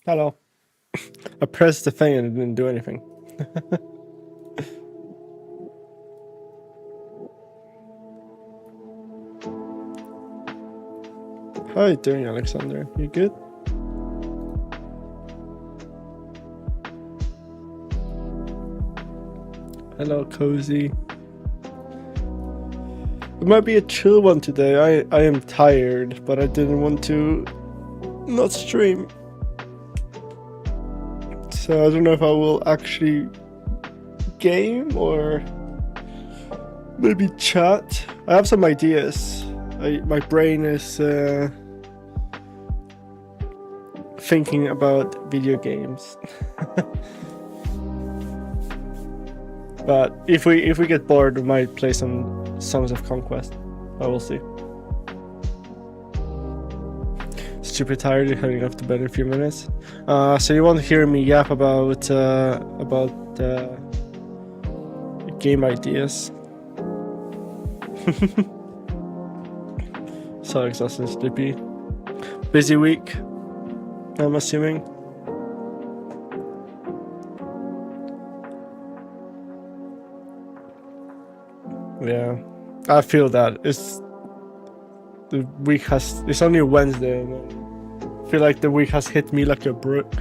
Hello. I pressed the thing and it didn't do anything. How are you doing, Alexander? You good? Hello, Cozy. It might be a chill one today. I am tired, but I didn't want to not stream. So I don't know if I will actually game or maybe chat. I have some ideas. My brain is thinking about video games. But if we get bored, we might play some Songs of Conquest. I will see. Stupid tired, heading off to bed in a few minutes. So you want to hear me yap about game ideas? So exhausted, sleepy. Busy week, I'm assuming. Yeah, I feel that. It's only Wednesday, and I feel like the week has hit me like a brick.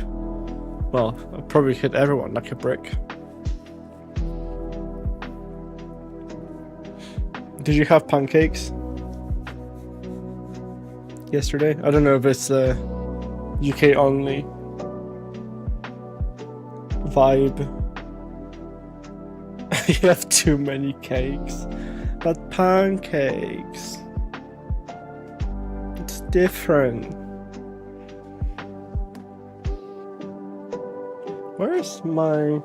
Well, I probably hit everyone like a brick. Did you have pancakes yesterday? I don't know if it's UK only vibe. You have too many cakes, but pancakes, it's different. Where's my...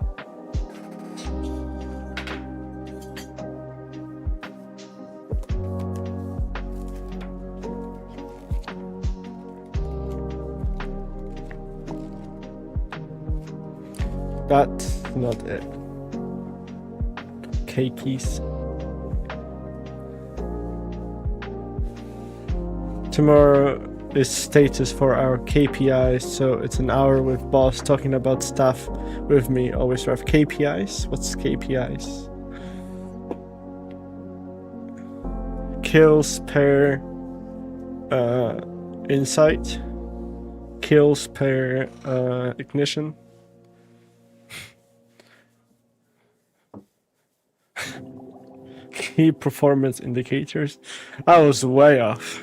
That's not it. Cakeys. Tomorrow is status for our KPIs, so it's an hour with boss talking about stuff with me. Always have KPIs. What's KPIs? Kills per insight. Kills per ignition. Key performance indicators. I was way off.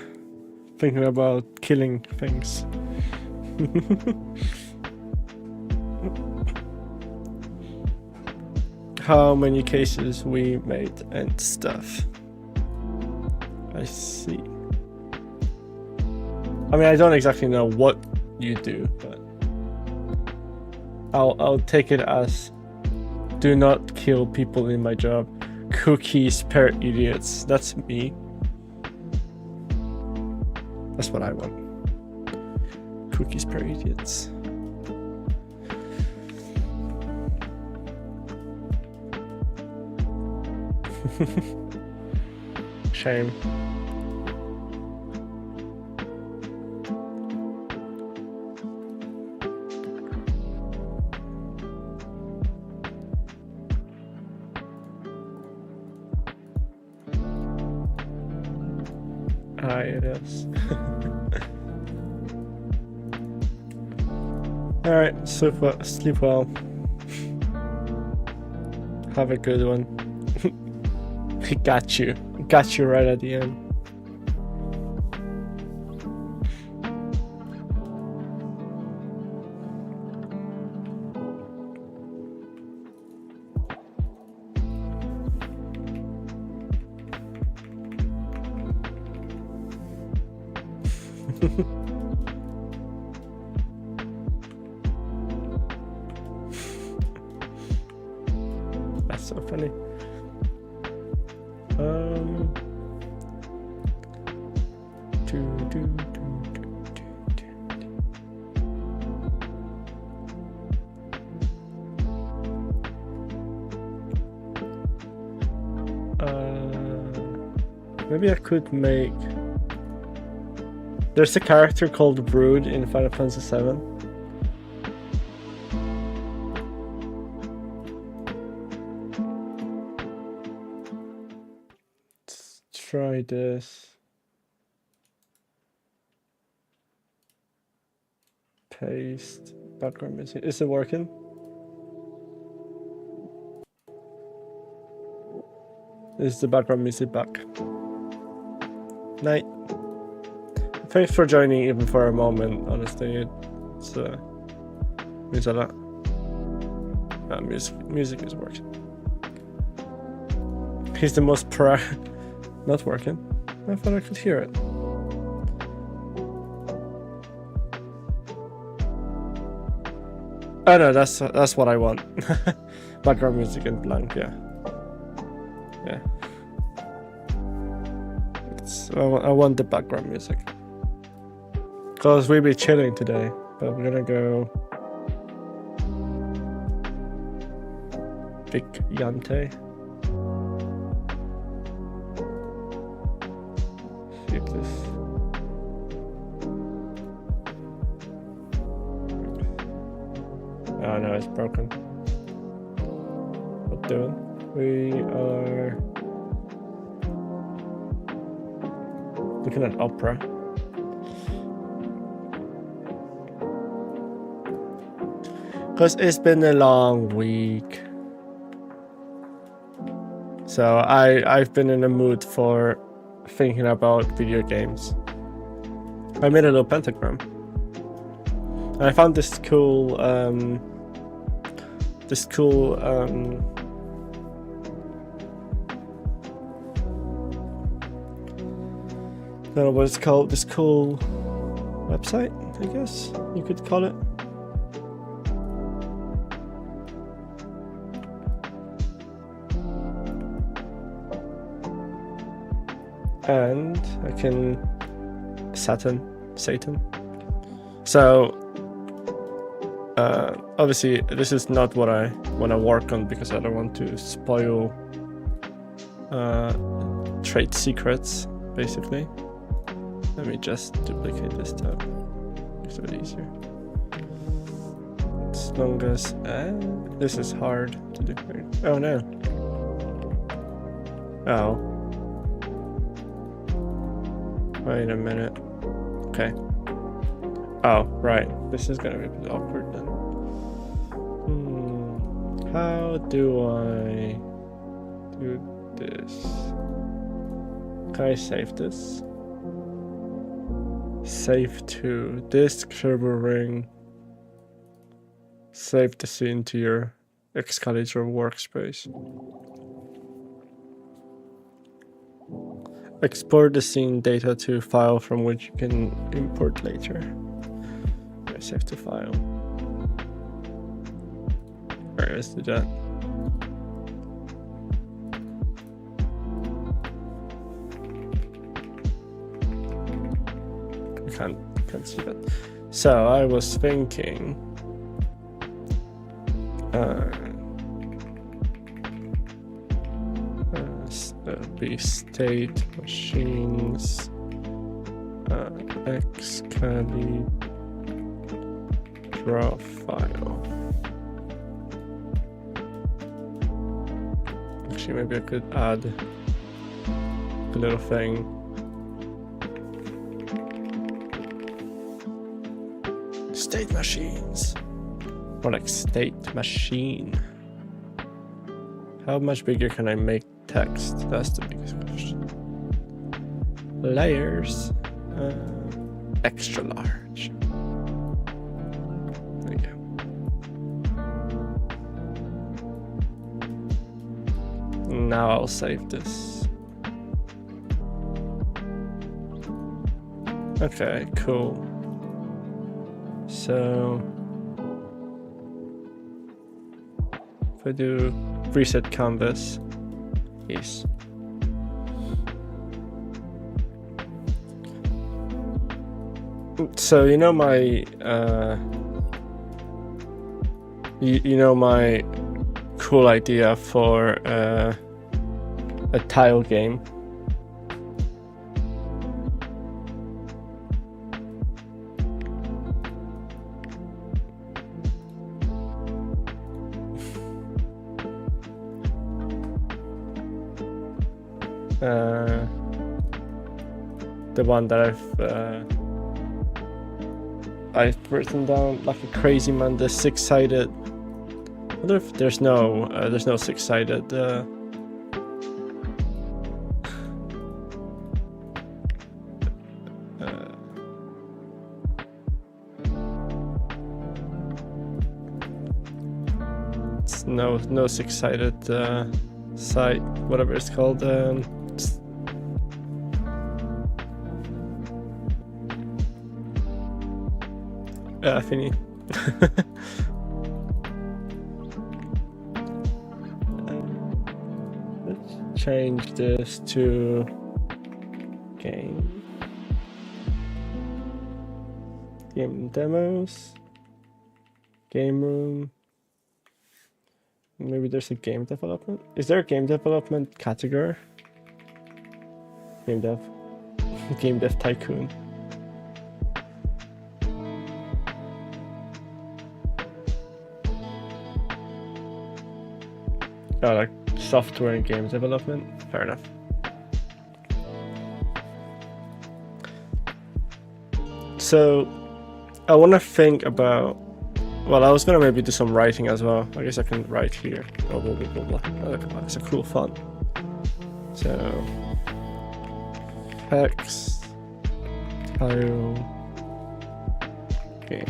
Thinking about killing things. How many cases we made and stuff. I see. I mean, I don't exactly know what you do, but I'll take it as do not kill people in my job. Cookies per idiots. That's me. That's what I want. Cookies per idiots. Shame. It is. Alright, sleep well. Have a good one. I got you. Got you right at the end. That's so funny. Maybe I could make... There's a character called Brood in Final Fantasy VII. Let's try this. Paste background music. Is it working? Is the background music back? Night. Thanks for joining even for a moment, honestly. It's means a lot. Music is working. He's the most not working. I thought I could hear it. Oh no, that's what I want. Background music in blank, yeah. Yeah. I want the background music. Cause we'll be chilling today, but we're gonna go Big Yante. See if this. Oh no, it's broken. What doing? We are looking at opera. Because it's been a long week. So I've been in a mood for thinking about video games. I made a little pentagram. And I found this cool I don't know what it's called, this cool website, I guess you could call it. And I can Satan. So obviously this is not what I want to work on because I don't want to spoil trade secrets, basically. Let me just duplicate this tab. Makes it easier. As long as this is hard to do. Oh no. Oh. Wait a minute. Okay. Oh, right. This is gonna be a bit awkward then. How do I do this? Can I save this? Save to disk server ring. Save the scene to your Excalibur workspace. Export the scene data to file from which you can import later. Okay, save to file. Alright, let's do that. Can't see that. So I was thinking be state machines Excalibur file. Actually, maybe I could add a little thing. State machines. Or like state machine. How much bigger can I make text? That's the biggest question. Layers. Extra large. There you go. Now I'll save this. Okay, cool. So if I do reset canvas, yes. So you know my you know my cool idea for a tile game. The one that I've written down like a crazy man. The six-sided. I wonder if there's no six-sided. It's no six-sided site, whatever it's called. Fini. Let's change this to game demos, game room. Maybe there's a game development. Is there a game development category? Game dev. Game dev tycoon. Oh, like software and game development. Fair enough. So I want to think about. Well, I was gonna maybe do some writing as well. I guess I can write here. Oh, blah, blah, blah, blah. It's a cool font. So hex tile game.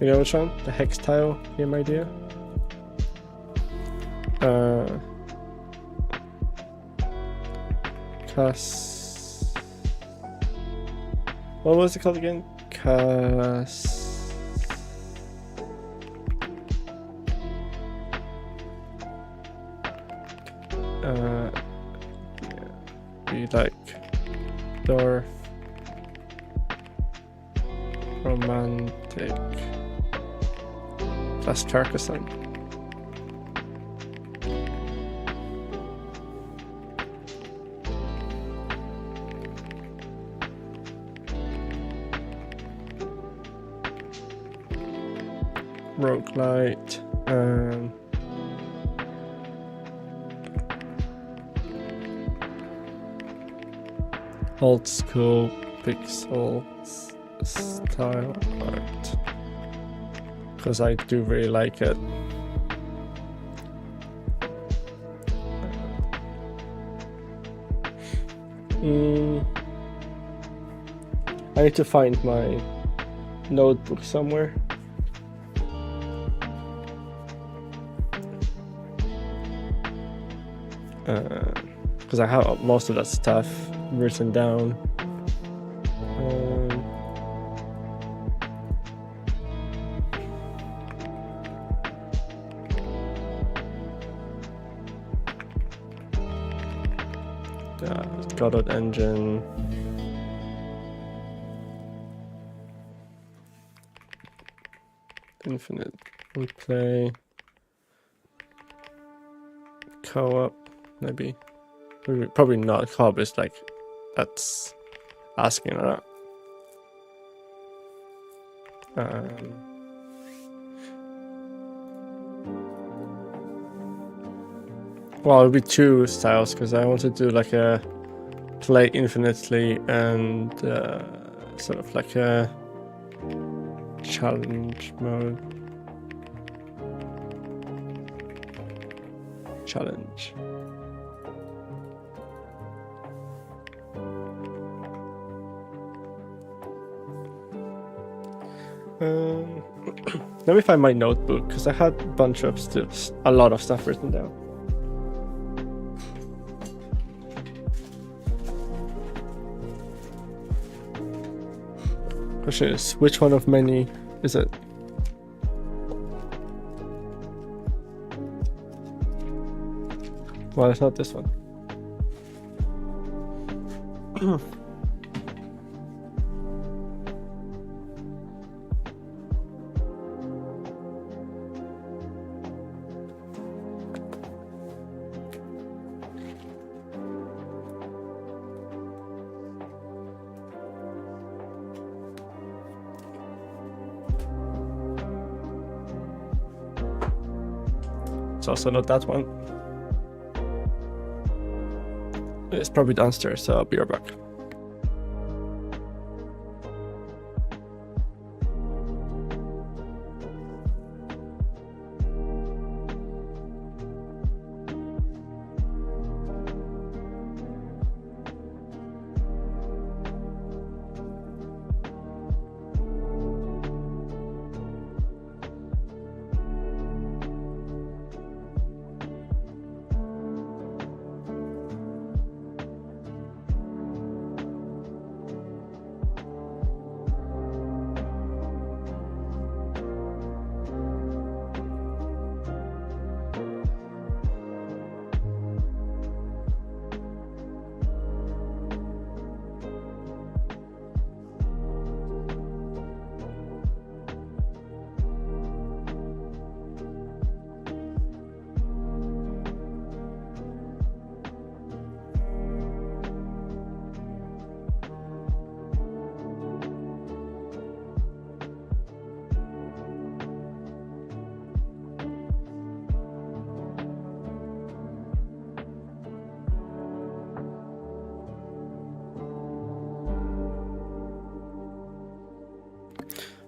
You know which one? The hex tile game idea? What was it called again? Be like Dorf romantic plus Carcassonne. Roguelite. Old school pixel style art, because I do really like it. I need to find my notebook somewhere. Because I have most of that stuff written down. Godot engine. Infinite replay. Co-op, maybe. Probably not. Co-op is like, that's asking a lot. Well, it'll be two styles because I want to do like a play infinitely and sort of like a challenge mode. Challenge. Let me find my notebook because I had a lot of stuff written down. Question is, which one of many is it? Well, it's not this one. It's also not that one. It's probably downstairs, so I'll be right back.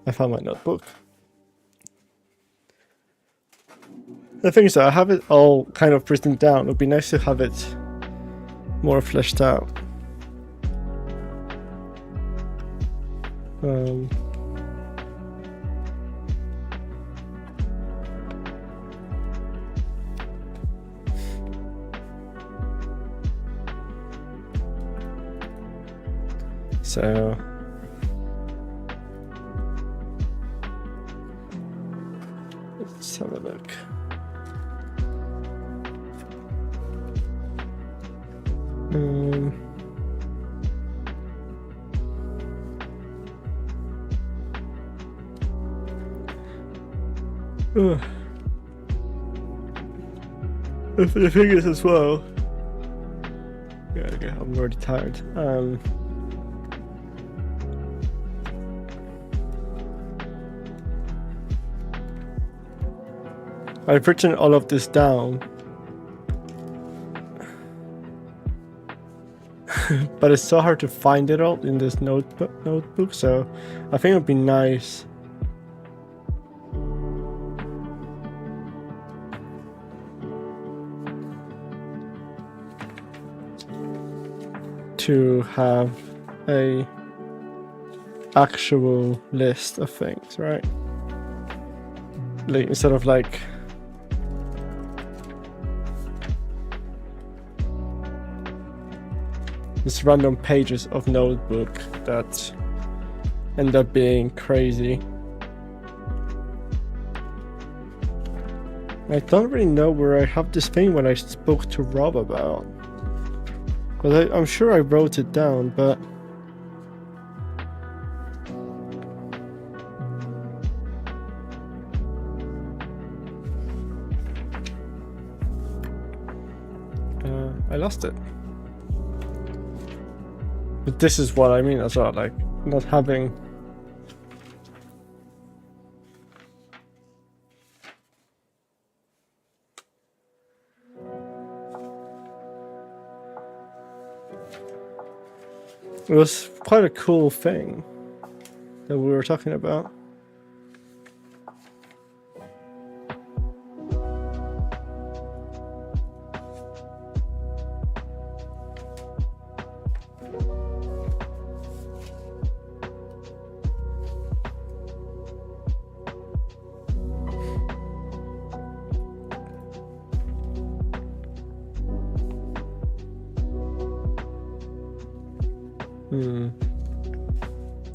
I found my notebook. The thing is that I have it all kind of written down. It would be nice to have it more fleshed out. So let's have a look. The thing is as well. Yeah, I'm already tired. I've written all of this down, but it's so hard to find it all in this notebook. So I think it would be nice to have a actual list of things, right? Like instead of like just random pages of notebook that end up being crazy. I don't really know where I have this thing when I spoke to Rob about. But I'm sure I wrote it down, but I lost it. But this is what I mean as well, like not having it was quite a cool thing that we were talking about.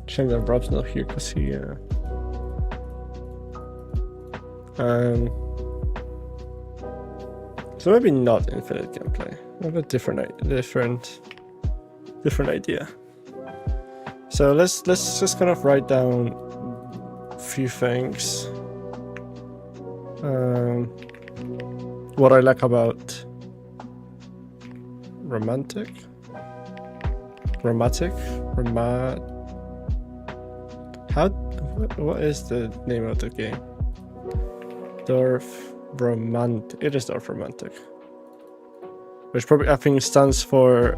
Shame that Rob's not here because he. So maybe not infinite gameplay. I have a different idea. So let's just kind of write down a few things. What I like about romantic. What is the name of the game? Dorf Romantic. It is Dorf Romantic, which probably I think stands for.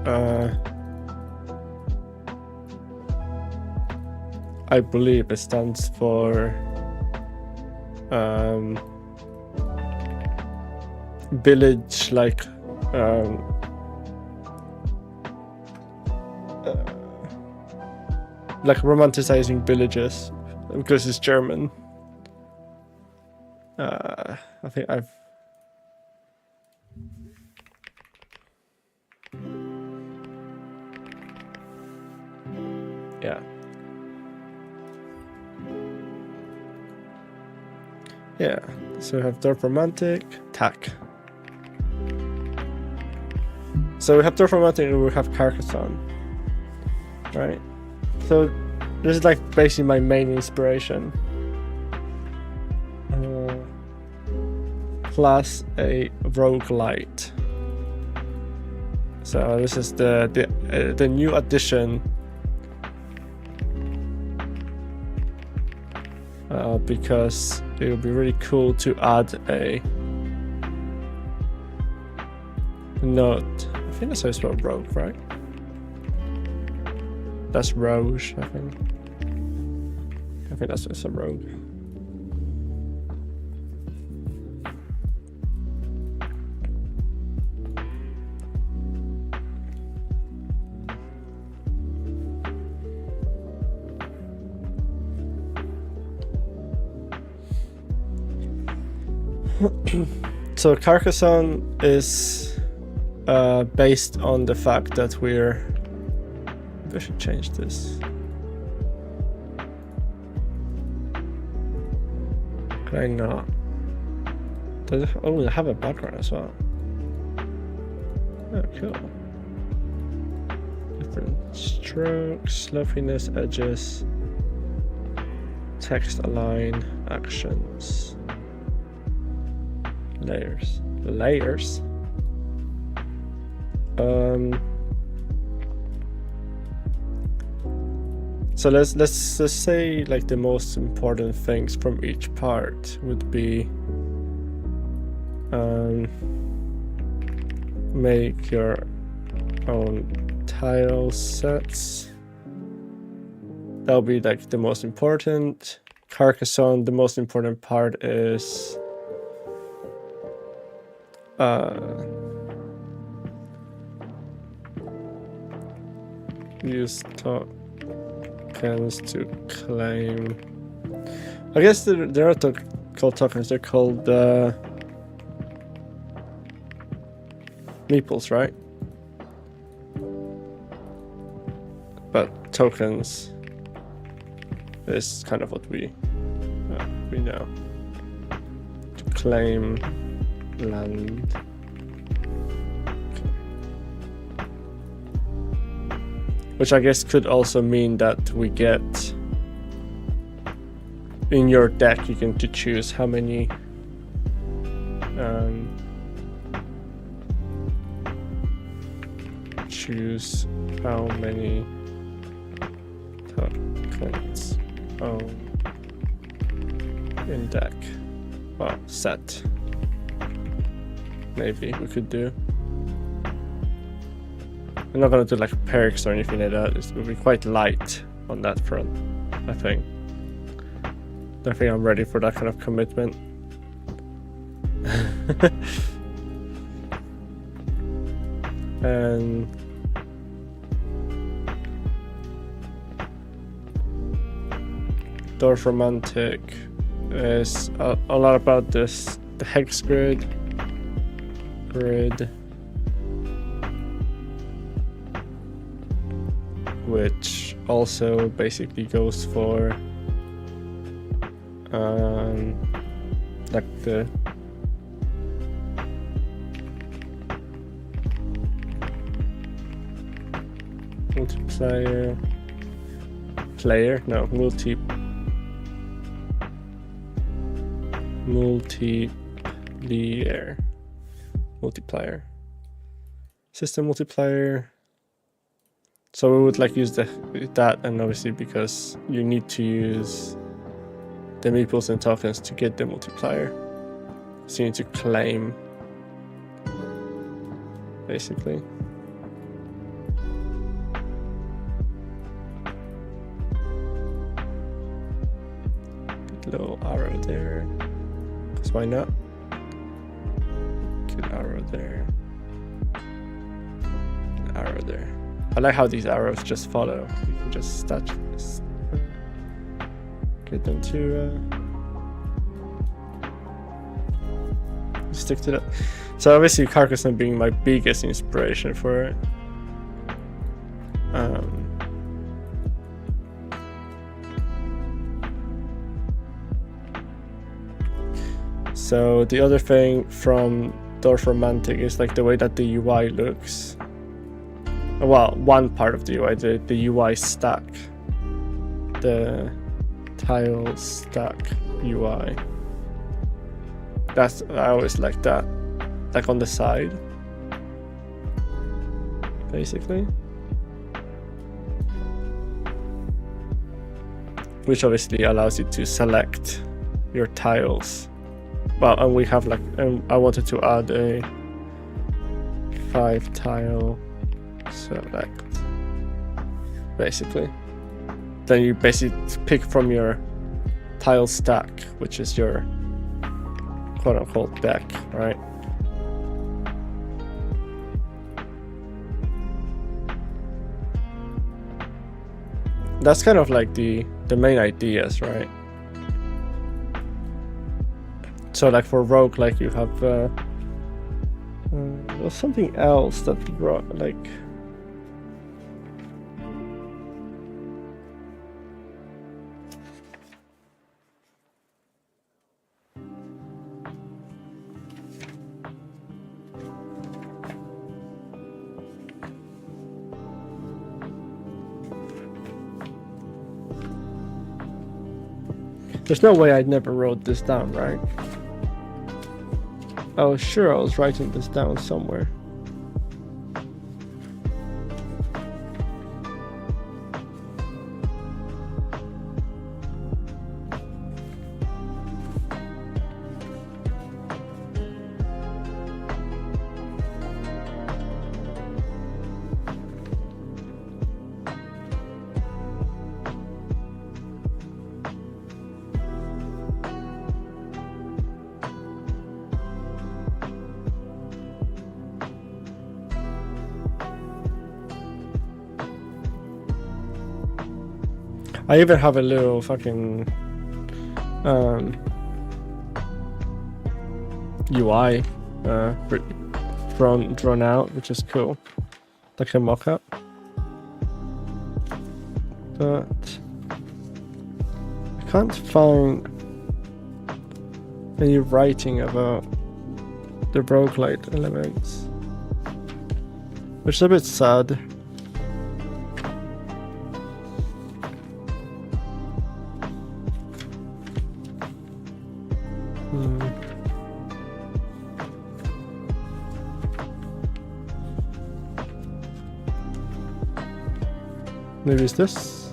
I believe it stands for village, like romanticizing villages, because it's German. I think I've. Yeah. Yeah, so we have Dorf Romantic, TAC. So we have Dorf Romantic and we have Carcassonne. Right? So this is like basically my main inspiration. Plus a roguelite. So this is the new addition. Because it would be really cool to add a note. I think that's how it's spelled rogue, right? That's Roge, I think. I think that's just a rogue. So Carcassonne is based on the fact that we're. I should change this. Can I not? Does it? Oh, they have a background as well. Oh, cool. Different strokes, fluffiness, edges, text align, actions. Layers. So let's just say like the most important things from each part would be make your own tile sets. That'll be like the most important. Carcassonne, the most important part is use tokens to claim. I guess they're not called tokens, they're called meeples, right? But tokens is kind of what we know. To claim land. Which I guess could also mean that we get in your deck you can to choose how many tokens in deck. Well, set. Maybe we could do. I'm not gonna do like perks or anything like that. It will be quite light on that front, I think. I think I'm ready for that kind of commitment. And Dorf Romantic is a lot about this, the hex grid. which also basically goes for like the multiplayer player, no, multiplayer system multiplayer. So we would like use that, and obviously because you need to use the meeples and tokens to get the multiplier, so you need to claim basically. Little arrow there, because why not? Good arrow there. An arrow there. I like how these arrows just follow. You can just get them to stick to that. So obviously Carcassonne being my biggest inspiration for it. So the other thing from Dorf Romantic is like the way that the UI looks. Well, one part of the UI, the UI stack, the tile stack UI. I always like that, like on the side, basically. Which obviously allows you to select your tiles. Well, and we have like, I wanted to add a 5 tile select, basically. Then you basically pick from your tile stack, which is your quote-unquote deck, right? That's kind of like the main ideas, right? So like for rogue, like you have there's something else that like there's no way I never wrote this down, right? Oh, sure, I was writing this down somewhere. I even have a little fucking UI drawn out, which is cool, like a mock-up. But I can't find any writing about the roguelite elements, which is a bit sad. Maybe it's this?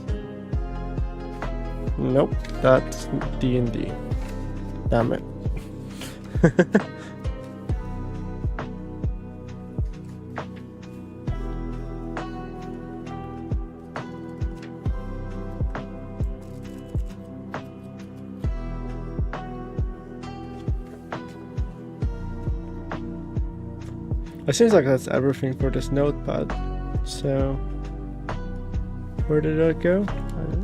Nope, that's D&D. Damn it. It seems like that's everything for this notepad. So where did it go? I don't know.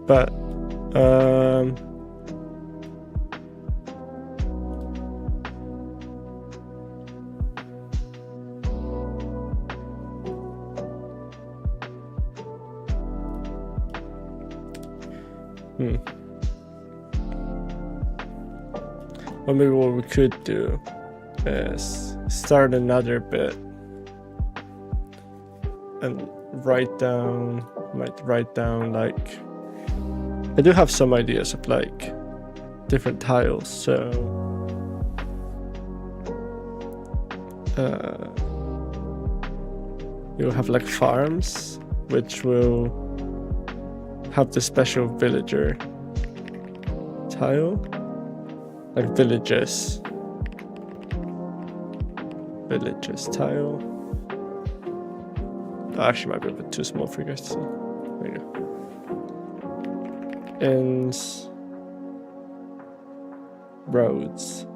But well, maybe what we could do is start another bit and might write down like, I do have some ideas of like different tiles, so you'll have like farms which will have the special villager tile, like villages tile. Actually might be a bit too small for you guys to see. There you go. And roads.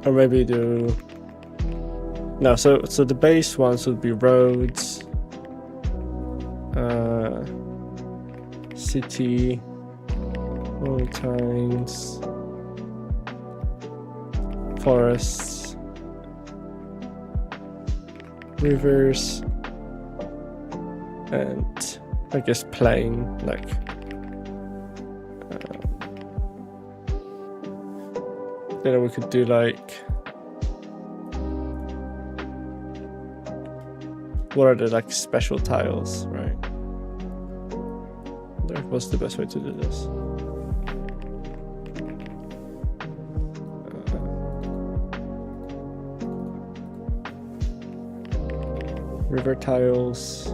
Or maybe do... No, so the base ones would be roads, city, mountains, forests, rivers, and I guess plain, like then we could do like, what are the like special tiles, right? What's the best way to do this? River tiles.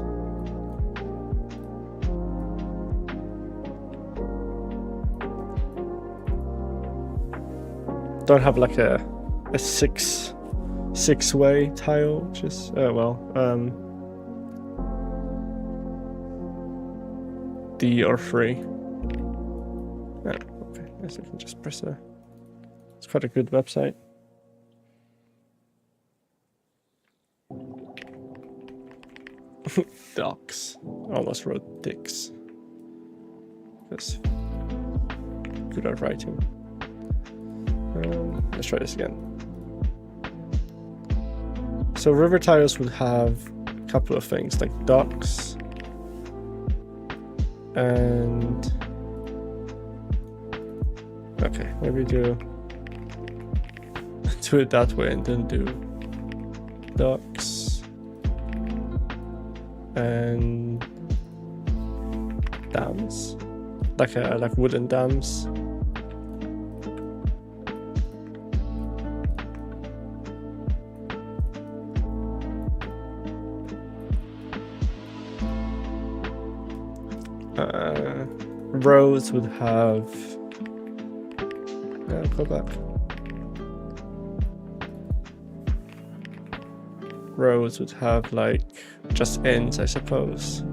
Don't have like a six-way tile, which is D or free. Yeah, okay, I guess I can just press a. It's quite a good website. Docks. Almost wrote dicks. That's good at writing. Let's try this again. So river tiles would have a couple of things like docks and okay, maybe do it that way and then do docks and dams, like wooden dams. Roads would have go back. Roads would have like just ends, I suppose.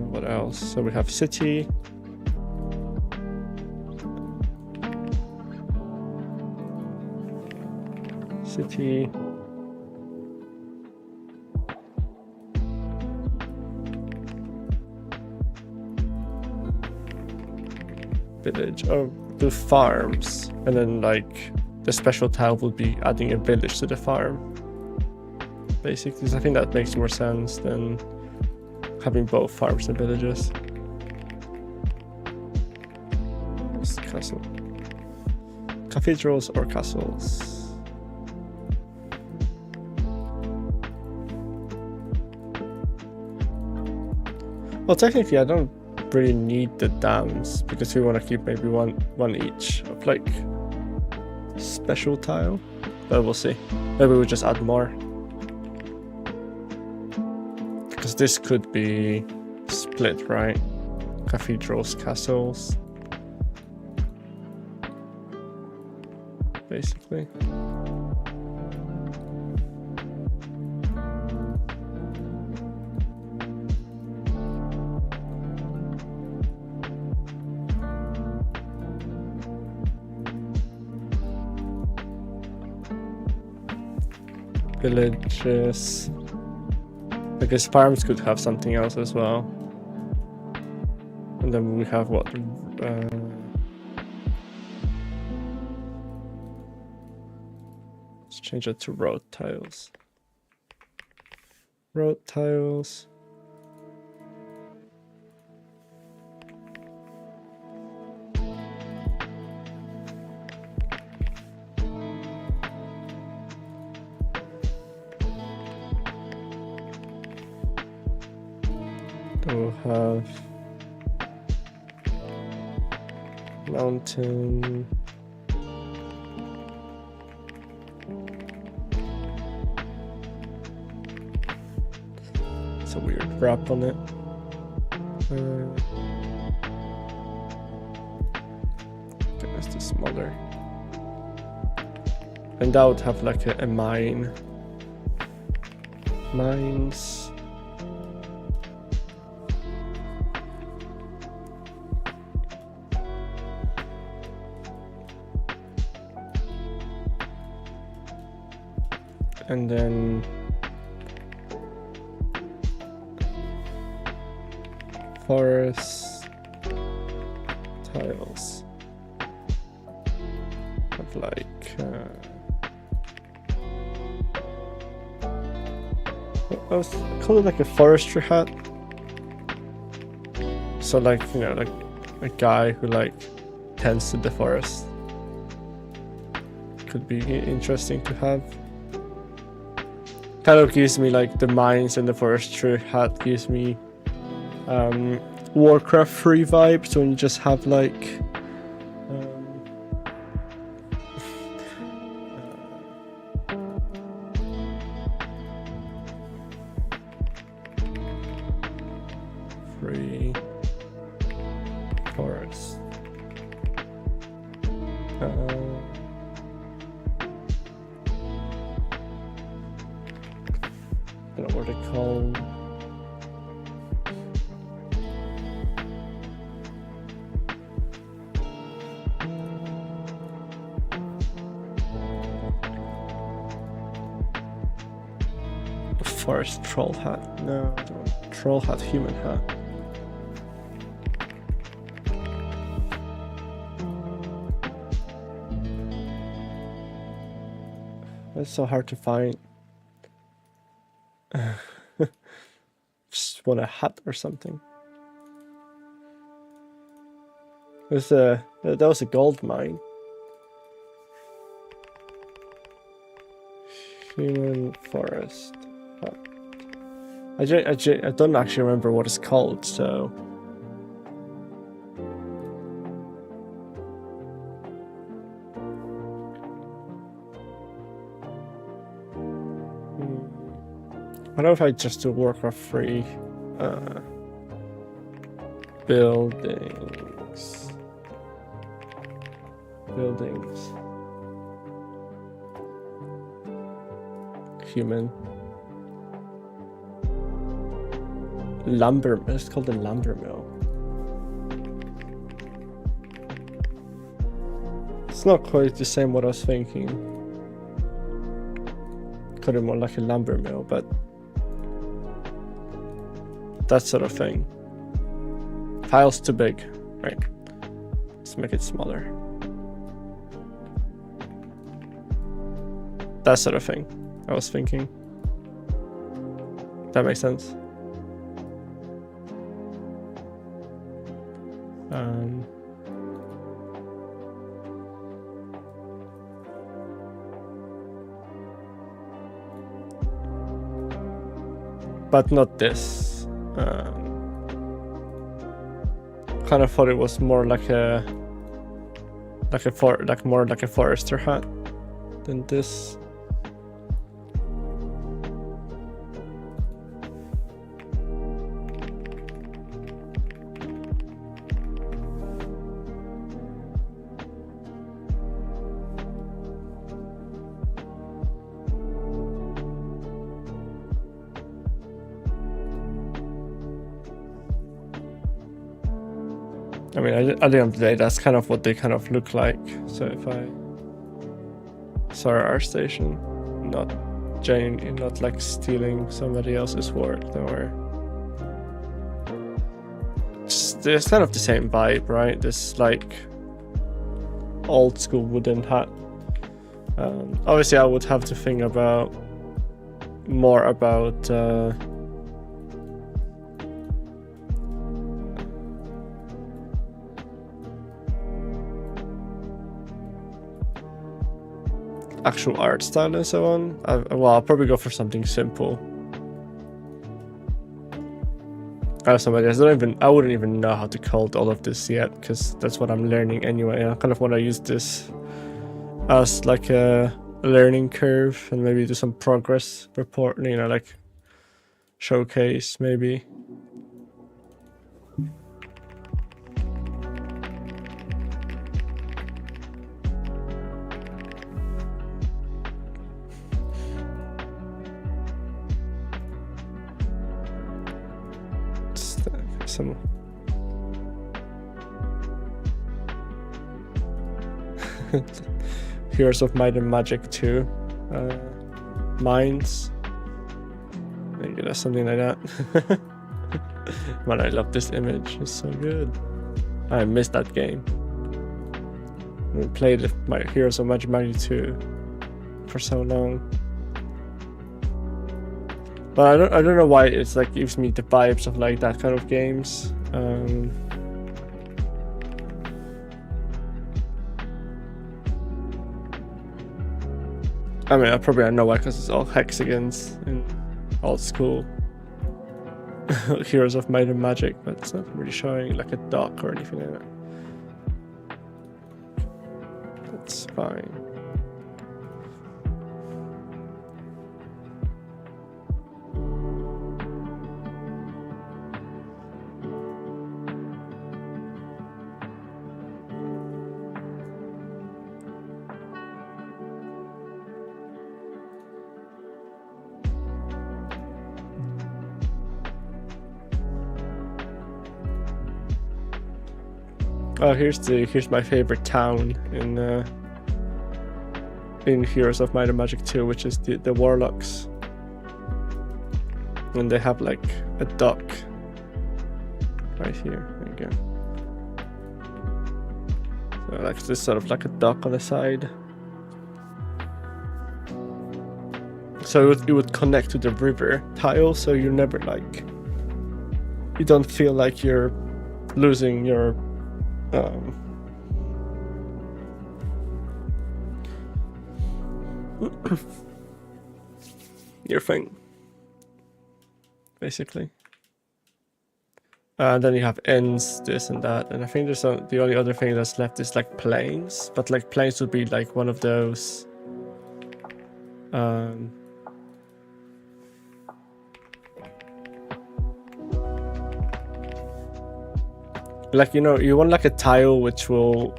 What else? So we have city. City. Village. Oh, the farms. And then like the special tile would be adding a village to the farm. Basically, because I think that makes more sense than having both farms and villages. Castle. Cathedrals or castles. Well, technically, I don't really need the dams because we want to keep maybe one each of like special tile, but we'll see. Maybe we'll just add more because this could be split, right? Cathedrals, castles, basically. villages. I guess farms could have something else as well. And then we have what? Let's change it to road tiles. Road tiles. We'll have mountain. It's a weird wrap on it. Let's do smaller. And that would have like a mine. Mines. And then forest tiles have like I was call it like a forestry hat. So like, you know, like a guy who like tends to the forest. Could be interesting to have. Kind of gives me like the mines and the forestry hat gives me Warcraft 3 vibes when you just have like free forest. I don't know what they call. Forest troll hat. No, troll hat, human hat. It's so hard to find. Just want a hat or something. That was a gold mine. Human forest. I don't actually remember what it's called, so. I don't know if I just do Warcraft 3 buildings. Human. Lumber, it's called a lumber mill. It's not quite the same what I was thinking. Could be more like a lumber mill, but that sort of thing. Tile's too big, right? Let's make it smaller. That sort of thing, I was thinking. That makes sense. But not this. Kind of thought it was more like more like a forester hat than this. I mean, at the end of the day, that's kind of what they kind of look like. So if I... Sorry, our station. Not Jane, you're not like stealing somebody else's work, don't worry. It's kind of the same vibe, right? This like old school wooden hat. Obviously I would have to think about more about actual art style and so on. Well, I'll probably go for something simple. I wouldn't even know how to code all of this yet, because that's what I'm learning anyway. I kind of want to use this as like a learning curve and maybe do some progress report, you know, like showcase maybe. Some Heroes of Might and Magic 2 Minds, maybe that's something like that. Man, I love this image, it's so good. I missed that game. I played my Heroes of Might and Magic 2 for so long. But I don't know why it's like gives me the vibes of like that kind of games. I mean, I probably know why, because it's all hexagons in old school Heroes of Might and Magic, but it's not really showing like a dock or anything like that. That's fine. Oh, here's my favorite town in Heroes of Might and Magic 2, which is the Warlocks. And they have like a dock right here. There you go. So like this sort of like a dock on the side. So it would connect to the river tile, so you never like, you don't feel like you're losing your your thing, basically. Then you have ends, this and that, and I think there's the only other thing that's left is like planes, but like planes would be like one of those like, you know, you want like a tile which will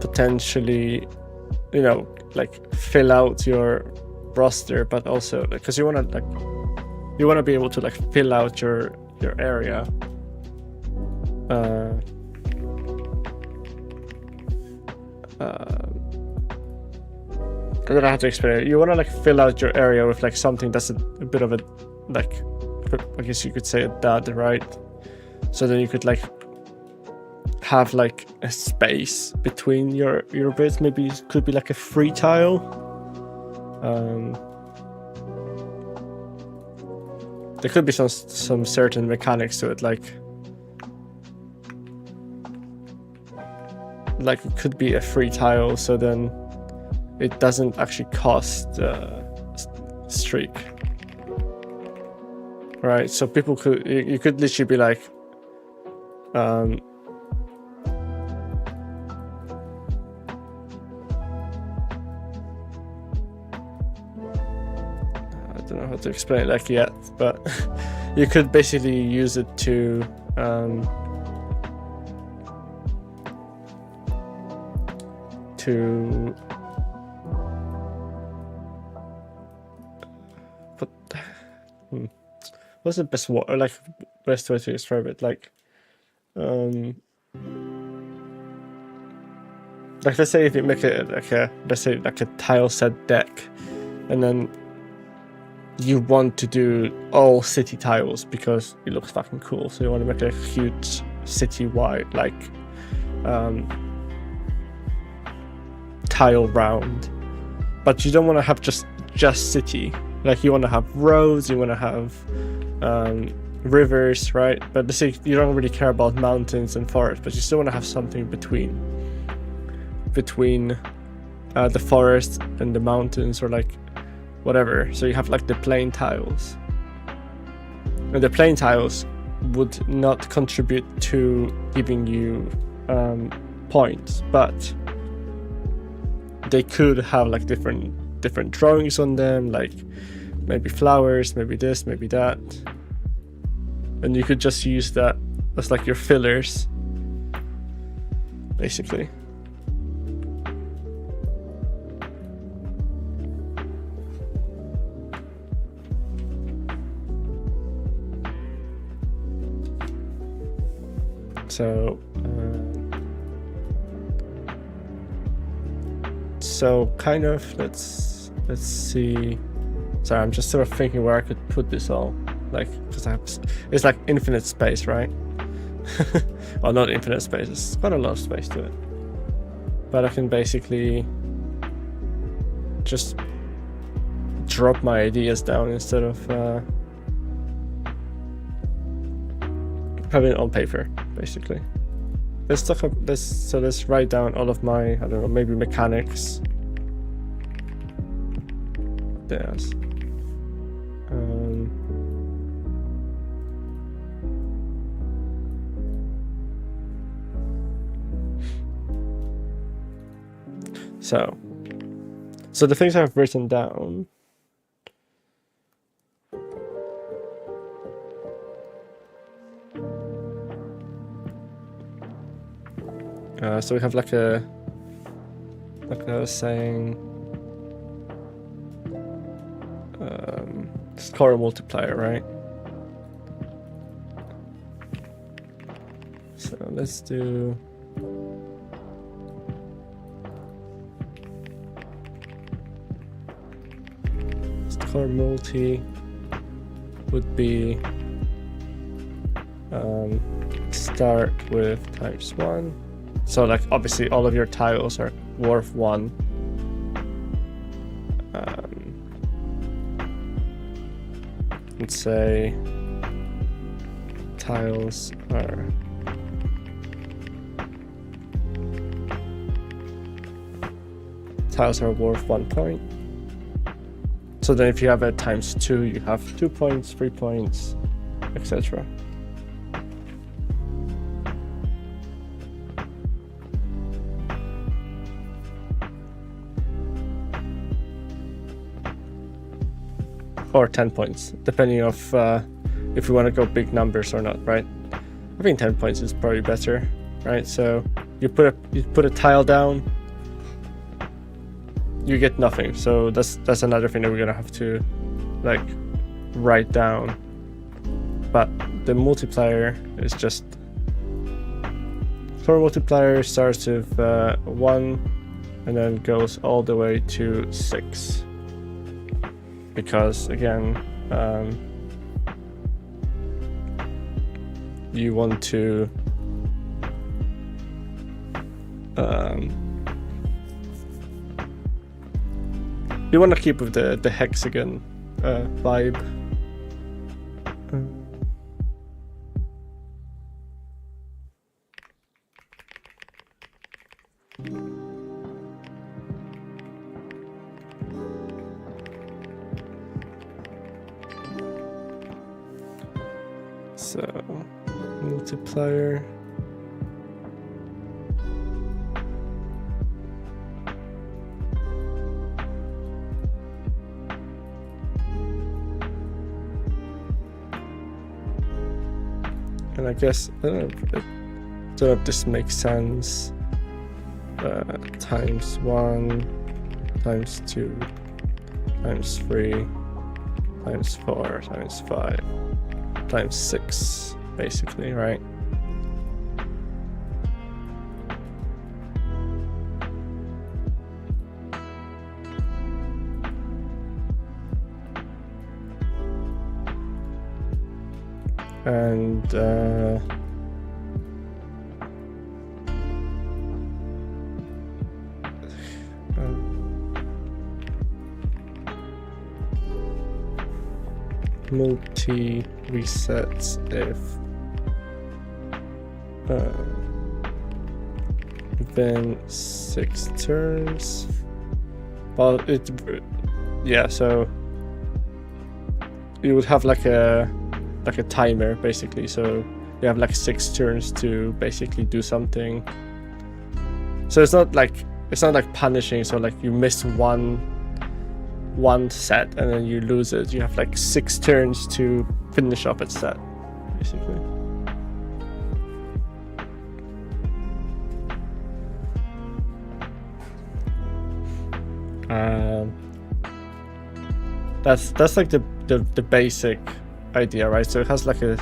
potentially, you know, like fill out your roster, but also because you want to be able to like fill out your area. I don't know how to explain it. You want to like fill out your area with like something that's a bit of a, like, I guess you could say a dud, right? So then you could like have like a space between your bits. Maybe it could be like a free tile. There could be some certain mechanics to it, like it could be a free tile, so then it doesn't actually cost streak, right? So people could, you could literally be like, I don't know how to explain it like yet, but you could basically use it to what's the best way to describe it? Like let's say if you make it like a tile set deck, and then you want to do all city tiles because it looks fucking cool. So you want to make a huge city-wide tile round, but you don't want to have just city. Like you want to have roads, you want to have rivers, right? But you don't really care about mountains and forests, but you still want to have something between the forest and the mountains, or like whatever. So you have like the plain tiles, and the plain tiles would not contribute to giving you points, but they could have like different drawings on them, like maybe flowers, maybe this, maybe that, and you could just use that as like your fillers, basically. So kind of let's see. Sorry, I'm just sort of thinking where I could put this all, like, because it's like infinite space, right? Well, not infinite space, it's quite a lot of space to it, but I can basically just drop my ideas down instead of having it on paper, basically. Let's write down all of my, I don't know, maybe mechanics. There's so the things I've written down. So we have like I was saying, score multiplier, right? So let's do score multi would be start with ×1. So like obviously all of your tiles are worth 1. Let's say tiles are worth 1 point. So then if you have a ×2, you have 2 points, 3 points, etc. Or 10 points, depending of if we want to go big numbers or not, right? I think 10 points is probably better, right? So you put a tile down, you get nothing. So that's another thing that we're gonna have to like write down. But the multiplier is just, score multiplier starts with 1 and then goes all the way to 6. Because again, you want to keep with the hexagon vibe. So multiplier. And I guess, I don't know if this makes sense. ×1, ×2, ×3, ×4, ×5. ×6, basically, right? and multi resets if within 6 turns. Well, yeah, so you would have like a timer basically, so you have like 6 turns to basically do something. So it's not like punishing, so like you miss one set and then you lose it. You have like 6 turns to finish up its set, basically. That's like the basic idea, right? So it has like I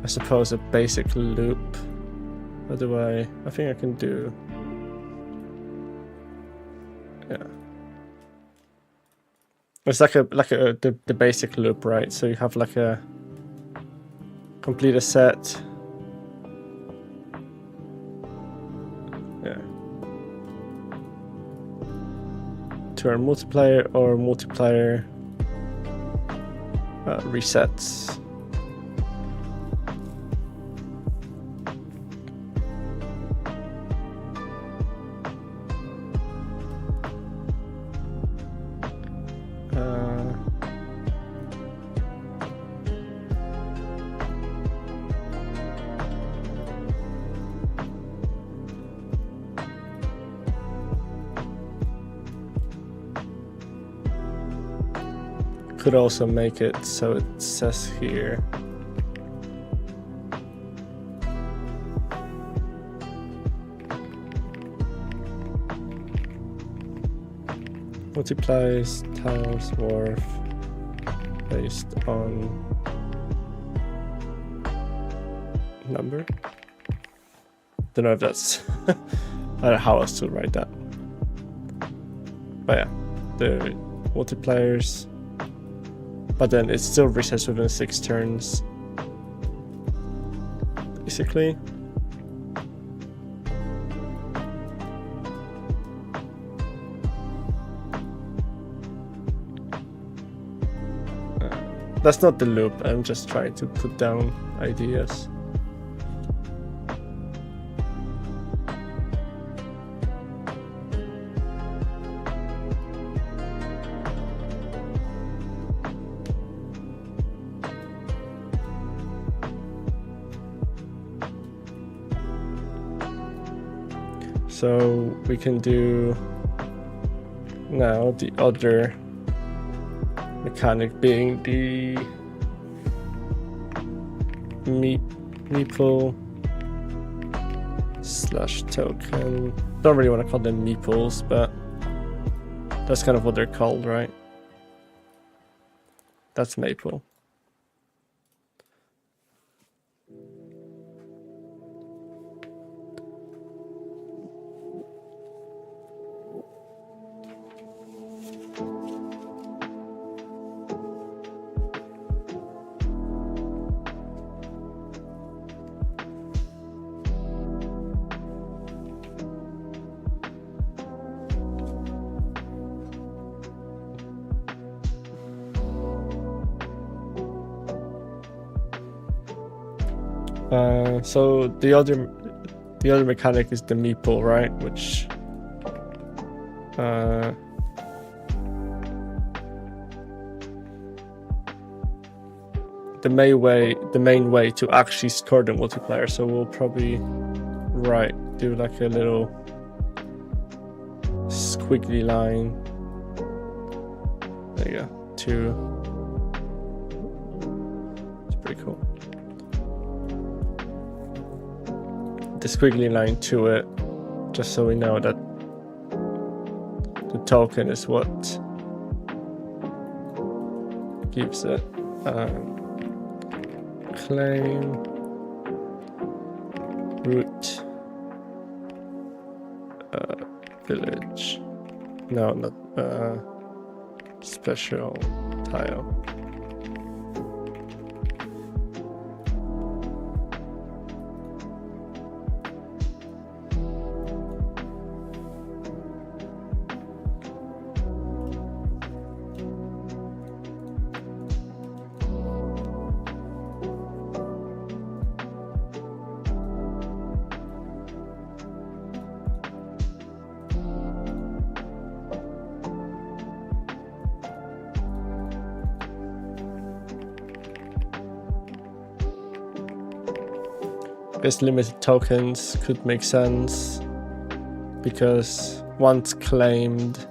suppose a basic loop. What do I think I can do? Yeah. It's like the basic loop, right? So you have like a complete a set. Yeah. Turn multiplier or multiplier resets. Could also make it so it says here multiplies tiles worth based on number. Don't know if that's I don't know how else to write that, but yeah, the multipliers. But then it still resets within 6 turns, basically. That's not the loop, I'm just trying to put down ideas. So we can do now the other mechanic being the meeple / token. Don't really want to call them meeples, but that's kind of what they're called, right? That's maple. So the other mechanic is the meeple, right? Which the main way to actually score the multiplier. So we'll probably do like a little squiggly line. There you go. 2. It's pretty cool. The squiggly line to it, just so we know that the token is what gives it. Claim root village. No, not special tile. This limited tokens could make sense because once claimed,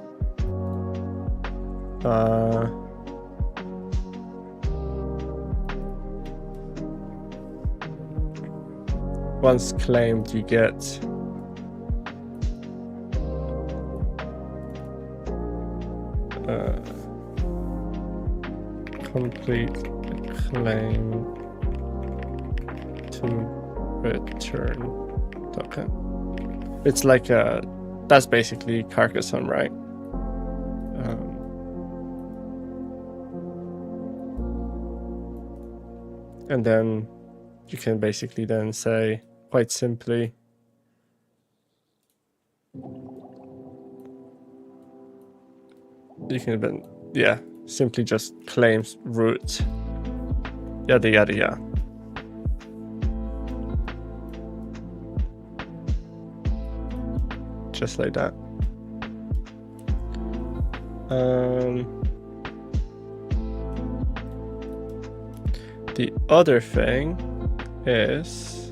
you get complete claim to return token. It's like that's basically Carcassonne, right? And then you can basically then say quite simply you can then simply just claims root yada yada yada. Just like that. The other thing is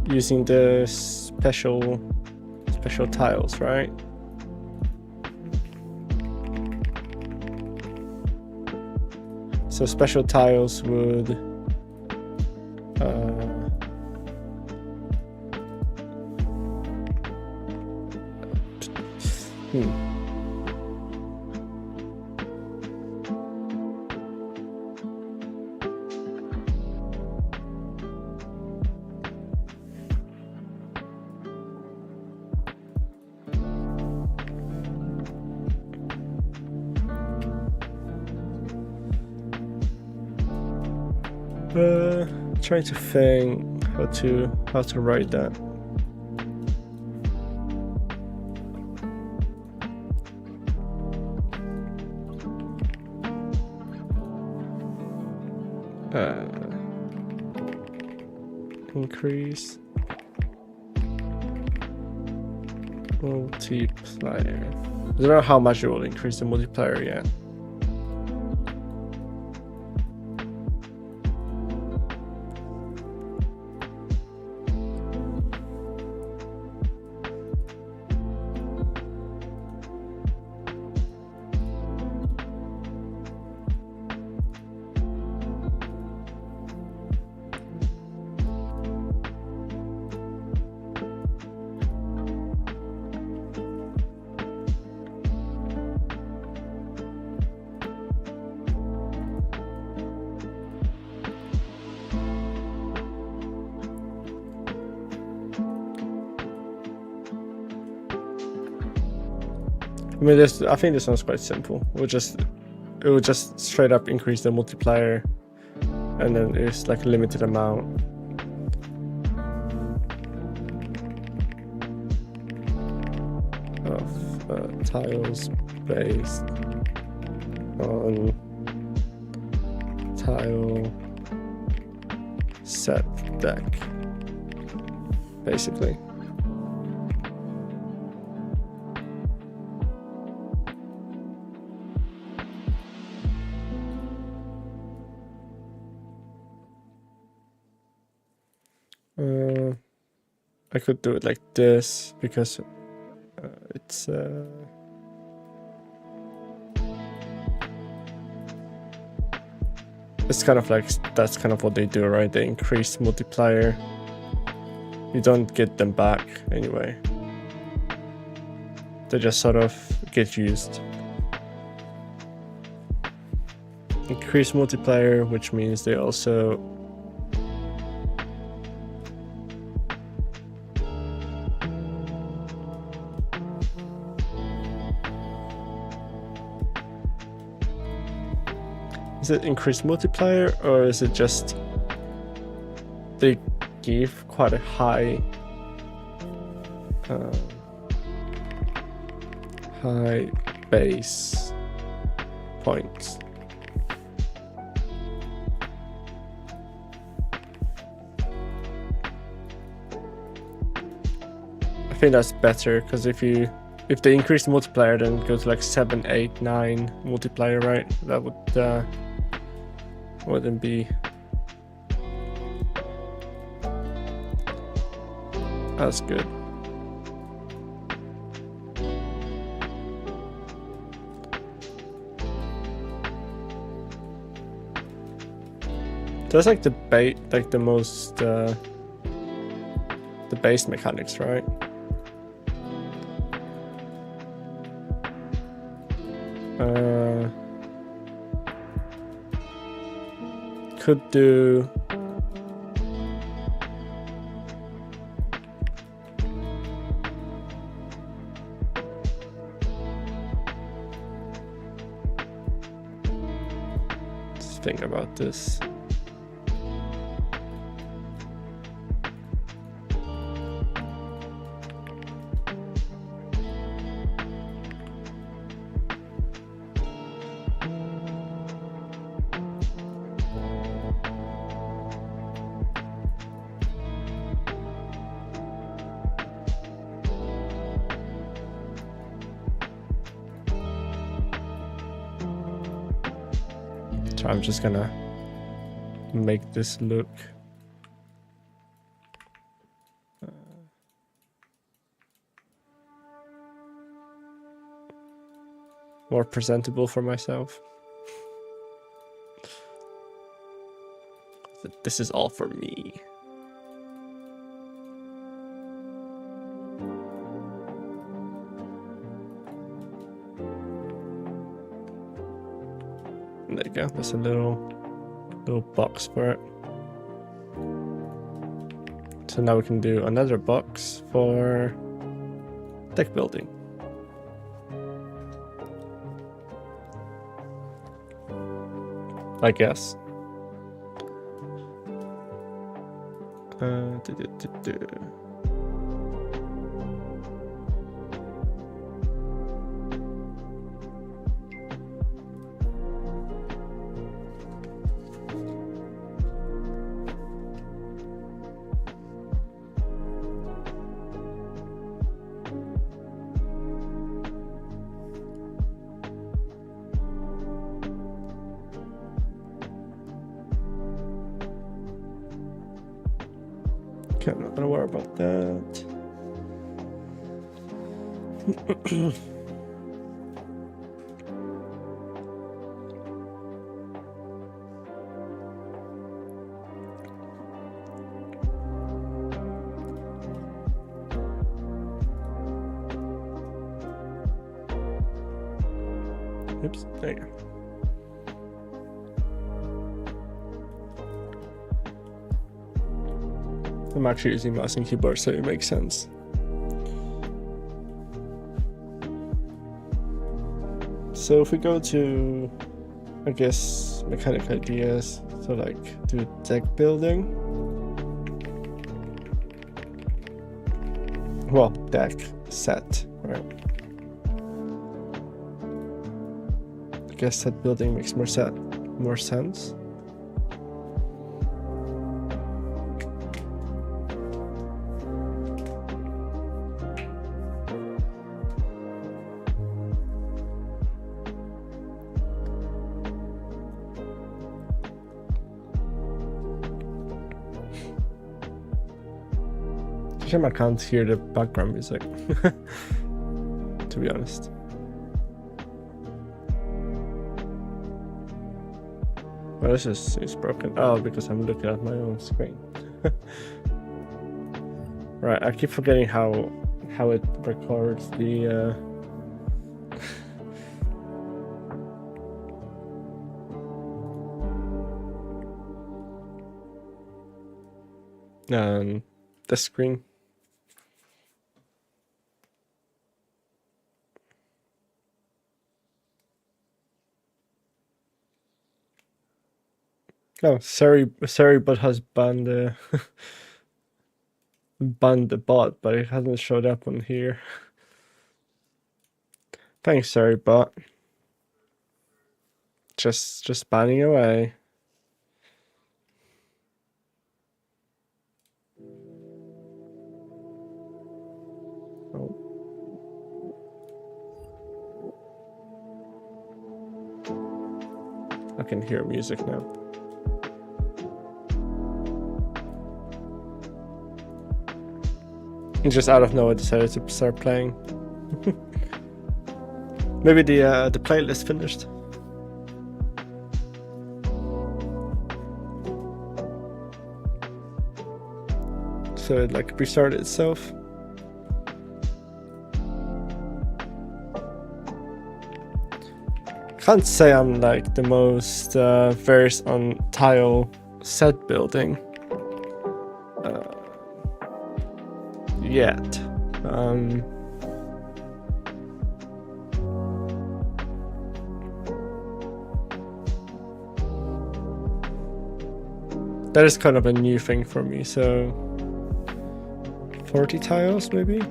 using the special tiles, right? So special tiles would trying to think how to write that. Increase multiplier. I don't know how much it will increase the multiplier yet. I mean, I think this one's quite simple. It will just straight up increase the multiplier, and then it's like a limited amount. Of tiles based on tile set deck, basically. I could do it like this because it's kind of like, that's kind of what they do, right? They increase multiplier. You don't get them back anyway. They just sort of get used. Increase multiplier, which means they also is it increased multiplier, or is it just they give quite a high high base points? I think that's better, because if they increase the multiplier, then go to like 7, 8, 9 multiplier, right? That would wouldn't be That's good. That's like the most the base mechanics, right? Could do let's think about this. So I'm just gonna make this look more presentable for myself. This is all for me. There you go. There's a little box for it. So now we can do another box for deck building. I guess. Okay, I'm not gonna worry about that. Oops, there you go. I'm actually using mouse and keyboard, so it makes sense. So if we go to, I guess, mechanic ideas, so like do deck building. Well, deck set, right? I guess set building makes more sense. Shame I can't hear the background music, to be honest. Well, this is broken. Oh, because I'm looking at my own screen. Right, I keep forgetting how it records the the screen. Oh, sorry, but has banned banned the bot, but it hasn't showed up on here. Thanks, sorry bot. Just banning away. Oh. I can hear music now. And just out of nowhere decided to start playing. Maybe the playlist finished. So it like restarted itself. Can't say I'm like the most versed on tile set building yet. That is kind of a new thing for me, so 40 tiles maybe?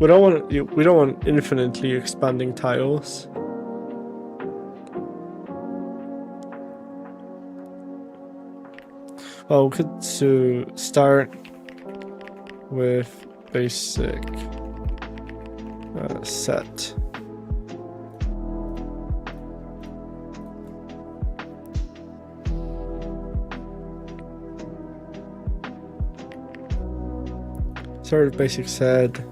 We don't want infinitely expanding tiles. Well, we could start with basic set. Start with basic set.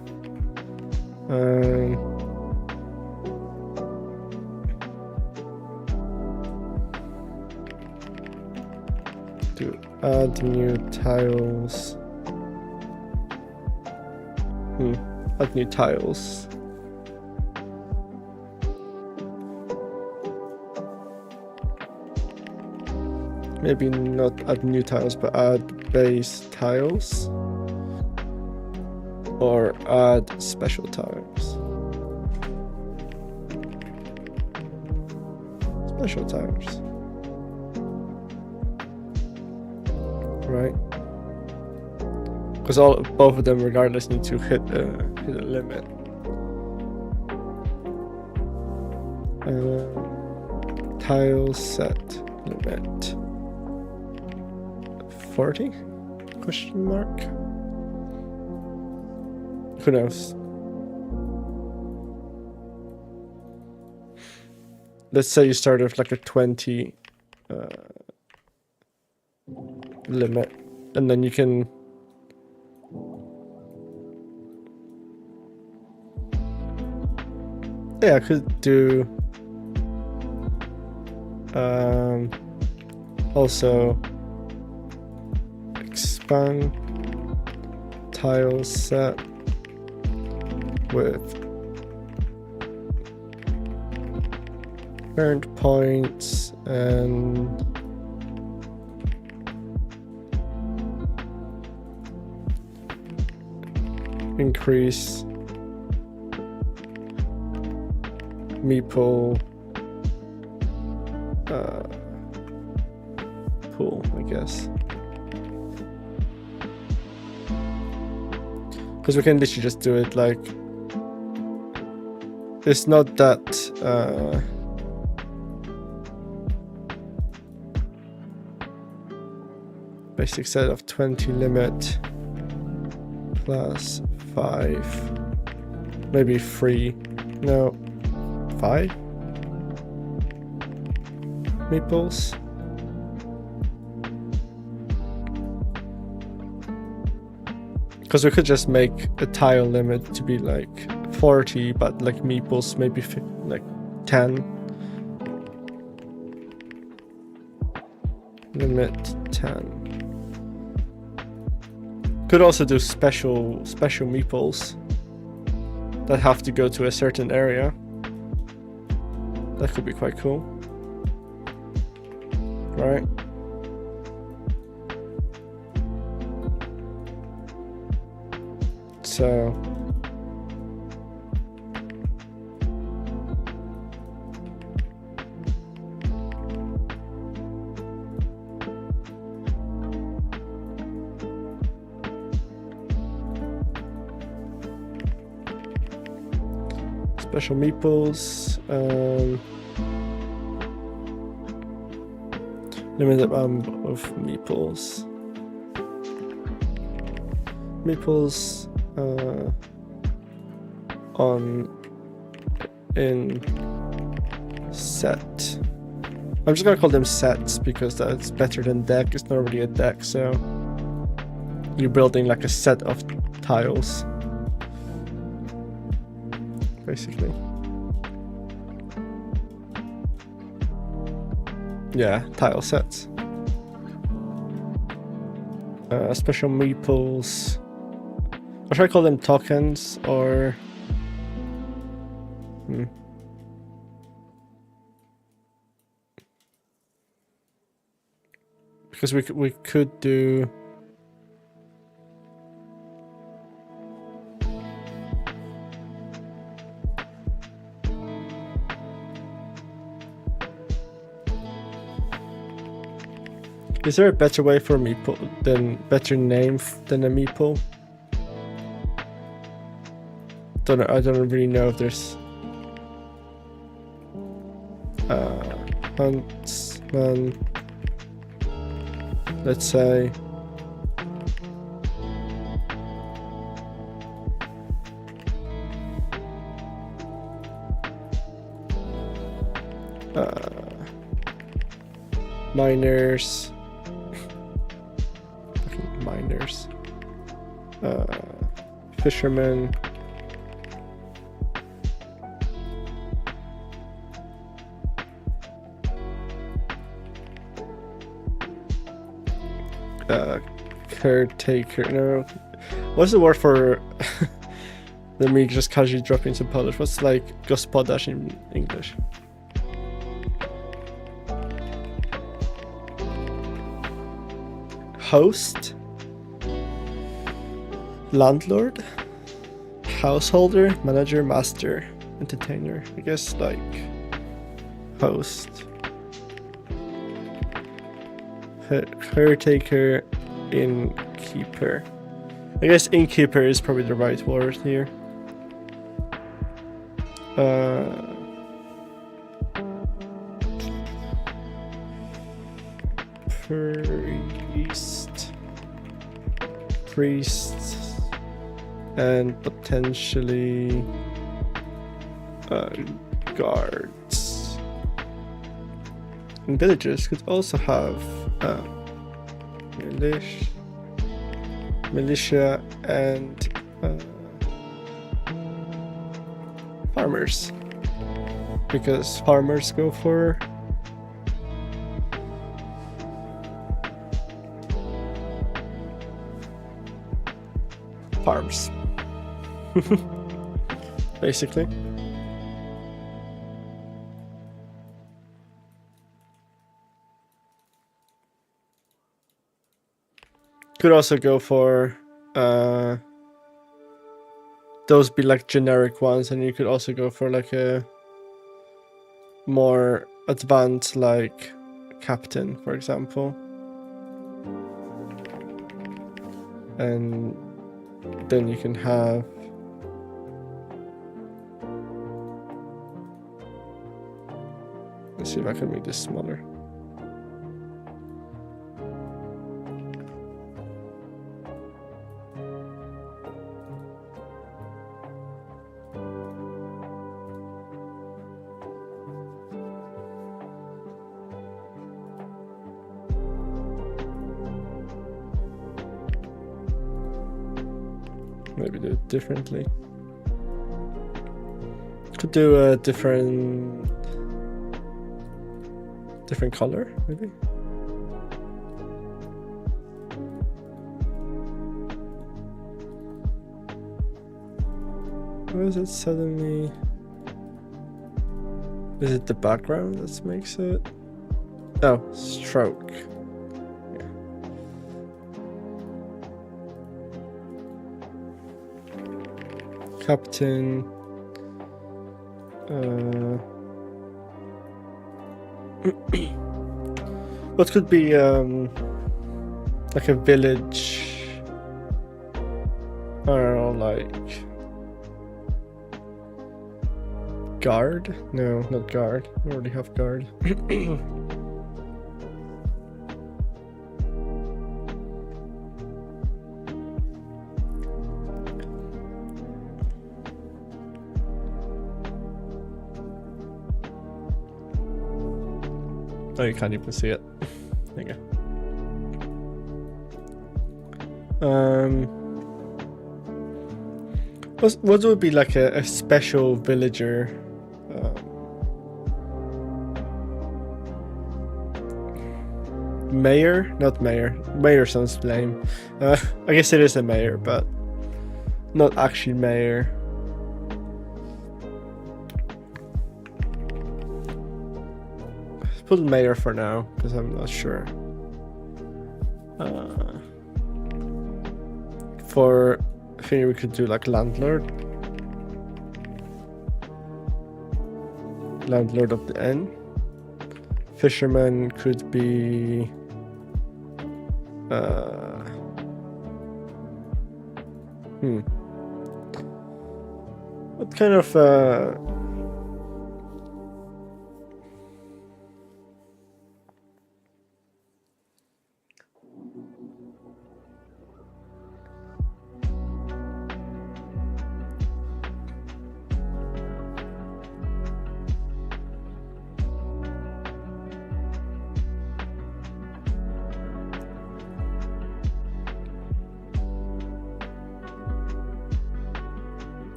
To add new tiles. Add new tiles. Maybe not add new tiles, but add base tiles. Or add special tiles. Special tiles. Right? Because both of them, regardless, need to hit a limit. Tile set limit 40? Question mark. Who knows? Let's say you start with like a 20 limit, and then you can I could do also expand tile set with current points and increase meeple pool, I guess. Because we can literally just do it like, it's not that basic set of 20 limit plus 5, maybe 3, no, 5 meeples. Because we could just make a tile limit to be like 40, but like meeples maybe like 10. Limit 10. Could also do special meeples that have to go to a certain area. That could be quite cool. Right? So special meeples, limited amount of meeples. Meeples in set. I'm just gonna call them sets because that's better than deck. It's not really a deck, so you're building like a set of tiles, basically. Yeah, tile sets. Special meeples. Or should I call them tokens or? Because we could do. Is there a better way for a meeple better name than a meeple? I don't really know if there's huntsman. Let's say miners. Miners. Fishermen. Caretaker. No, what's the word for the me just casually dropping some Polish? What's like gospodarz in English? Host, landlord, householder, manager, master, entertainer. I guess like host, caretaker, innkeeper. I guess innkeeper is probably the right word here. Priest, and potentially guards. And villagers could also have militia and farmers, because farmers go for farms. Basically. Could also go for those be like generic ones, and you could also go for like a more advanced like captain, for example. And then you can have let's see if I can make this smaller. Maybe do it differently. Could do a different color, maybe. Why is it suddenly? Is it the background that makes it? Oh, stroke. Captain. What could be like a village? I don't know, like guard? No, not guard. I already have guard. Oh, you can't even see it. There you go. What would be like a special villager? Mayor? Not mayor. Mayor sounds lame. I guess it is a mayor, but not actually mayor. Let's put mayor for now, because I'm not sure. For I think we could do like landlord. Landlord of the inn. Fisherman could be what kind of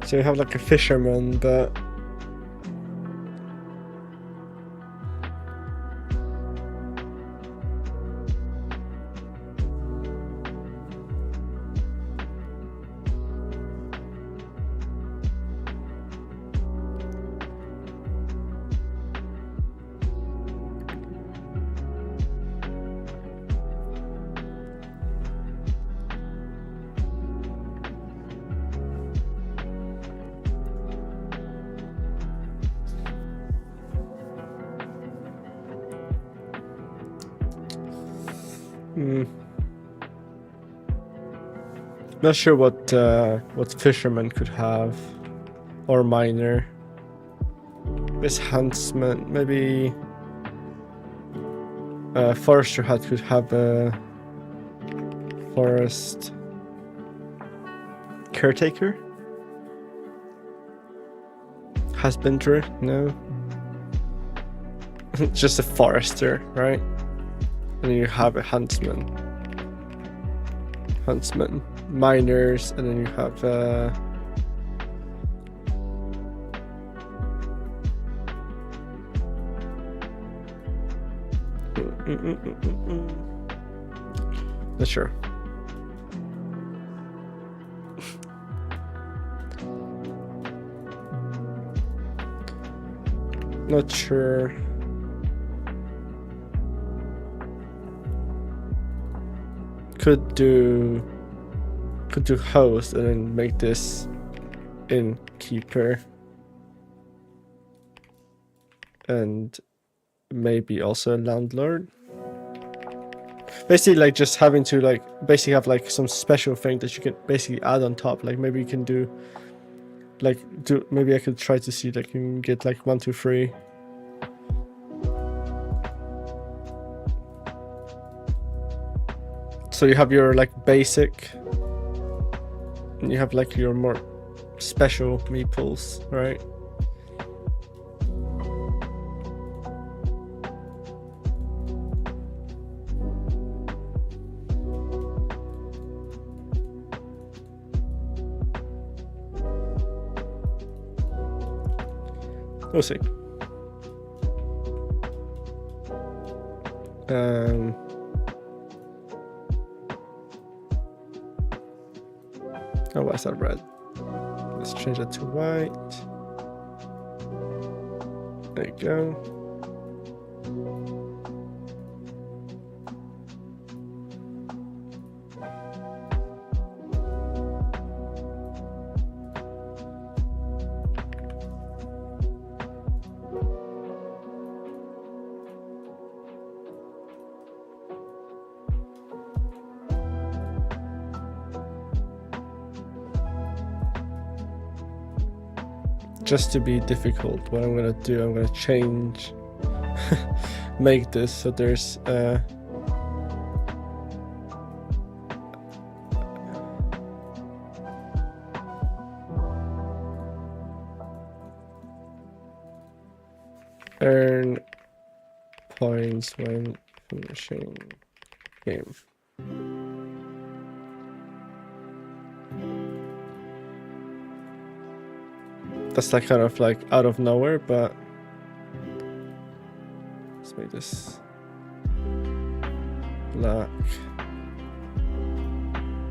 so you have like a fisherman, but not sure what fisherman could have, or miner. This huntsman, maybe forester hut could have a forest caretaker. Husbandry, no. Just a forester, right? And then you have a huntsman. Miners, and then you have not sure. Not sure. Could do host and then make this innkeeper, and maybe also a landlord. Basically, like just having to like basically have like some special thing that you can basically add on top. Like maybe you can do maybe I could try to see like you can get like 1, 2, 3. So you have your like basic, and you have like your more special meeples, right? We'll see. Oh, why is that red? Let's change that to white. There you go. Just to be difficult, what I'm gonna do, I'm gonna change, make this so there's Earn points when finishing game. That's like kind of like out of nowhere, but let's make this black.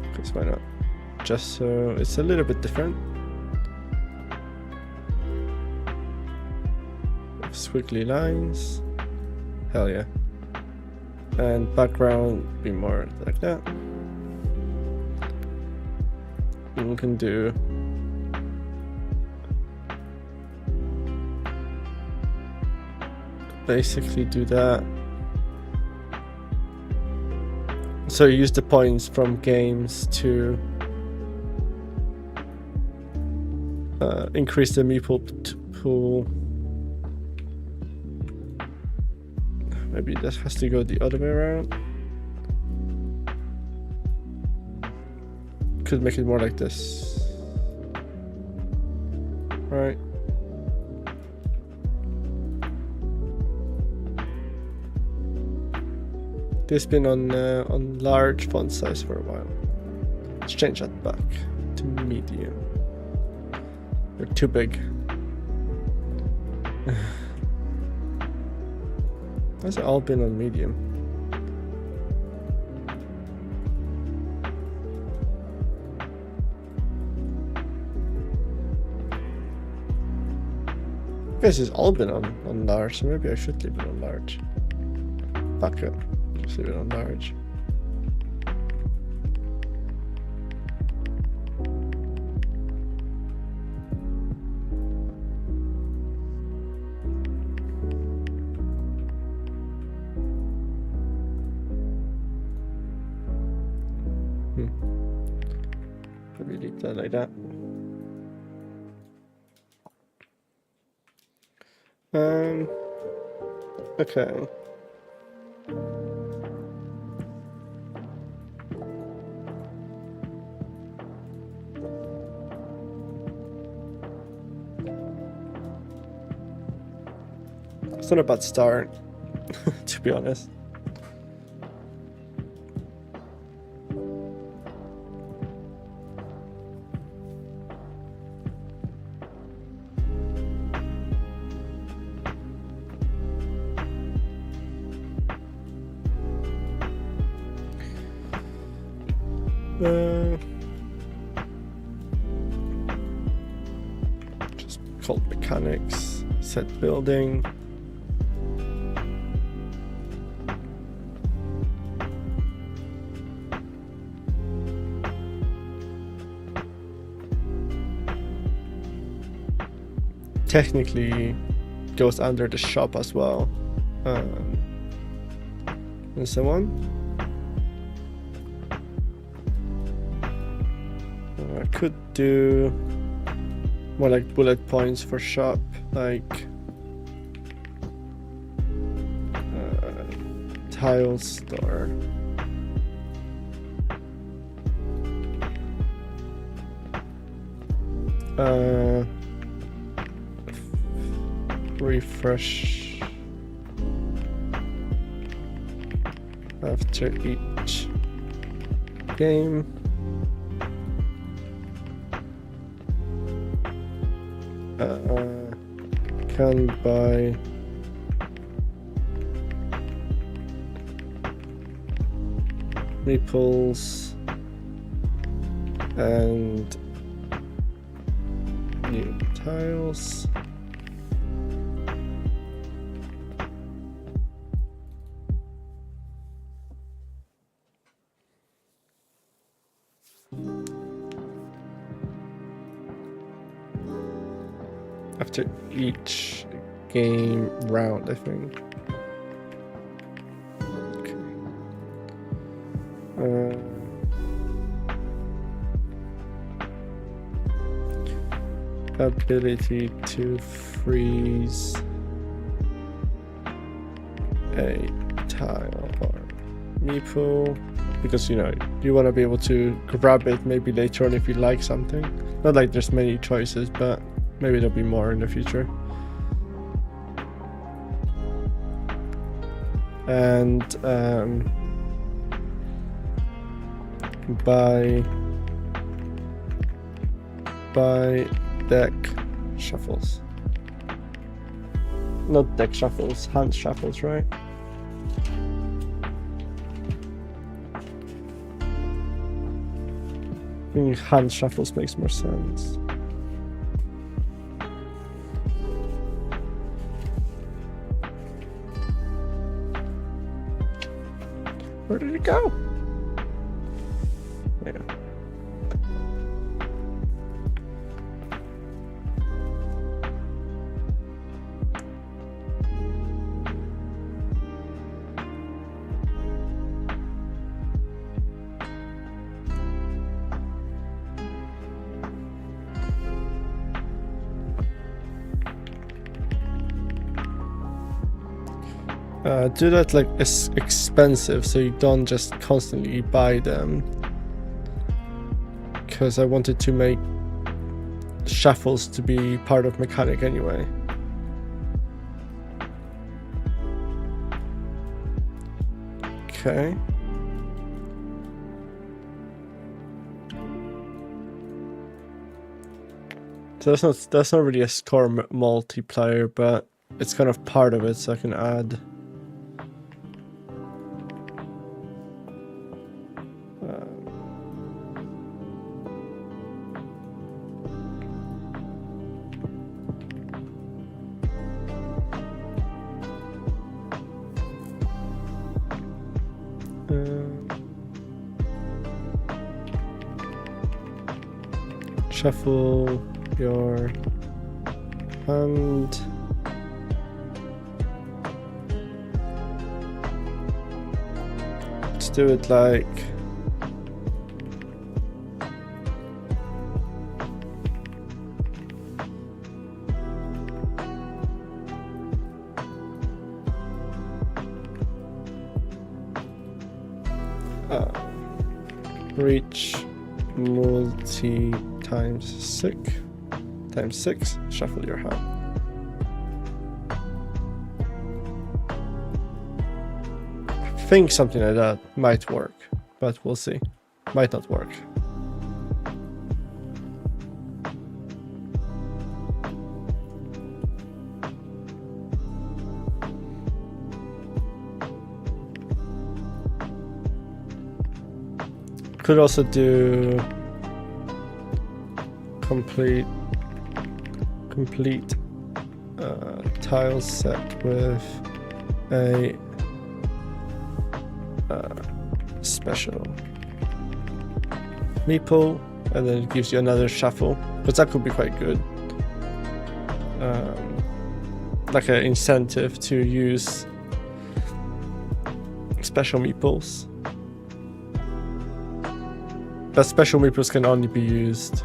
Because why not? Just so it's a little bit different. Squiggly lines. Hell yeah. And background be more like that. And we can do basically do that. So use the points from games to increase the meeple pool. Maybe that has to go the other way around. Could make it more like this. Right. This been on large font size for a while. Let's change that back to medium. They're too big. Why's it all been on medium? I guess it's all been on large, so maybe I should leave it on large. Fuck it. Just leave it on large. Maybe leave that like that. Okay. It's not a bad start, to be honest. Just called mechanics, set building. Technically goes under the shop as well, and so on. I could do more like bullet points for shop, like tile store. Refresh after each game. Can buy meeples and new tiles. After each game round, I think. Okay. Ability to freeze a tile or meeple, because you know you want to be able to grab it maybe later on if you like something. Not like there's many choices, but maybe there'll be more in the future. and buy deck shuffles. Not deck shuffles, hand shuffles, right? I think hand shuffles makes more sense. Where did it go? Yeah. Do that like it's expensive so you don't just constantly buy them, because I wanted to make shuffles to be part of mechanic anyway. Okay. So that's not really a score multiplier, but it's kind of part of it, so I can add. Shuffle your hand. Let's do it like reach multi times 6, shuffle your hand. I think something like that might work, but we'll see. Might not work. Could also do complete tile set with a special meeple, and then it gives you another shuffle, but that could be quite good, like an incentive to use special meeples. But special meeples can only be used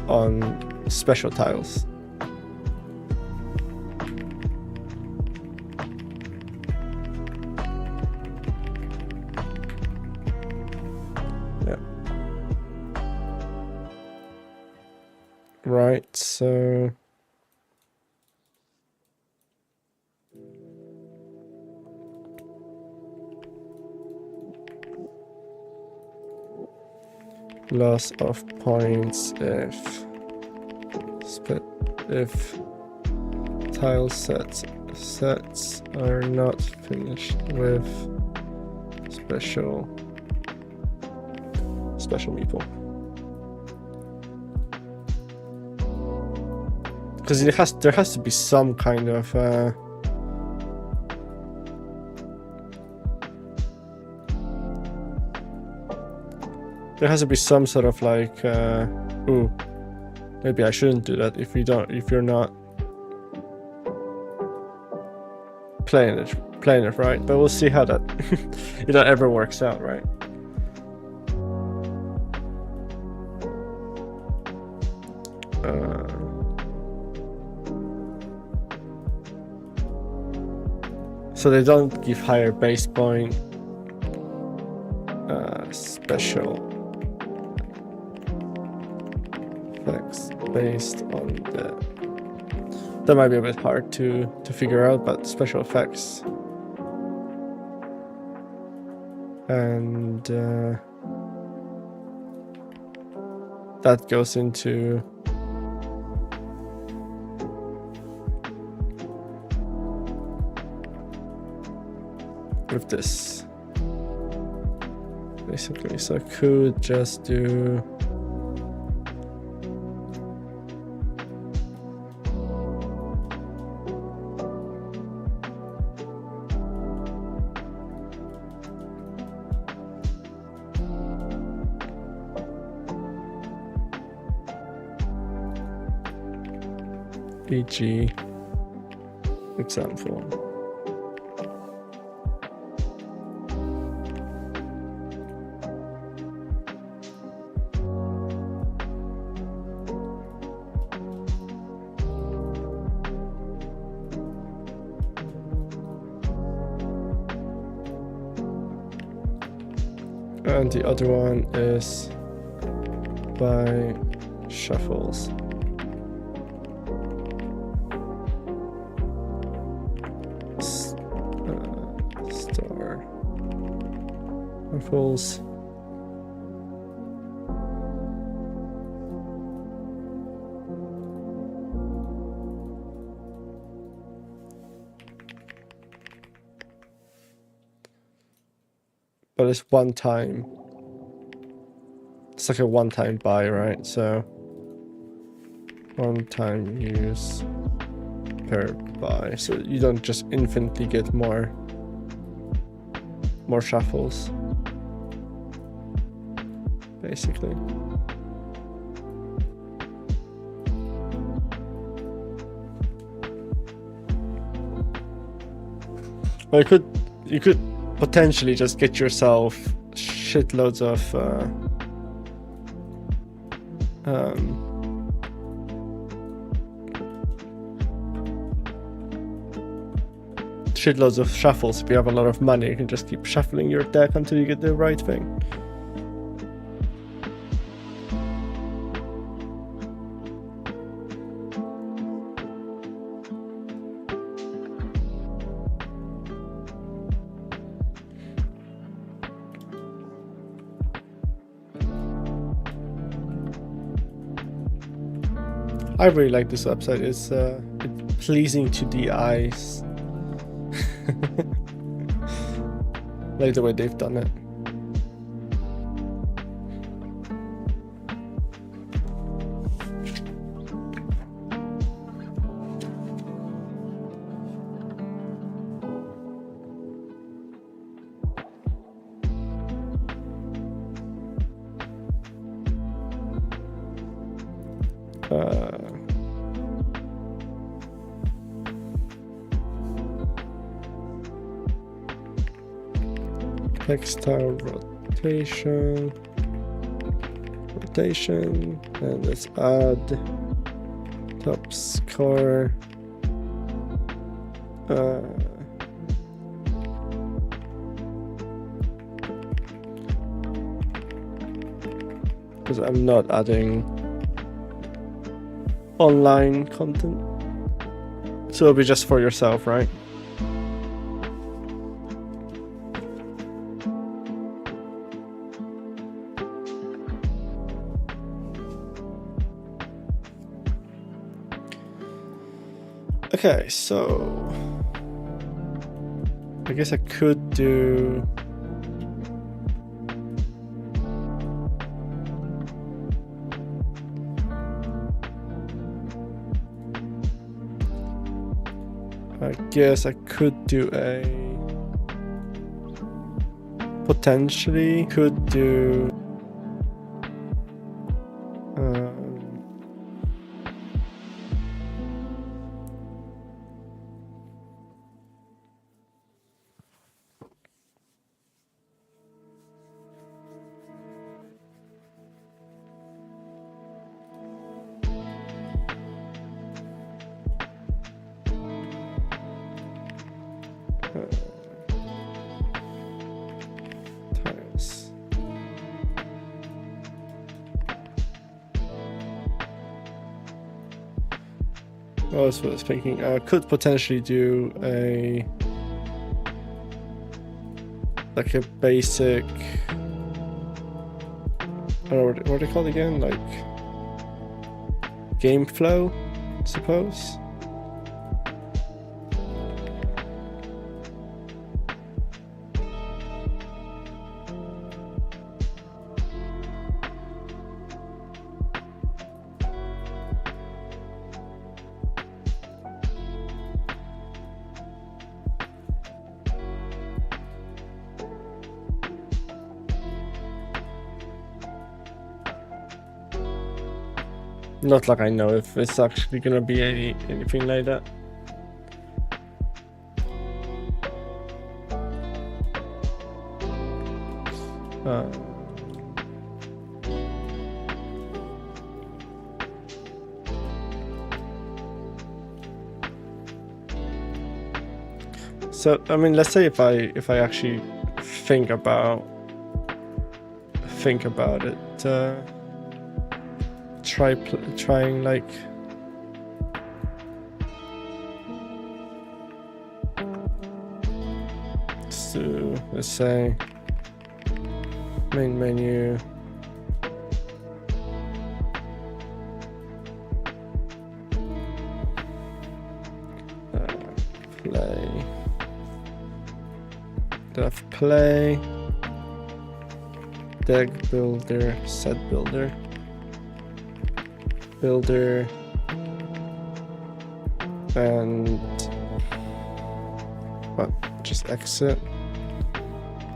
on special tiles. Yeah. Right, so loss of points if tile sets are not finished with special meeple, because there has to be some kind of there has to be some sort of like ooh, maybe I shouldn't do that if you're not playing it right, but we'll see how that ever works out, right? So they don't give higher base point, special effects based on the That might be a bit hard to figure out, but special effects. And that goes into with this basically. So I could just do e.g. example. And the other one is by shuffles. Star shuffles. But it's one time. It's like a one-time buy, right? So one-time use per buy. So you don't just infinitely get more shuffles, basically. Well, you could potentially just get yourself shitloads of shitloads of shuffles. If you have a lot of money, you can just keep shuffling your deck until you get the right thing. I really like this website. It's pleasing to the eyes. Like the way they've done it. Textile rotation, and let's add top score. Because I'm not adding online content, so it'll be just for yourself, right? Okay, so I guess I could do a potentially could do tiles. what else was I thinking? Could potentially do like a basic, I don't know what are they called again? Like game flow, I suppose. Not like I know if it's actually gonna be anything like that. So I mean, let's say if I actually think about it, trying like so let's say main menu, play, def play, deck builder, set builder, and what, just exit.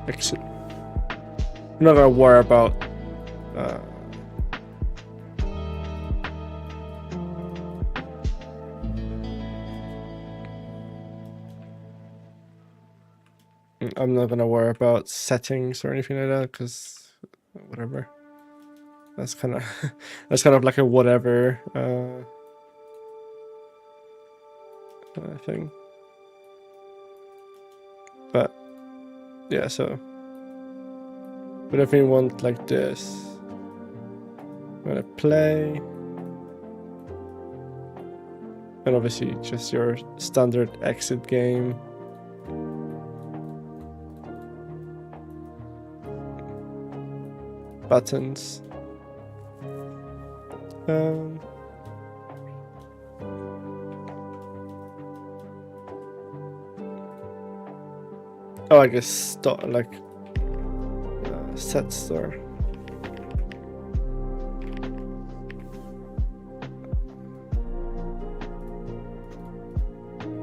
I'm not gonna worry about I'm not gonna worry about settings or anything like that, because whatever. That's kind of that's kind of like a whatever thing. But yeah, so but if you want like this, I'm gonna play, and obviously just your standard exit game. Buttons. Oh, I guess start like set store.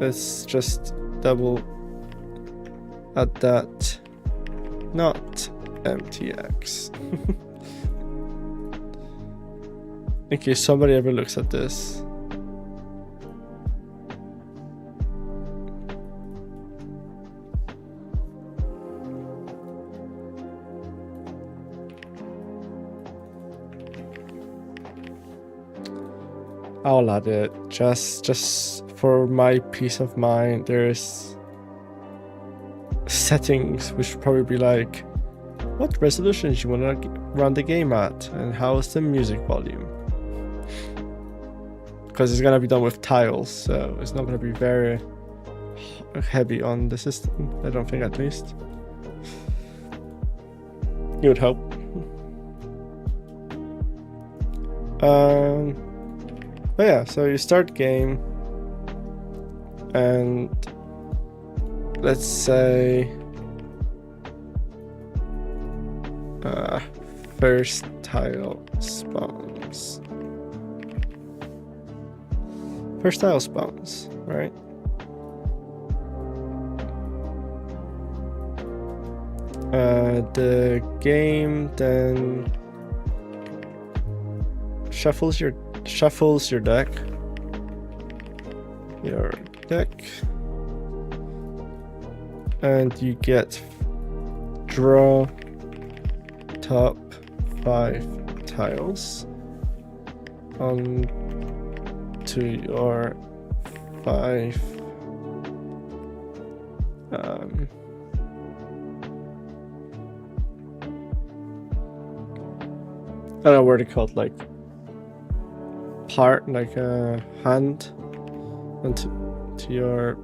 Let's just double add that, not MTX. In case somebody ever looks at this. I'll add it just for my peace of mind. There's settings which would probably be like, what resolutions you want to run the game at, and how's the music volume, because it's gonna be done with tiles, so it's not gonna be very heavy on the system, I don't think, at least. It would help. But yeah, so you start game, and let's say first tile spawns. First tile spawns, right? The game then shuffles your deck. And you get draw top 5 tiles onto your 5 I don't know what they call it, like part, like a hand and to your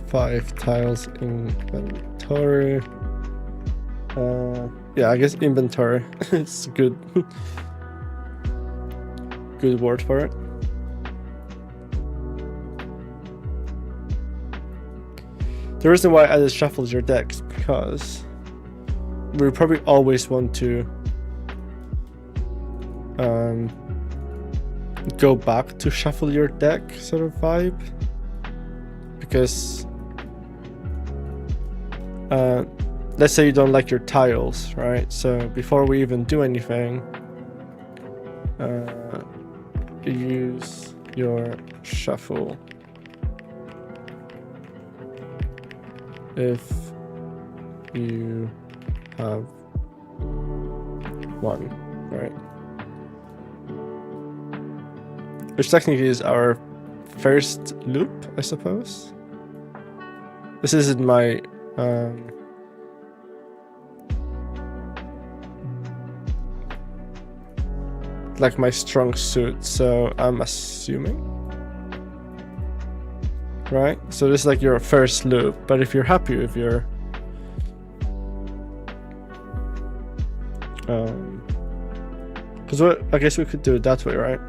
five tiles inventory. Yeah, I guess inventory. It's a good word for it. The reason why I added shuffle your decks because we probably always want to go back to shuffle your deck sort of vibe, because let's say you don't like your tiles, right? So before we even do anything, you use your shuffle if you have one, right? Which technically is our first loop, I suppose. This isn't my like my strong suit, so I'm assuming, right? So this is like your first loop, but if you're happy with your because I guess we could do it that way, right?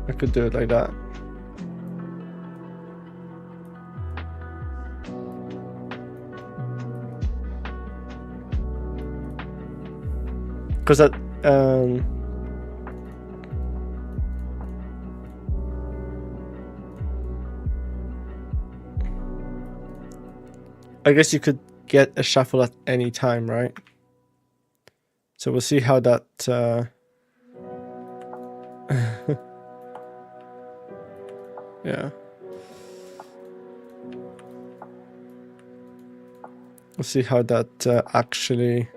I could do it like that. Because that I guess you could get a shuffle at any time, right? So we'll see how that yeah. We'll see how that actually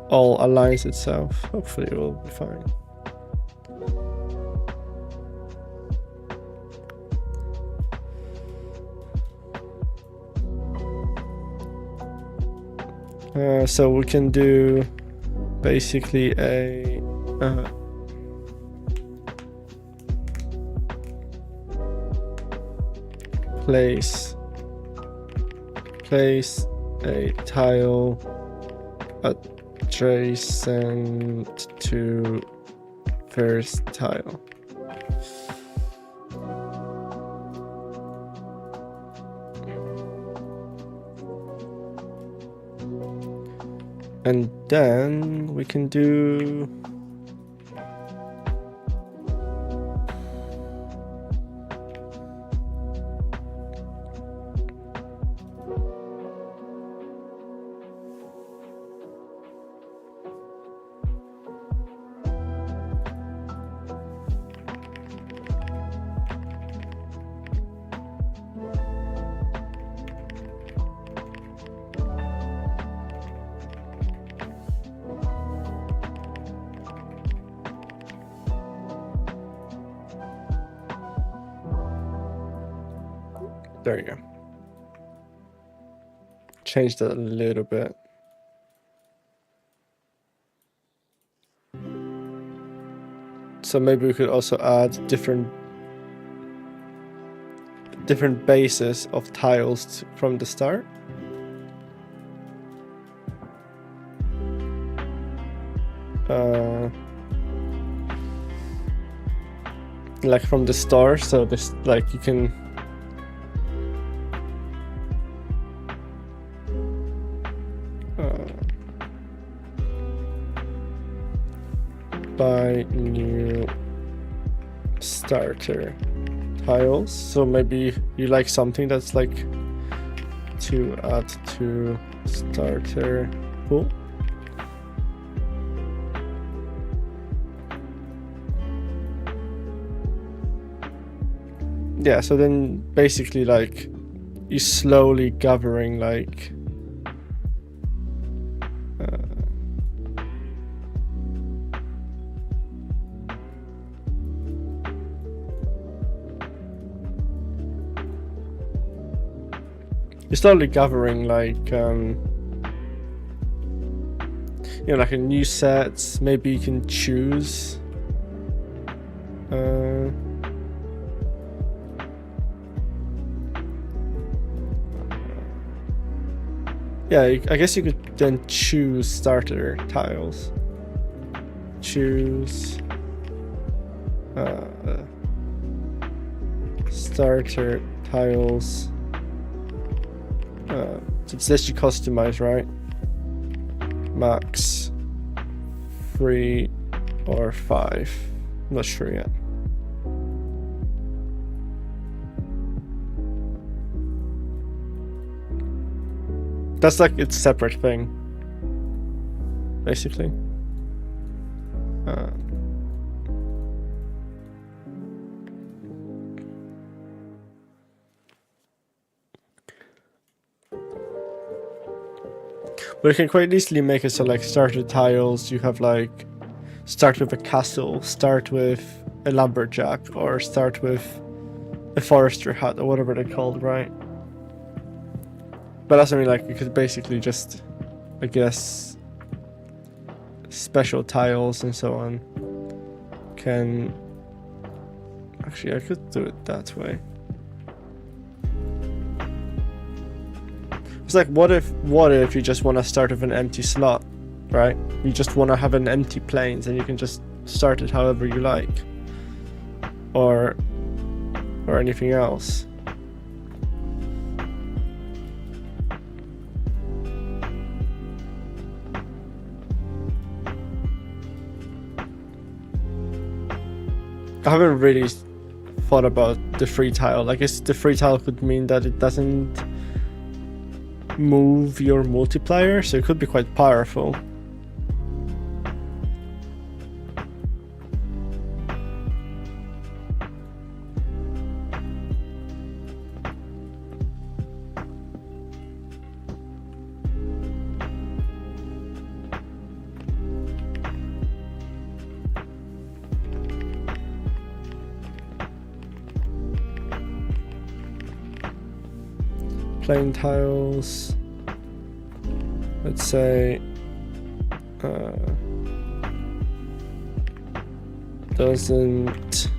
all aligns itself. Hopefully it will be fine. So we can do basically a place a tile adjacent to first tile. And then we can do there you go. Change that a little bit. So maybe we could also add different bases of tiles from the start. Like from the start, so this like you can buy new starter tiles. So maybe you like something that's like to add to starter pool. yeah, so then basically like you slowly governing like you're slowly governing like you know, like a new set. Maybe you can choose yeah, I guess you could then choose starter tiles. Choose starter tiles. So it's this you customize, right? Max 3 or 5. I'm not sure yet. That's like its separate thing, basically. But you can quite easily make it so like starter tiles, you have like start with a castle, start with a lumberjack, or start with a forester hut, or whatever they're called, right? But that's only like you could basically just, I guess, special tiles and so on can actually I could do it that way. It's like what if you just want to start with an empty slot, right? You just want to have an empty plains and you can just start it however you like, or anything else. I haven't really thought about the free tile. I guess the free tile could mean that it doesn't move your multiplier, so it could be quite powerful. Plain tiles, let's say doesn't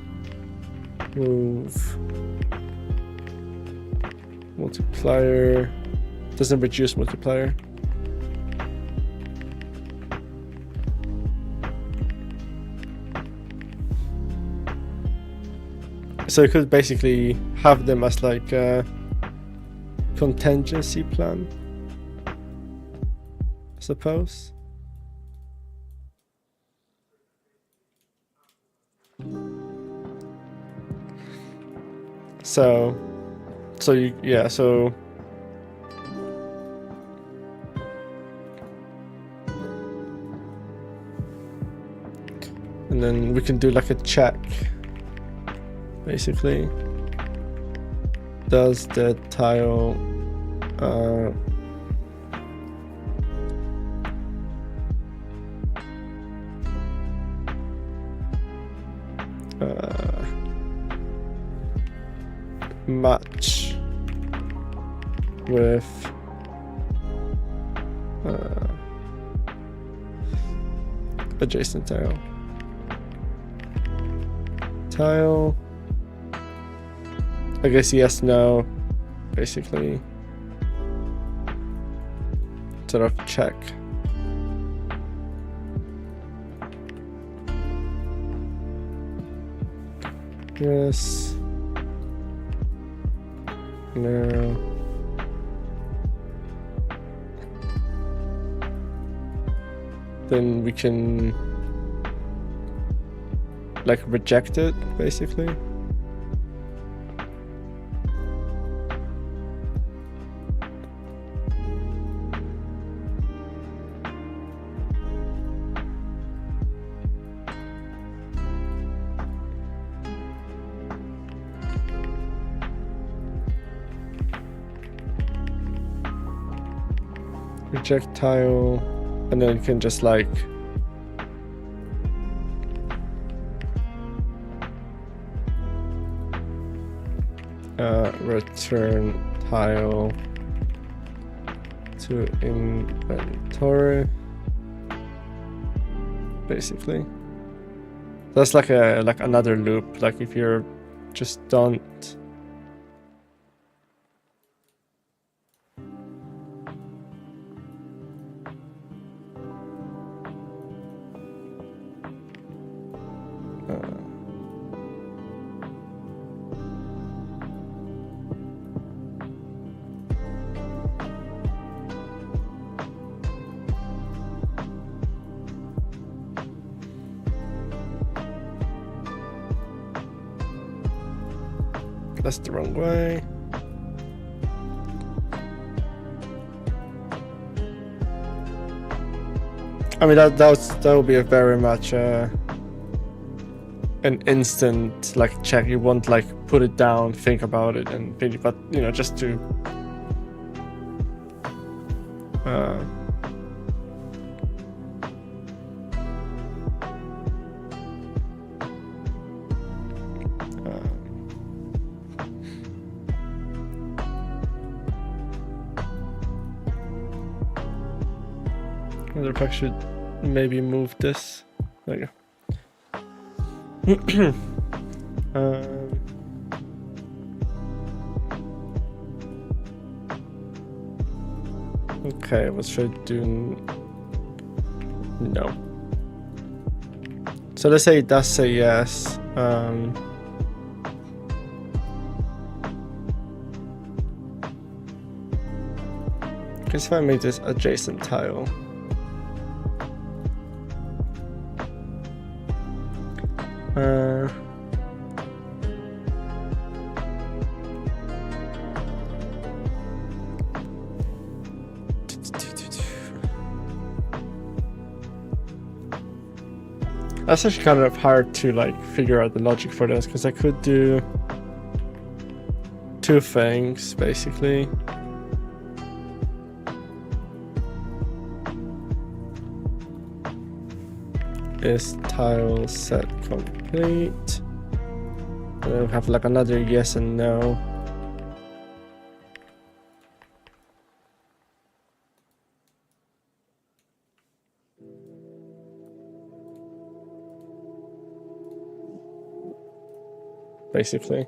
move multiplier, doesn't reduce multiplier. So you could basically have them as like a contingency plan, I suppose. So you, yeah, so and then we can do like a check, basically. Does the tile match with adjacent tile? I guess yes, no, basically. Sort of check. Yes. No. Then we can like reject it, basically. projectile, and then you can just like return tile to inventory, basically. That's like another loop. Like if you're just don't that's the wrong way. I mean that would be a very much an instant like check. You won't like put it down, think about it, and finish. But you know, just to I wonder if I should maybe move this. There you go. Okay, what should I do? No. So let's say it does say yes. Because if I make this adjacent tile. That's actually kind of hard to like figure out the logic for this, because I could do two things basically. Is tile set complete? And then we have like another yes and no. Basically.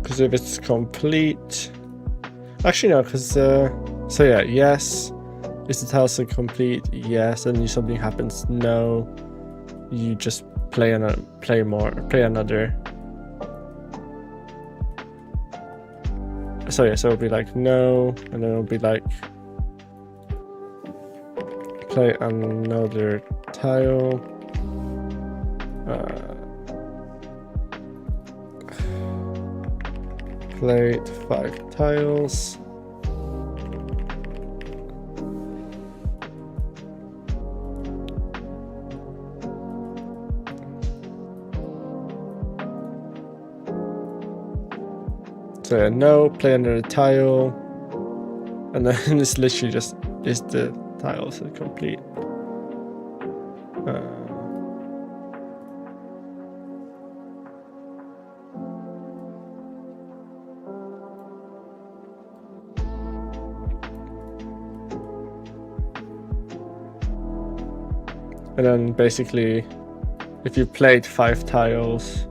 Because if it's complete, actually no, because so yeah, yes. Is the tile set complete? Yes. And something happens? No. You just play another. So yeah, so it'll be like no, and then it'll be like play another tile. Played 5 tiles. So yeah, no, play another tile, and then it's literally just is the tile set complete. And then basically, if you played 5 tiles,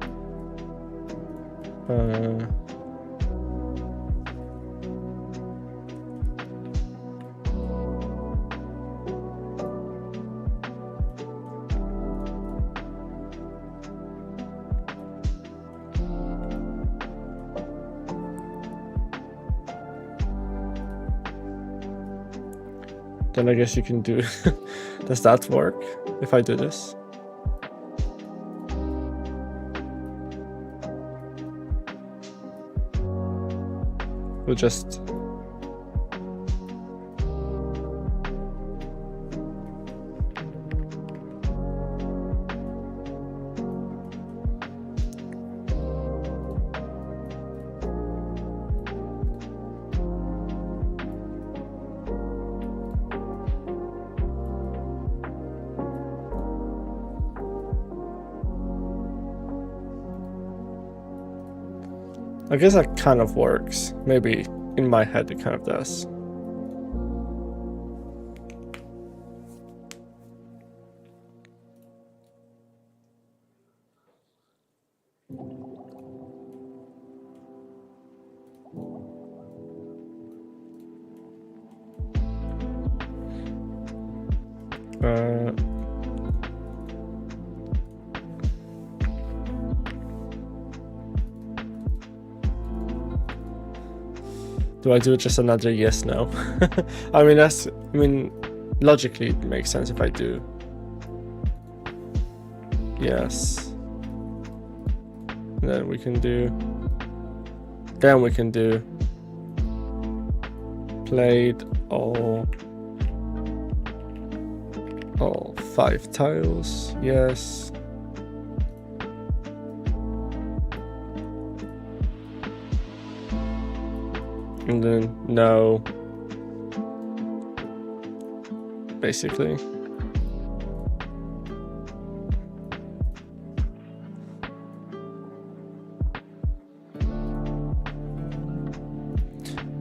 then I guess you can do. Does that work if I do this? We'll just I guess that kind of works. Maybe in my head it kind of does. Do I do just another yes, no? I mean, logically it makes sense if I do. Yes. Then we can do played all 5 tiles, yes. And then no, basically.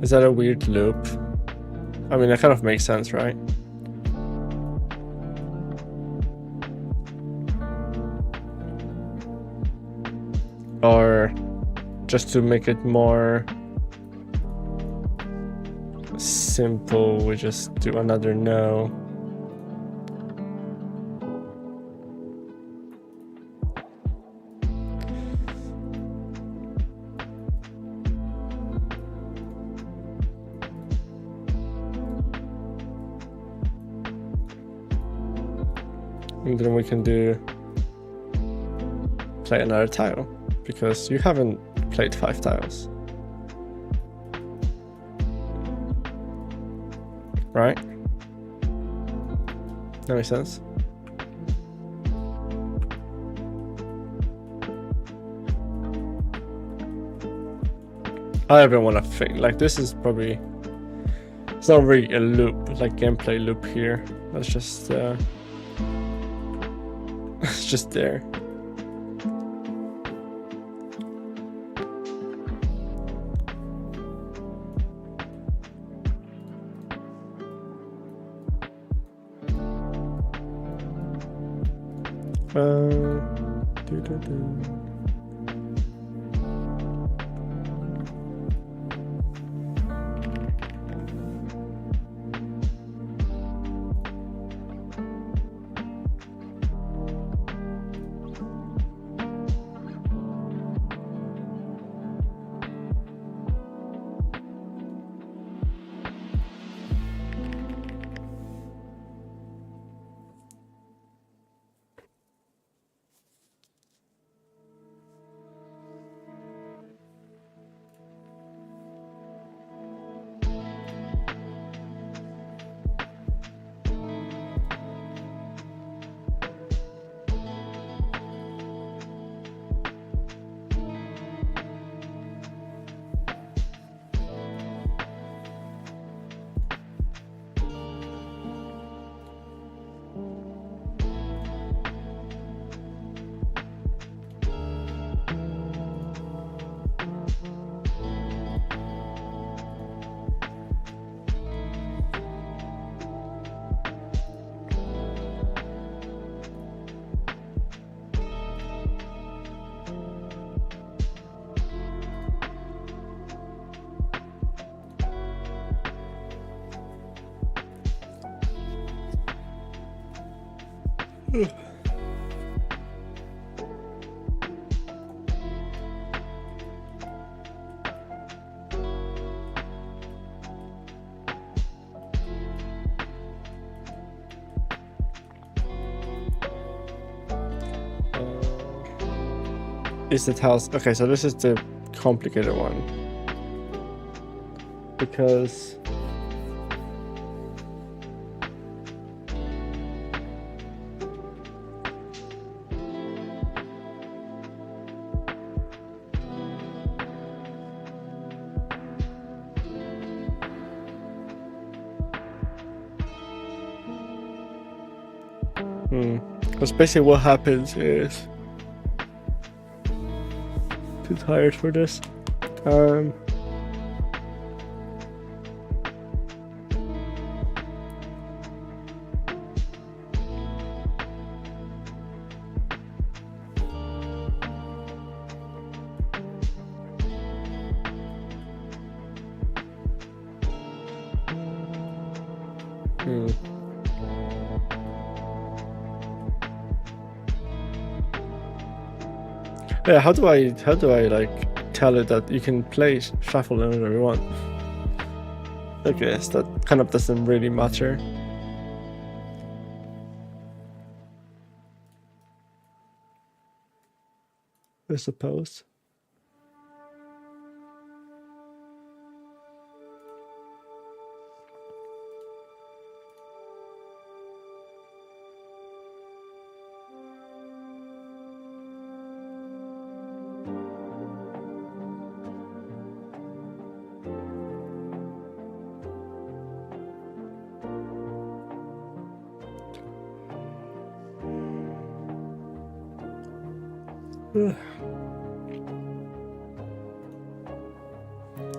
Is that a weird loop? I mean, that kind of makes sense, right? Or just to make it more simple, we just do another no. And then we can play another tile, because you haven't played 5 tiles. Right? That makes sense. I don't want to think, like, this is probably, it's not really a loop, like gameplay loop here. That's just it's just there. Is the tiles okay? So this is the complicated one, because basically what happens is, too tired for this. Um. Yeah, how do I like tell it that you can play shuffle whenever you want? I guess that kind of doesn't really matter. I suppose. Oh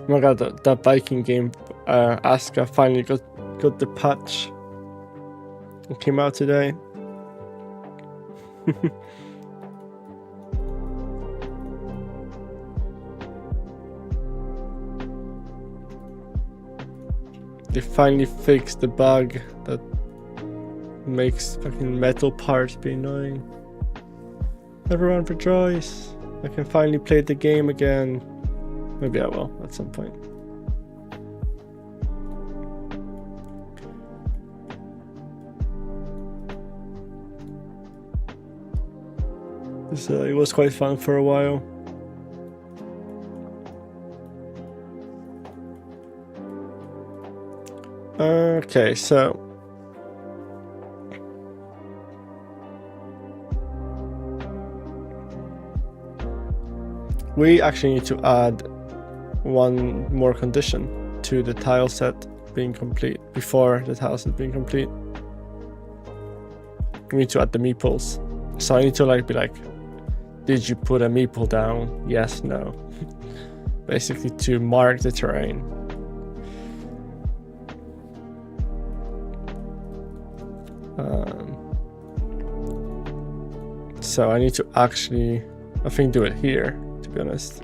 my god, that Viking game, Aska finally got the patch. It came out today. They finally fixed the bug that makes fucking metal parts be annoying. Everyone rejoice! I can finally play the game again. Maybe I will at some point. So it was quite fun for a while. Okay, so we actually need to add one more condition to the tile set being complete before the tile set being complete. We need to add the meeples. So I need to like be like, did you put a meeple down? Yes, no. Basically to mark the terrain. So I need to actually, I think, do it here, to be honest.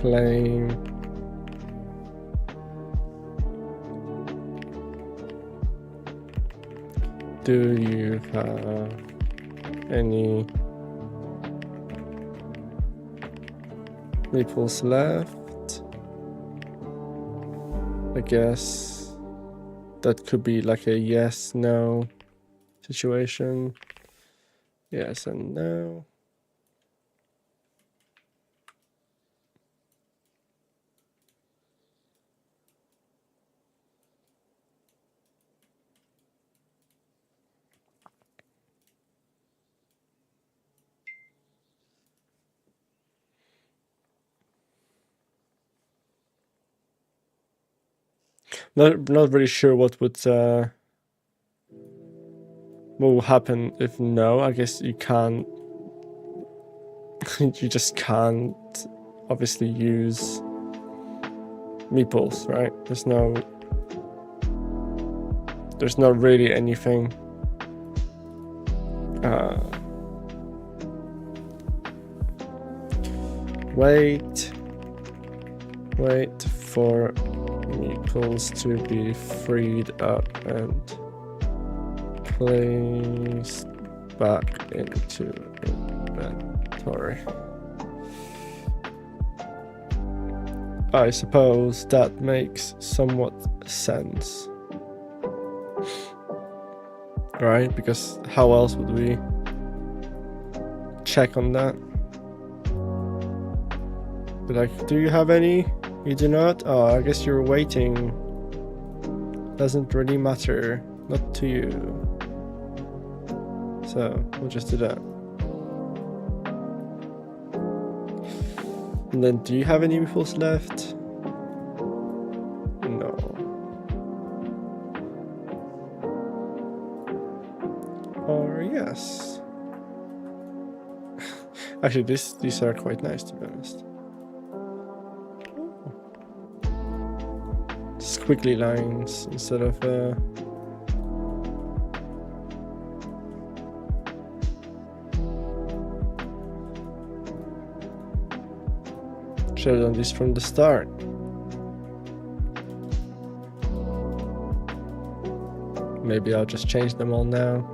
Claim do you have any meeples left? I guess that could be like a yes no situation. Yes and no. Not really sure what will happen if no. I guess you can't. You just can't obviously use meeples, right? There's not really anything. Wait for meeples to be freed up and placed back into inventory. I suppose that makes somewhat sense, right? Because how else would we check on that? But like, do you have any? You do not? Oh, I guess you're waiting. Doesn't really matter. Not to you. So, we'll just do that. And then, do you have any meeples left? No. Or yes. Actually, these are quite nice, to be honest. Squiggly lines instead of should have done this from the start. Maybe I'll just change them all now.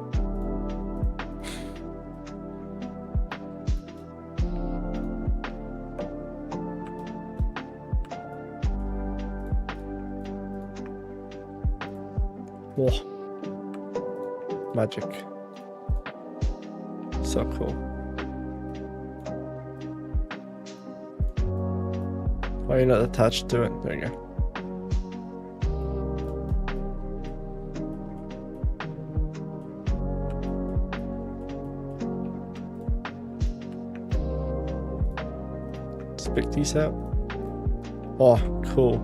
Whoa. Magic. So cool. Why are you not attached to it? There you go. Let's pick these out. Oh, cool.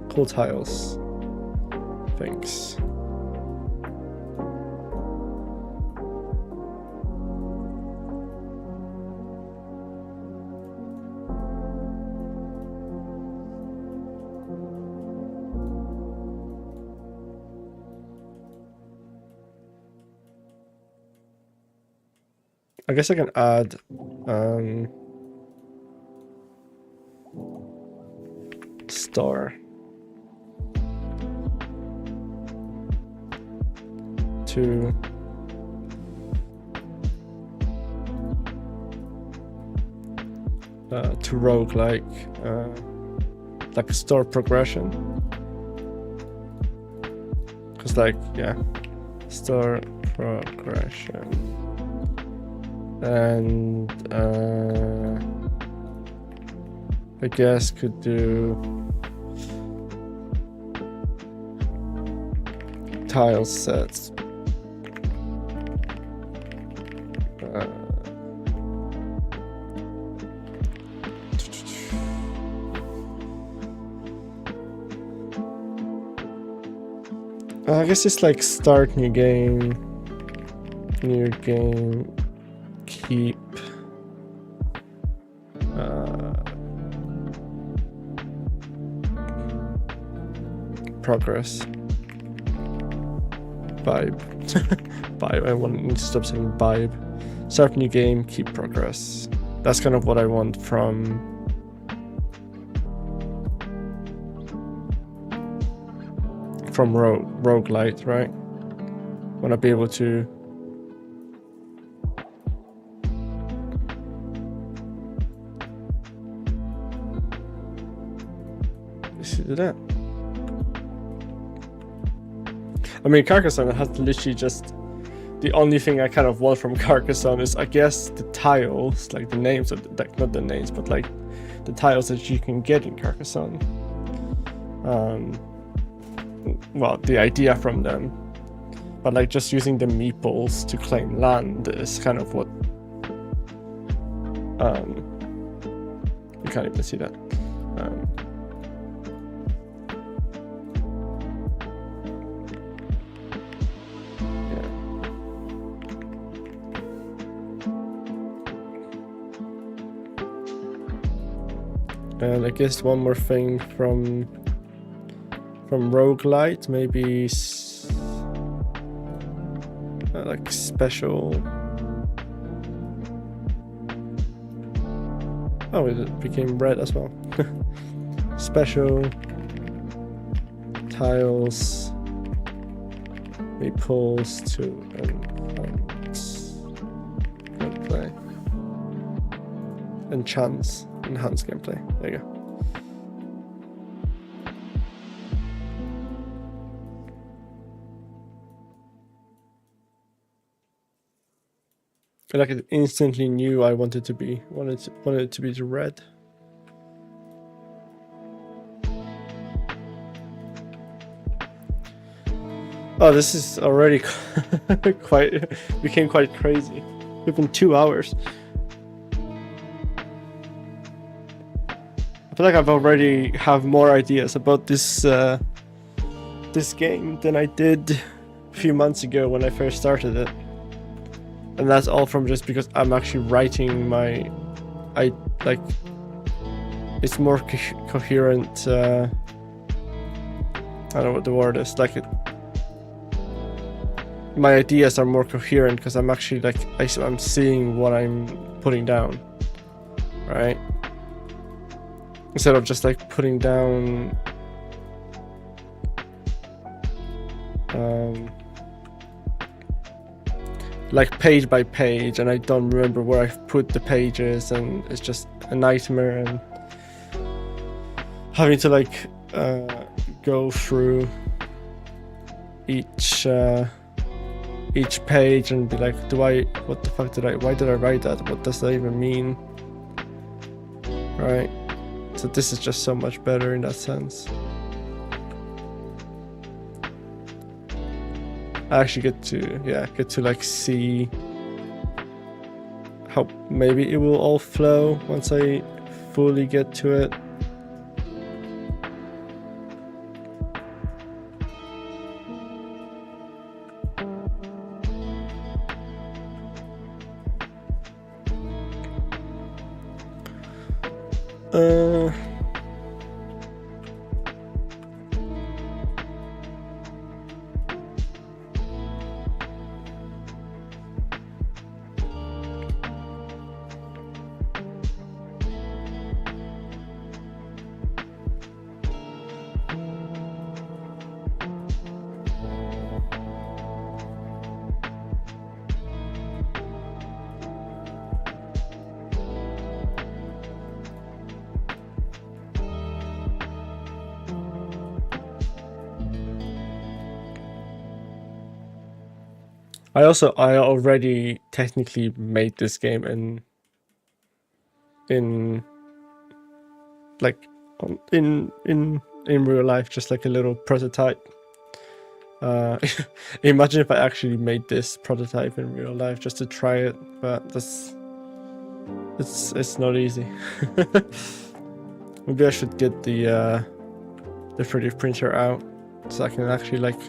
Cool tiles. Thanks. I guess I can add star to roguelike, like a store progression. Cause like, yeah, store progression. And I guess could do tile sets. I guess it's like start new game, keep progress, vibe. Vibe. I want to stop saying vibe. Start new game, keep progress. That's kind of what I want from roguelite, right? Want to be able to do that. I mean, Carcassonne has literally just the only thing I kind of want from Carcassonne is, I guess, the tiles, like the names of like not the names, but like the tiles that you can get in Carcassonne. Well, the idea from them, but like just using the meeples to claim land is kind of what. You can't even see that. And I guess one more thing from roguelite, maybe like special. Oh, it became red as well. Special tiles, meeples to gameplay, enhance gameplay. There you go. Like it instantly knew I wanted it to be the red. Oh, this is already quite became quite crazy. Within 2 hours. I feel like I've already have more ideas about this this game than I did a few months ago when I first started it. And that's all from just because I'm actually writing my like it's more coherent I don't know what the word is, like my ideas are more coherent because I'm actually like I'm seeing what I'm putting down, right? Instead of just like putting down like page by page, and I don't remember where I've put the pages, and it's just a nightmare, and having to like go through each page and be like, what the fuck why did I write that? What does that even mean? Right? So this is just so much better in that sense. I actually get to like see how maybe it will all flow once I fully get to it. I already technically made this game in like in real life, just like a little prototype. Imagine if I actually made this prototype in real life just to try it, but it's not easy. Maybe I should get the 3D printer out so I can actually like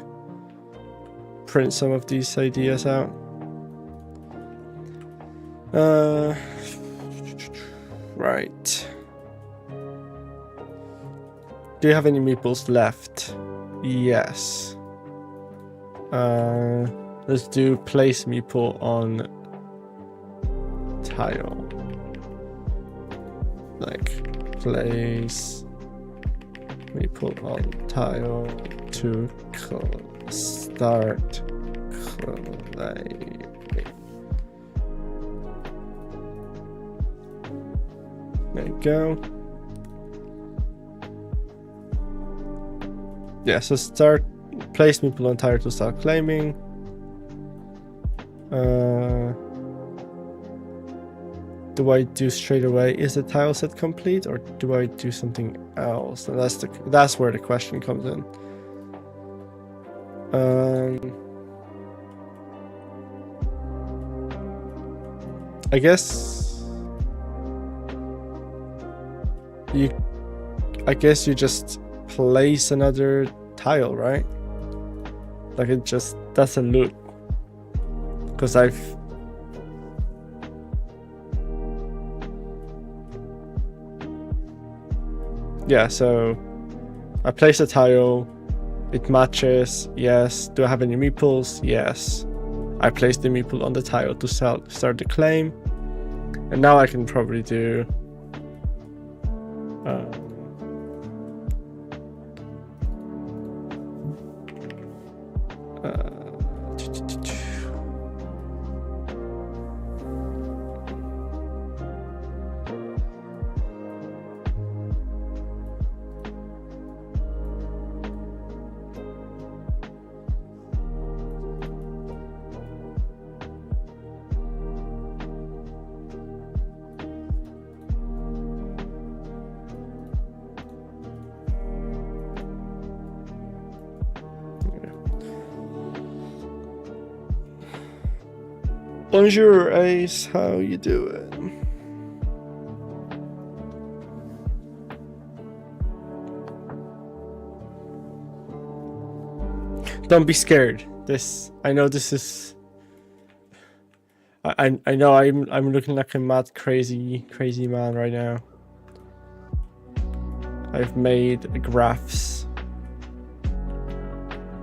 print some of these ideas out. Right. Do you have any meeples left? Yes. Let's do place meeple on tile. Like place meeple on tile to start claiming. There you go. Yeah, so start place meeple on tile to start claiming. Do I do straight away? Is the tile set complete, or do I do something else? And that's where the question comes in. I guess you just place another tile, right? Like that's a loop. Because so I place a tile, it matches, yes. Do I have any meeples? Yes. I place the meeple on the tile to start the claim. And now I can probably do Bonjour, Ace. How you doing? Don't be scared. I know this is. I know I'm looking like a mad crazy man right now. I've made graphs.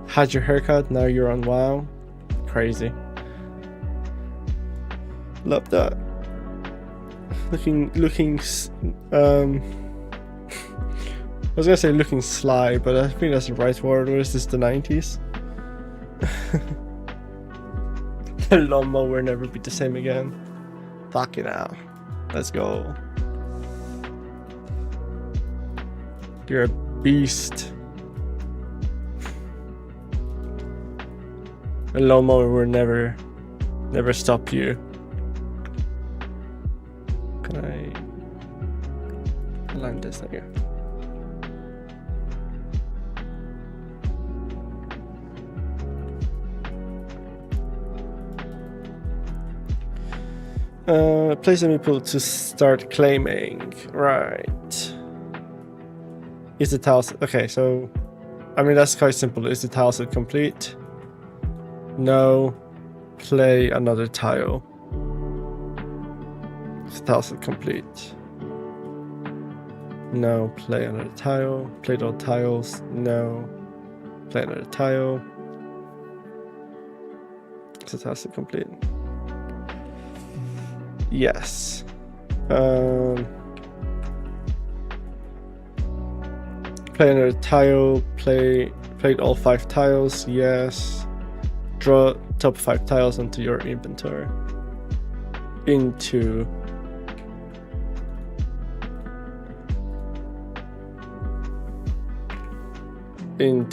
Had your haircut, now you're on WoW. Crazy. Love that. Looking I was gonna say looking sly, but I think that's the right word. Or is this the 90s? The lawnmower will never be the same again. Fuck it out. Let's go. You're a beast. A lawnmower will never stop you. Can I land this here? Place a meeple to start claiming. Right. Is the tile okay? So, I mean that's quite simple. Is the tile set complete? No. Play another tile. Is the tile set complete? No. Play another tile. Played all tiles. No. Play another tile. Is the tile set complete? Yes. Play another tile. Played all 5 tiles. Yes. Draw top 5 tiles onto your inventory. Into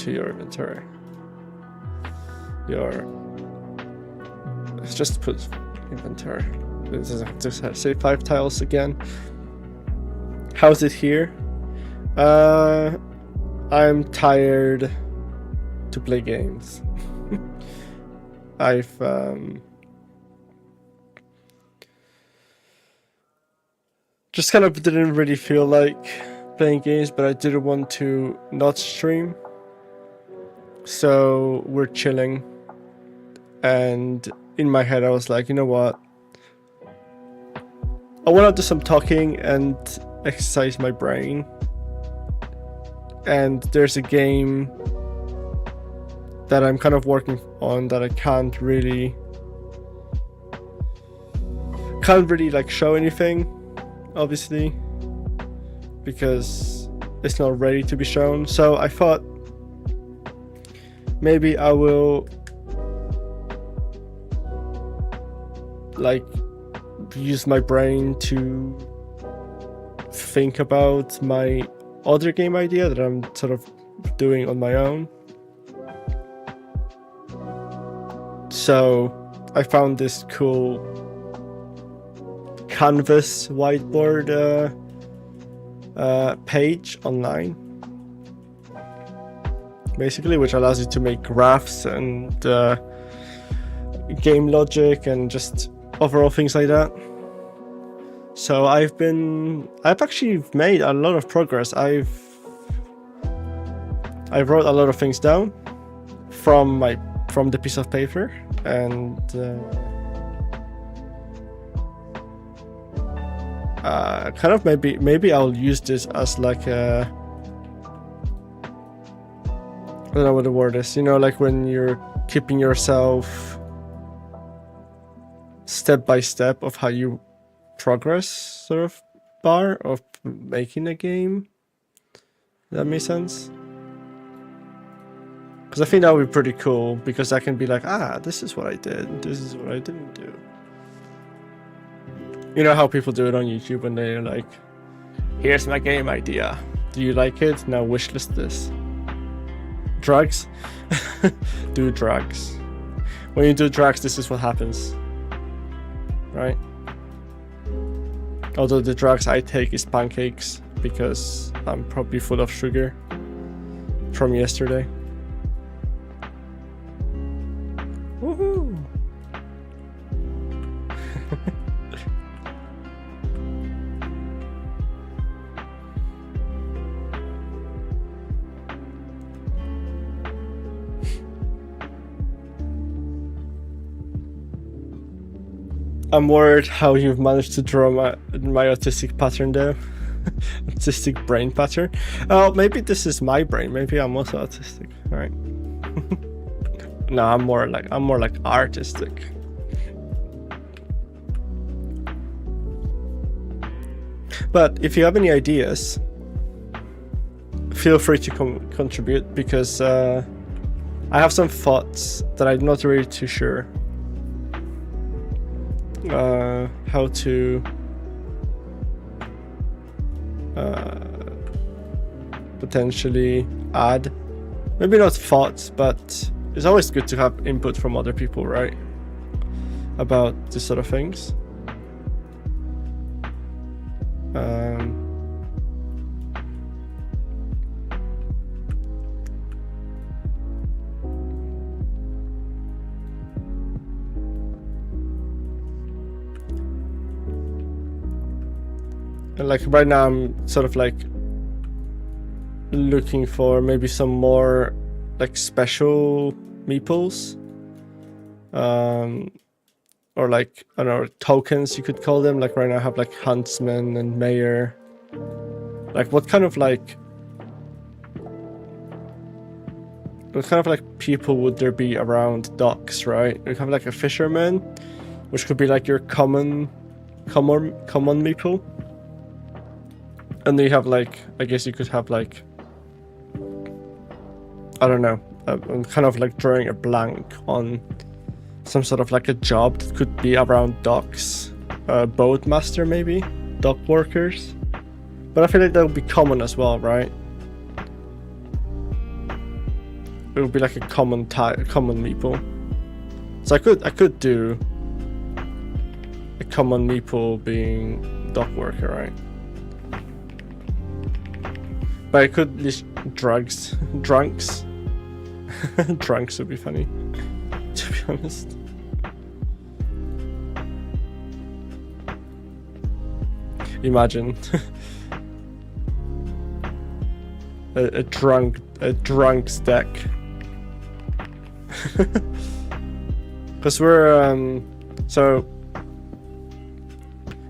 your inventory. Let's just put inventory. Just say 5 tiles again. How's it here? I'm tired to play games. I've just kind of didn't really feel like playing games, but I didn't want to not stream. So we're chilling, and in my head I was like, you know what? I want to do some talking and exercise my brain. And there's a game that I'm kind of working on that I can't really like show anything, obviously, because it's not ready to be shown. So I thought maybe I will like use my brain to think about my other game idea that I'm sort of doing on my own. So I found this cool canvas whiteboard page online, basically, which allows you to make graphs and game logic and just overall things like that. So I've actually made a lot of progress. I've wrote a lot of things down from the piece of paper, and kind of maybe I'll use this as like a, I don't know what the word is, you know, like when you're keeping yourself step by step of how you progress sort of bar of making a game. Does that make sense? Because I think that would be pretty cool, because I can be like, this is what I did, this is what I didn't do. You know how people do it on YouTube when they're like, here's my game idea, do you like it? Now wishlist this. Drugs? Do drugs. When you do drugs, this is what happens, right? Although the drugs I take is pancakes, because I'm probably full of sugar from yesterday. Woohoo! I'm worried how you've managed to draw my autistic pattern though. Autistic brain pattern. Oh, maybe this is my brain. Maybe I'm also autistic. All right. No, I'm more like artistic. But if you have any ideas, feel free to contribute, because I have some thoughts that I'm not really too sure how to potentially add. Maybe not thoughts, but it's always good to have input from other people, right? About this sort of things. And like right now I'm sort of like looking for maybe some more like special meeples, or like, I don't know, tokens you could call them. Like right now I have like huntsman and mayor. Like what kind of like people would there be around docks, right? You have like a fisherman, which could be like your common meeple. And then you have like, I guess you could have like, I don't know, I'm kind of like drawing a blank on some sort of like a job that could be around docks. Boat master maybe? Dock workers? But I feel like that would be common as well, right? It would be like a common meeple. So I could do a common meeple being dock worker, right? But I could list drunks. Drunks would be funny, to be honest. Imagine a drunk's deck. Because we're so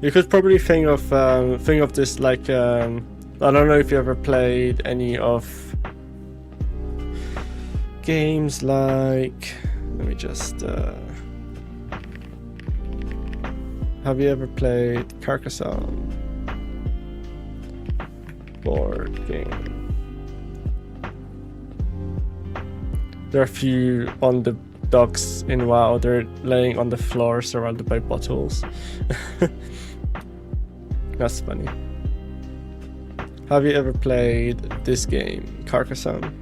you could probably think of this like I don't know if you ever played any of games like, let me just have you ever played Carcassonne board game? There are a few on the docks in WoW. They're laying on the floor surrounded by bottles. That's funny. Have you ever played this game, Carcassonne?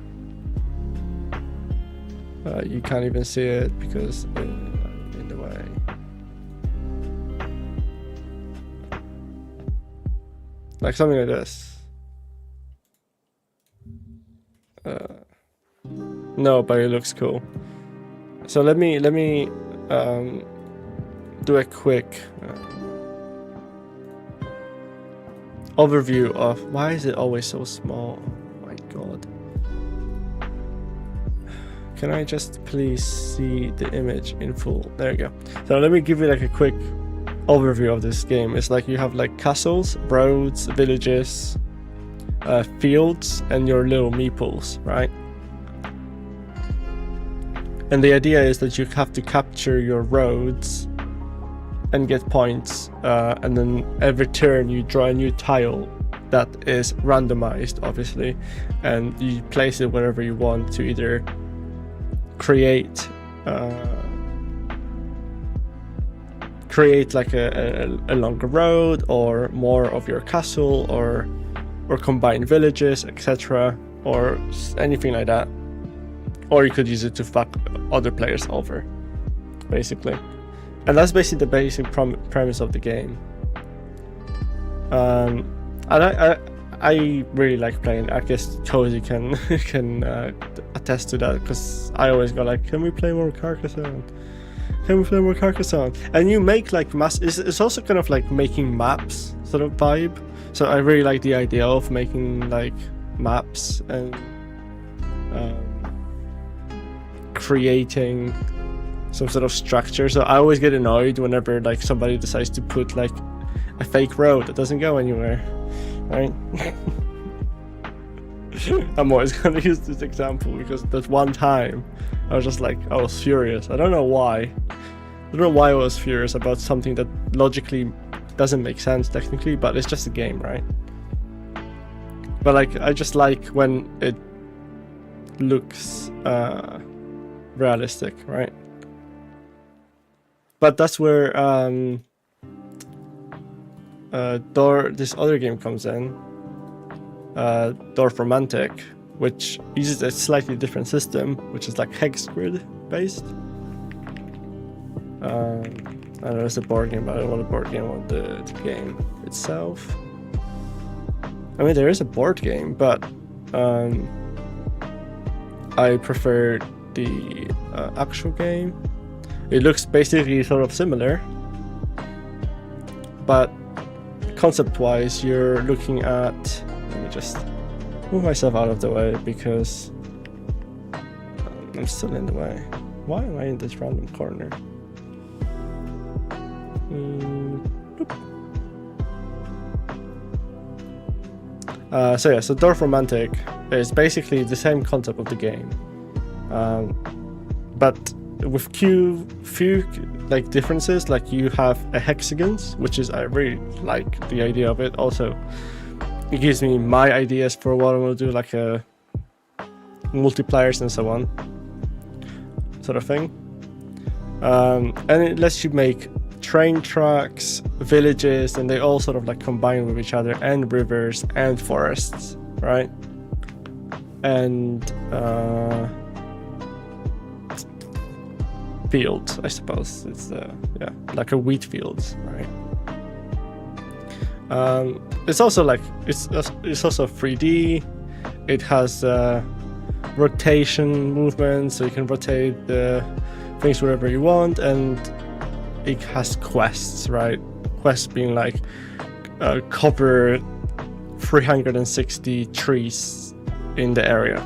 You can't even see it because in the way. Like something like this. No, but it looks cool. So let me do a quick overview of why is it always so small? Oh my god. Can I just please see the image in full? There you go. So let me give you like a quick overview of this game. It's like you have like castles, roads, villages, fields, and your little meeples, right? And the idea is that you have to capture your roads and get points, and then every turn you draw a new tile that is randomized, obviously, and you place it wherever you want to either create like a longer road or more of your castle, or combine villages, etc., or anything like that. Or you could use it to fuck other players over, basically. And that's basically the basic premise of the game. And I really like playing. I guess Cozy can attest to that, because I always go like, can we play more Carcassonne? Can we play more Carcassonne? And you make like it's also kind of like making maps sort of vibe. So I really like the idea of making like maps and creating some sort of structure. So I always get annoyed whenever like somebody decides to put like a fake road that doesn't go anywhere, right? I'm always gonna use this example because that one time I was just like, I was furious. I don't know why. I don't know why I was furious about something that logically doesn't make sense technically, but it's just a game, right? But like, I just like when it looks realistic, right? But that's where this other game comes in, Dorf Romantic, which uses a slightly different system, which is like hex grid based. I know it's a board game, but I don't want a board game, I want the game itself. I mean, there is a board game, but I prefer the actual game. It looks basically sort of similar, but concept-wise, you're looking at... Let me just move myself out of the way because I'm still in the way. Why am I in this random corner? So Dorf Romantic is basically the same concept of the game, but with few like differences. Like you have a hexagons, which is, I really like the idea of it. Also, it gives me my ideas for what I'm gonna do, like a multipliers and so on, sort of thing. And it lets you make train tracks, villages, and they all sort of like combine with each other, and rivers and forests, right? And fields, I suppose. It's yeah, like a wheat fields, right? It's also like it's also 3D. It has rotation movement, so you can rotate the things wherever you want, and it has quests, right? Quests being like cover 360 trees in the area.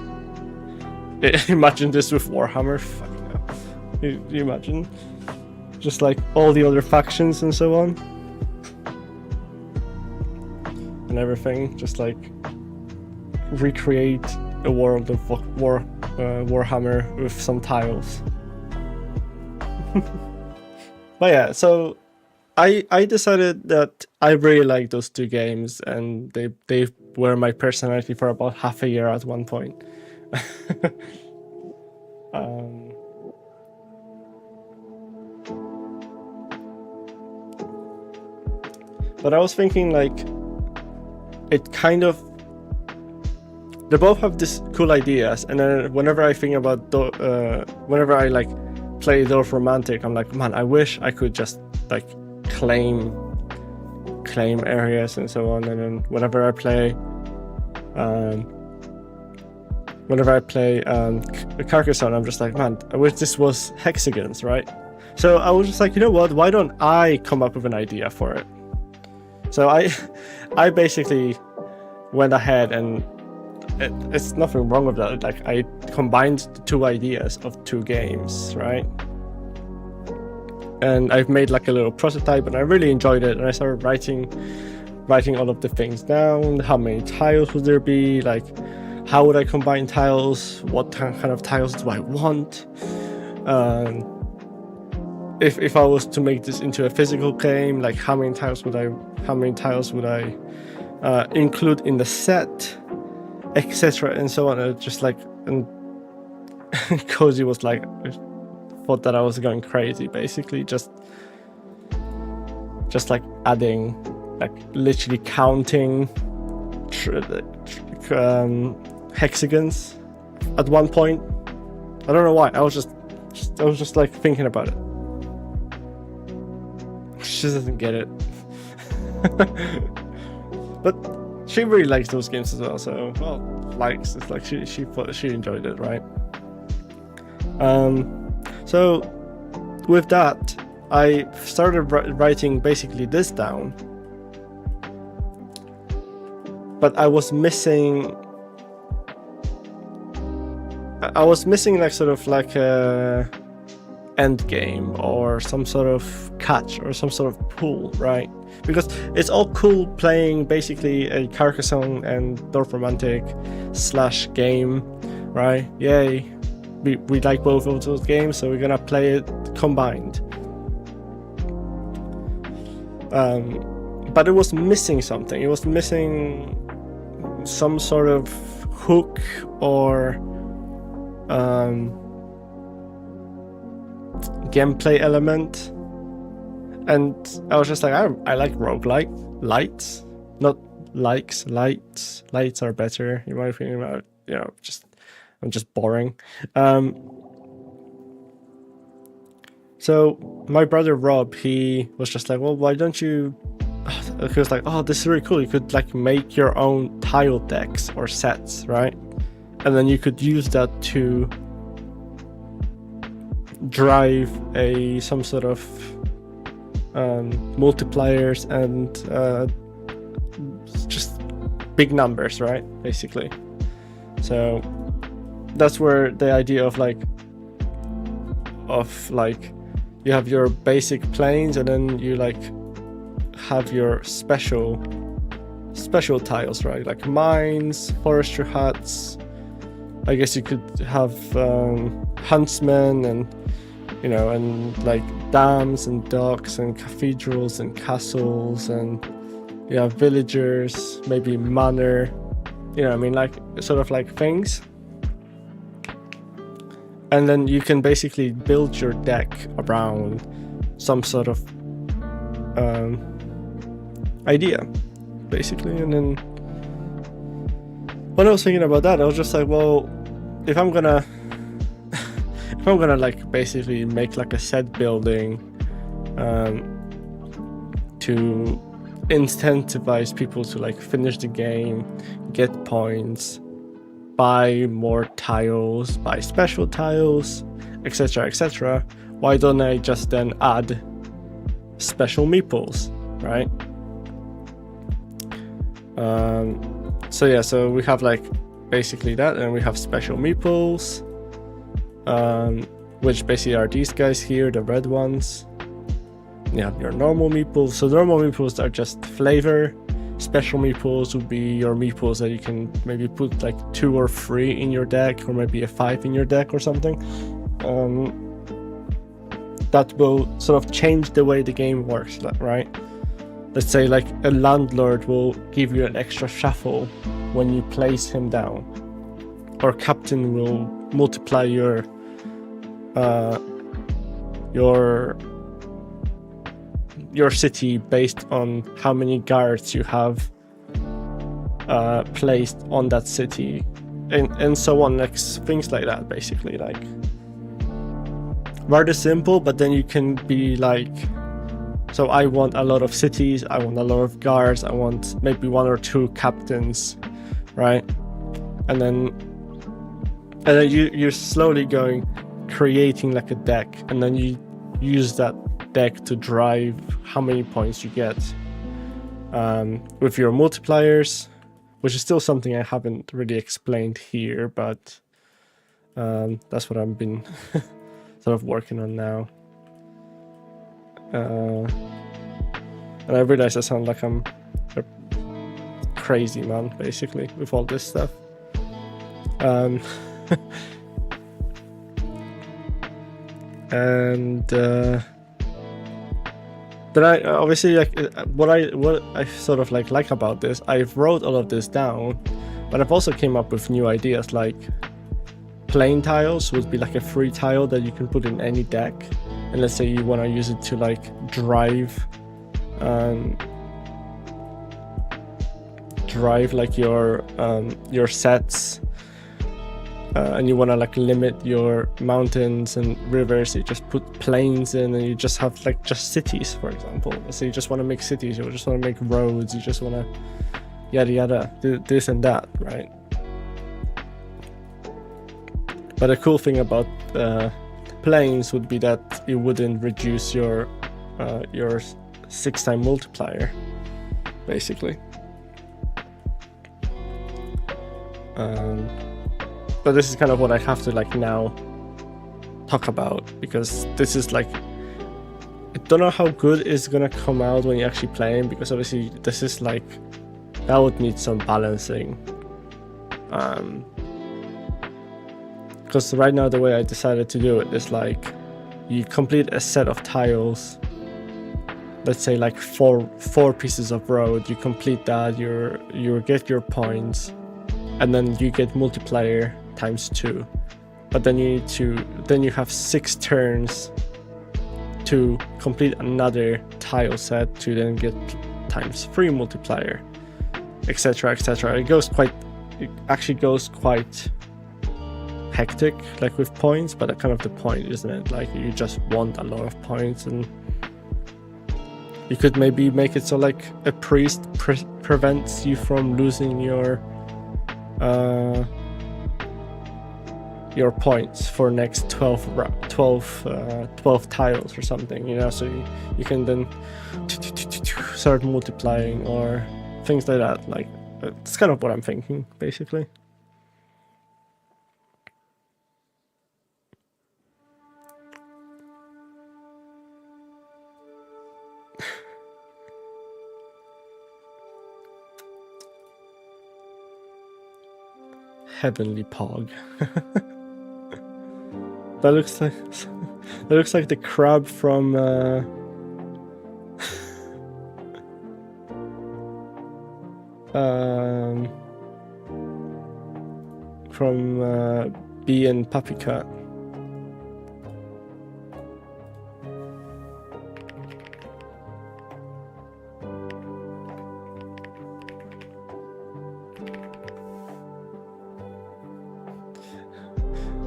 Imagine this with Warhammer. Fucking hell. You imagine? Just like all the other factions and so on. And everything. Just like recreate a world of Warhammer with some tiles. But yeah, so I decided that I really like those two games, and they were my personality for about half a year at one point. But I was thinking, like, it kind of, they both have this cool ideas, and then whenever I think about whenever I like play Dorf Romantic, I'm like, man, I wish I could just like claim areas and so on. And then whenever I play Carcassonne, I'm just like, man, I wish this was hexagons, right? So I was just like, you know what, why don't I come up with an idea for it? So I basically went ahead, and it's nothing wrong with that. Like, I combined the two ideas of two games, right? And I've made like a little prototype, and I really enjoyed it. And I started writing all of the things down. How many tiles would there be? Like, how would I combine tiles? What kind of tiles do I want? If I was to make this into a physical game, like how many tiles would I include in the set, etc. and so on. Just like, and Cozy was like, thought that I was going crazy, basically just like adding, like literally counting hexagons at one point. I don't know why. I was just like thinking about it. She doesn't get it. But she really likes those games as well, so, well, likes, it's like she thought she enjoyed it, right? So with that, I started writing basically this down, but I was missing like sort of like a end game or some sort of catch or some sort of pull, right? Because it's all cool playing basically a Carcassonne and Dorfromantik / game, right? Yay, we like both of those games, so we're gonna play it combined. But it was missing something. It was missing some sort of hook or gameplay element, and I was just like, I like roguelike lights, not likes lights. Lights are better in my opinion. About I'm just boring. So my brother Rob, he was just like, well, why don't you? He was like, oh, this is really cool. You could like make your own tile decks or sets, right? And then you could use that to drive some sort of multipliers and just big numbers, right? Basically. So that's where the idea of like you have your basic planes, and then you like have your special tiles, right? Like mines, forestry huts. I guess you could have huntsmen and and like dams and docks and cathedrals and castles, and you have villagers, maybe manor, I mean, like sort of like things. And then you can basically build your deck around some sort of idea, basically. And then when I was thinking about that, I was just like, well, if I'm gonna like basically make like a set building to incentivize people to like finish the game, get points, buy more tiles, buy special tiles, etc., why don't I just then add special meeples, right? So we have like basically that, and we have special meeples, which basically are these guys here, the red ones. You have your normal meeples. So normal meeples are just flavor. Special meeples would be your meeples that you can maybe put like 2 or 3 in your deck, or maybe a 5 in your deck or something. That will sort of change the way the game works, right? Let's say like a landlord will give you an extra shuffle when you place him down, or captain will multiply your city based on how many guards you have placed on that city, and so on, like things like that, basically. Like rather simple, but then you can be like, so I want a lot of cities, I want a lot of guards, I want maybe 1 or 2 captains, right? And then you're slowly creating like a deck, and then you use that deck to drive how many points you get with your multipliers, which is still something I haven't really explained here, but that's what I've been sort of working on now. And I realize I sound like I'm a crazy man, basically, with all this stuff. And then I obviously like what I sort of like about this. I've wrote all of this down, but I've also came up with new ideas. Like plain tiles would be like a free tile that you can put in any deck, and let's say you want to use it to like drive like your sets, and you want to like limit your mountains and rivers. You just put plains in, and you just have like just cities, for example. So you just want to make cities, you just want to make roads, you just want to yada yada, do this and that, right? But the cool thing about complaints would be that it wouldn't reduce your 6-time multiplier, basically. But this is kind of what I have to like now talk about, because this is like, I don't know how good it's gonna come out when you're actually playing, because obviously this is like, that would need some balancing. Because right now the way I decided to do it is like, you complete a set of tiles, let's say like four pieces of road, you complete that, you get your points, and then you get multiplier ×2. But then you have 6 turns to complete another tile set to then get ×3 multiplier, etc, etc. It actually goes quite hectic, like with points, but that's kind of the point, isn't it? Like, you just want a lot of points, and you could maybe make it so like a priest prevents you from losing your points for next 12 tiles or something, you know, so you can then start multiplying or things like that. Like, it's kind of what I'm thinking, basically. Heavenly Pog. That looks like the crab from Bee and Puppy Cat.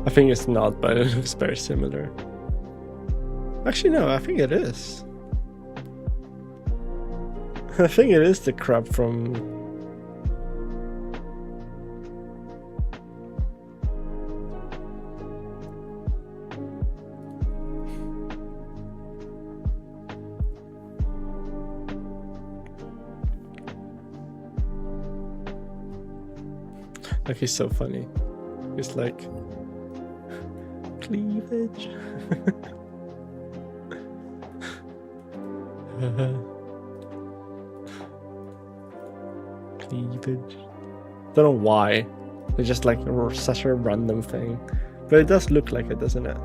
I think it's not, but it looks very similar. Actually, no, I think it is. I think it is the crab from... Like, he's so funny. He's like... Cleavage. Cleavage. Don't know why. It's just like such a random thing. But it does look like it, doesn't it?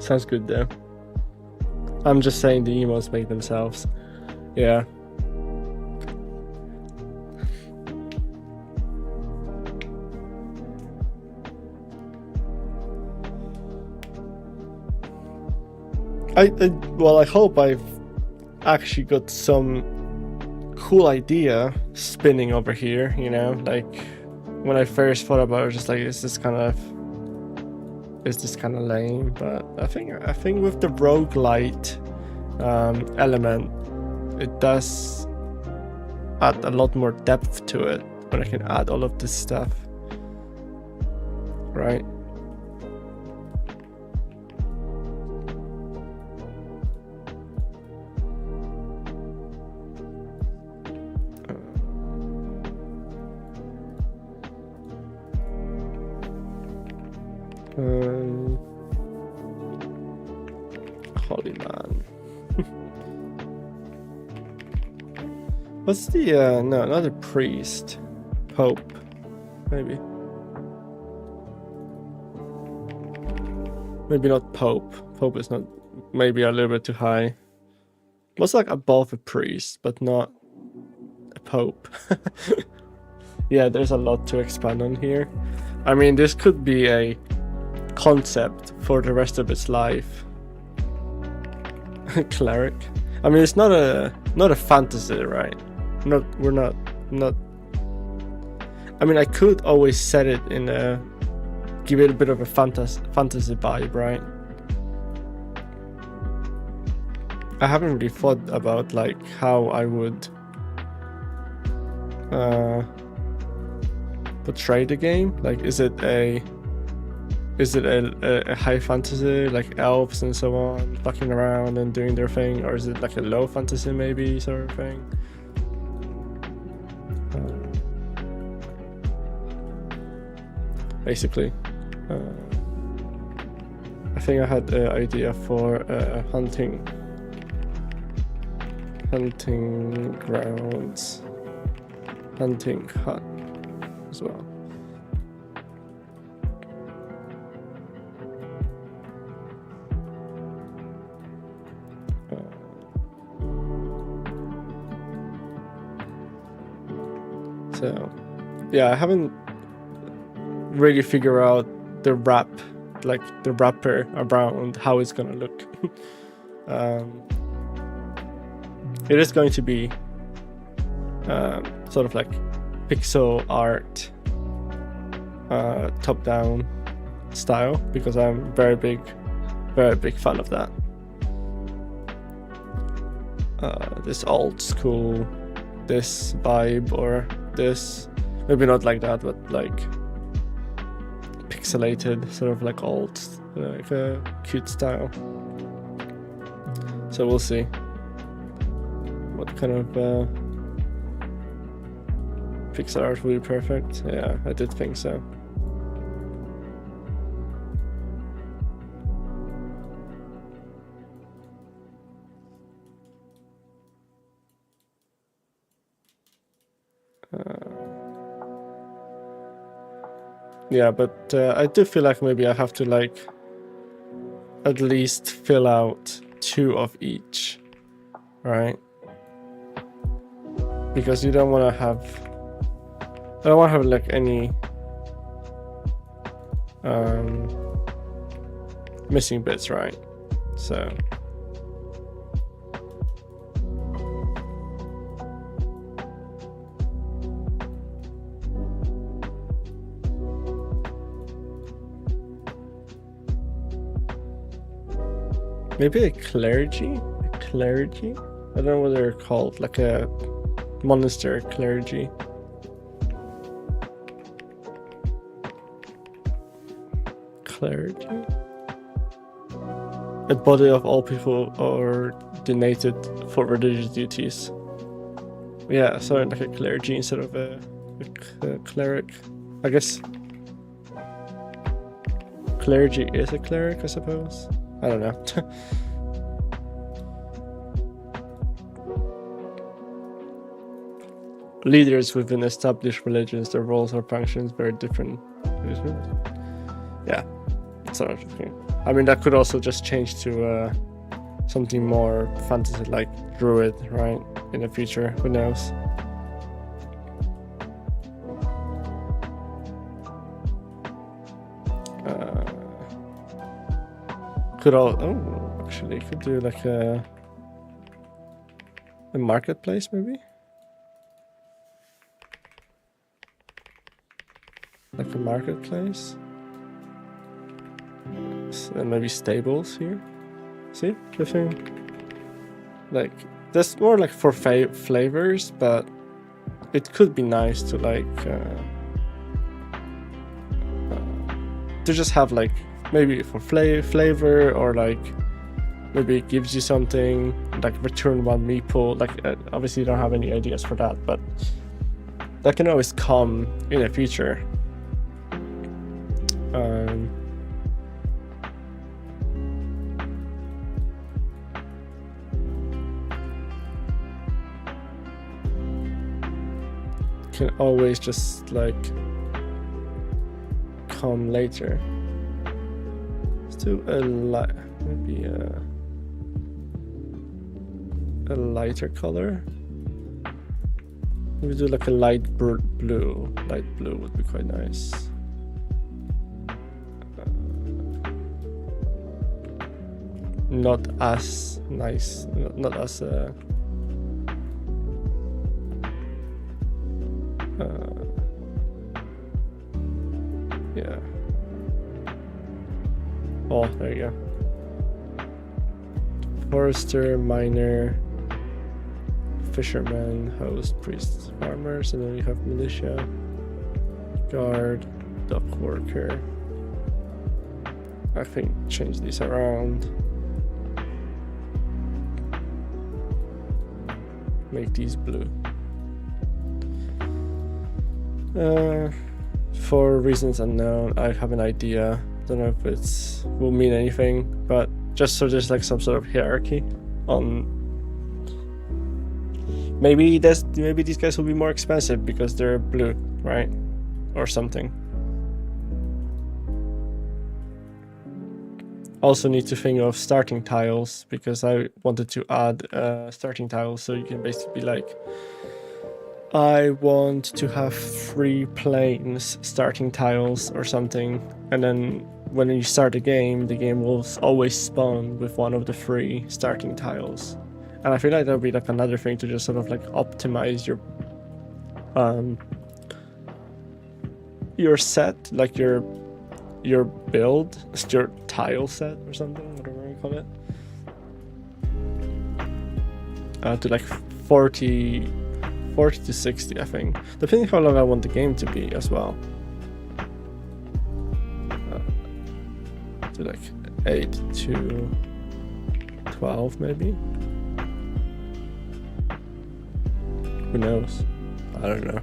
Sounds good though. I'm just saying the emotes make themselves. Yeah. Well, I hope I've actually got some cool idea spinning over here, you know? Like, when I first thought about it, just like, is this kind of lame? But I think with the roguelite element, it does add a lot more depth to it when I can add all of this stuff, right? Holy man. What's the, no, not a priest. Pope, maybe. Maybe not Pope. Pope is not, maybe a little bit too high. What's like above a priest, but not a Pope? Yeah, there's a lot to expand on here. I mean, this could be a concept for the rest of its life. Cleric. I mean, it's not a fantasy, right? We're not. I mean, I could always set it in a, give it a bit of a fantasy vibe, right? I haven't really thought about like how I would portray the game? Like, is it a high fantasy, like elves and so on, fucking around and doing their thing, or is it like a low fantasy maybe sort of thing? Basically, I think I had an idea for hunting grounds, hunting hut as well. So, yeah, I haven't really figured out the wrapper around how it's gonna look. It is going to be sort of like pixel art, top-down style, because I'm very big fan of that. This old school, this vibe, or this, maybe not like that, but like pixelated, sort of like old, like a cute style. So we'll see what kind of pixel art will be perfect. Yeah, I did think so. Yeah, but I do feel like maybe I have to like at least fill out 2 of each, right? Because you don't want to have, I don't want to have like any missing bits, right? So maybe a clergy? I don't know what they're called, like a monastery clergy. Clergy? A body of all people are donated for religious duties. Yeah, so like a clergy instead of a cleric. I guess clergy is a cleric, I suppose. I don't know. Leaders within established religions, their roles or functions very different. Yeah, sort of thing. I mean, that could also just change to something more fantasy, like druid, right? In the future, who knows? Actually, could do like a marketplace, maybe. Like a marketplace. And maybe stables here. See, the thing. Like, that's more like for flavors, but it could be nice to like to just have like maybe for flavor, or like maybe it gives you something like return 1 meeple. Like obviously you don't have any ideas for that, but that can always come in the future. Can always just like come later. Let's do maybe a lighter color. Maybe do like a light blue. Light blue would be quite nice. Not as nice. Not as yeah. Oh, there you go. Forester, miner, fishermen, host, priests, farmers, and then you have militia, guard, dock worker. I think change these around. Make these blue. For reasons unknown, I have an idea. Don't know if it's will mean anything, but just so there's like some sort of hierarchy on. Maybe these guys will be more expensive because they're blue, right? Or something. Also need to think of starting tiles because I wanted to add starting tiles so you can basically be like, I want to have 3 planes starting tiles or something, and then when you start the game will always spawn with one of the 3 starting tiles. And I feel like that would be like another thing to just sort of like optimize your set, like your build, your tile set or something, whatever you call it. To like 40 to 60, I think, depending how long I want the game to be as well. To like 8 to 12 maybe. Who knows? I don't know.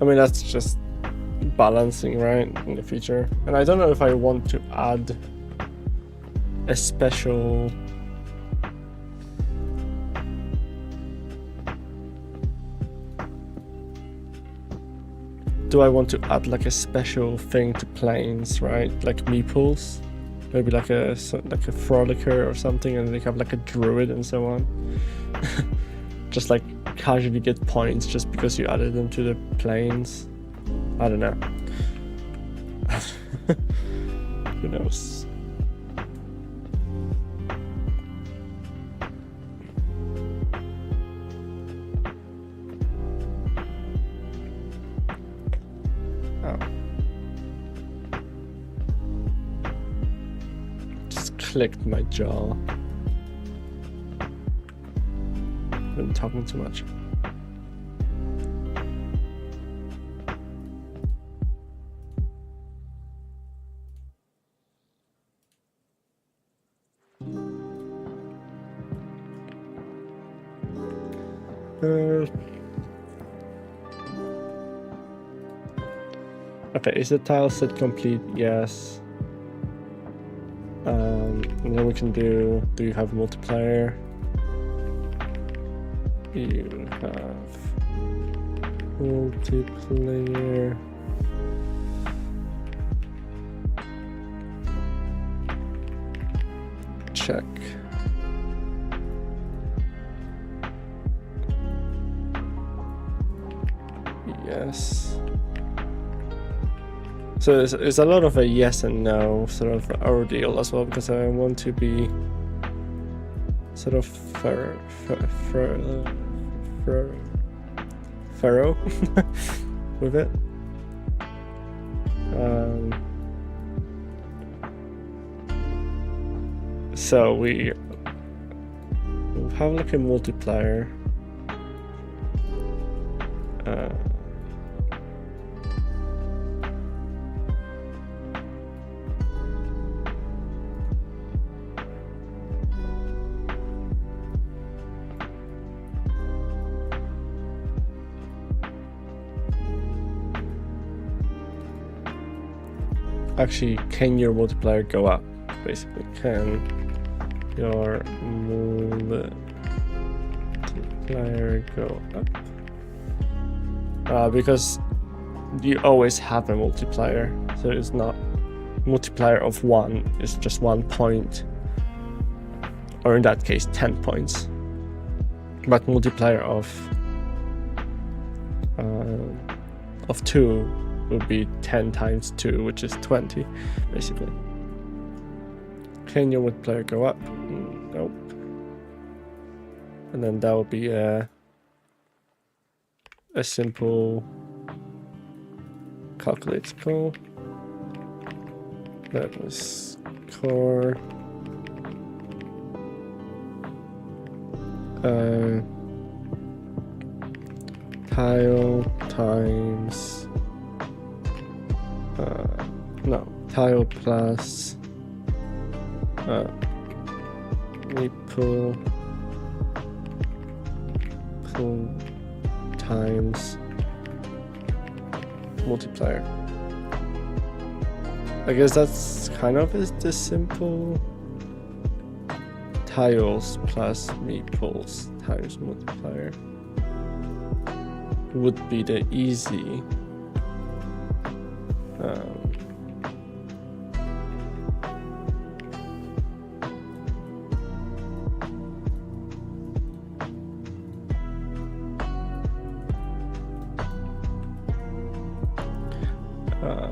I mean, that's just balancing, right, in the future. And I don't know if I want to add a special... Do I want to add like a special thing to planes, right? Like meeples, maybe like a frolicker or something, and they have like a druid and so on. Just like casually get points just because you added them to the planes. I don't know. Who knows? Clicked my jaw. Been talking too much. Okay, is the tile set complete? Yes. And then we can do you have multiplier? You have multiplayer. Check. Yes. So it's a lot of a yes and no sort of ordeal as well, because I want to be sort of thorough with it. So we'll have like a multiplier. Actually, can your multiplier go up? Basically, can your multiplier go up? Because you always have a multiplier, so it's not multiplier of 1, it's just 1 point, or in that case 10 points. But multiplier of 2 would be 10 times 2, which is 20, basically. Can your multiplier go up? Nope. And then that would be a simple calculate goal. That was core. Tile times no, tile plus pull times multiplier. I guess that's kind of the simple. Tiles plus meeples times multiplier would be the easy.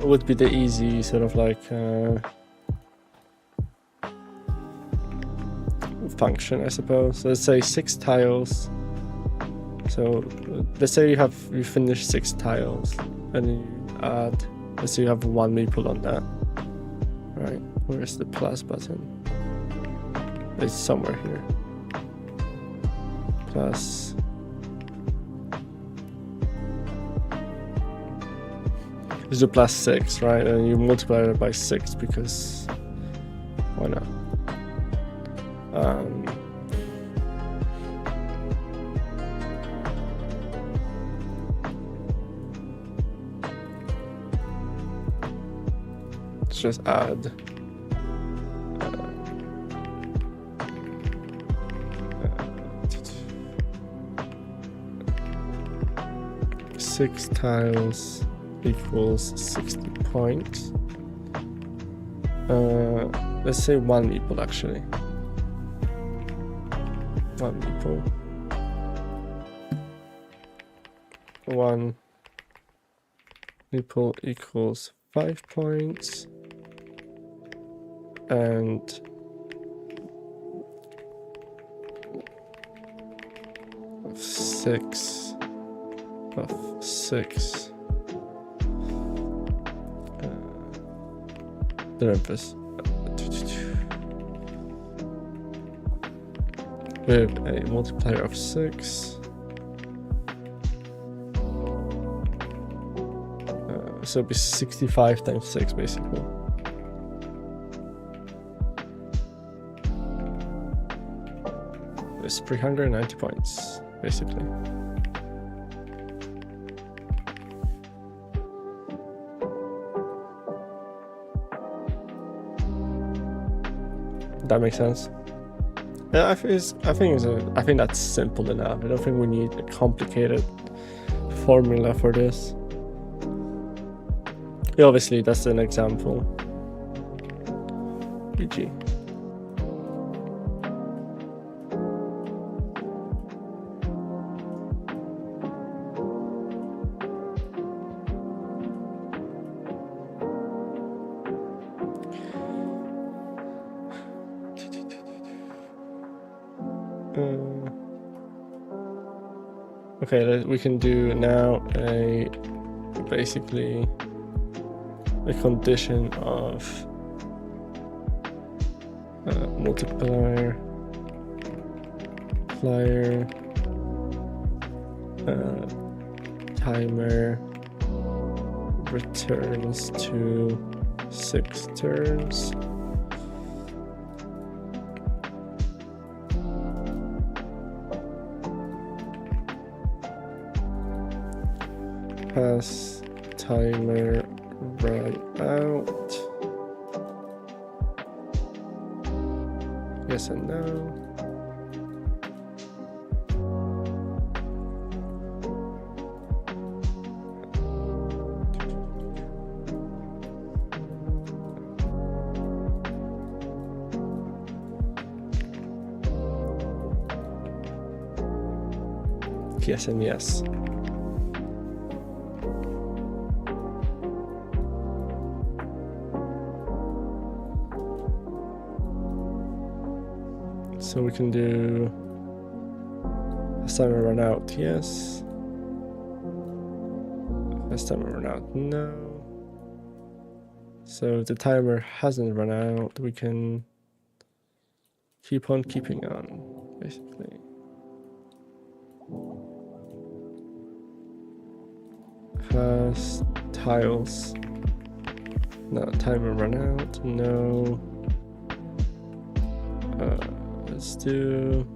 Would be the easy sort of like function, I suppose. So let's say 6 tiles. So let's say you finish 6 tiles, and you add. Let's say you have 1 meeple on that. Right? Where's the plus button? It's somewhere here. Plus. It's a plus 6, right? And you multiply it by 6 because why not? Let's just add 6 tiles equals 60 points. Let's say 1 meeple actually. 1 meeple. 1 meeple equals 5 points. And of 6 the numbers with a multiplier of 6, so it'd be 65 times 6 basically. It's 390 points basically. That makes sense. Yeah, I think that's simple enough. I don't think we need a complicated formula for this. Yeah, obviously, that's an example. GG. Okay, we can do now basically a condition of multiplier timer returns to 6 turns. Pass timer run out. Yes and no. Yes and yes. So we can do has timer run out, yes. Has timer run out, no. So if the timer hasn't run out, we can keep on keeping on, basically. Has tiles. No, timer run out. No. Let's do.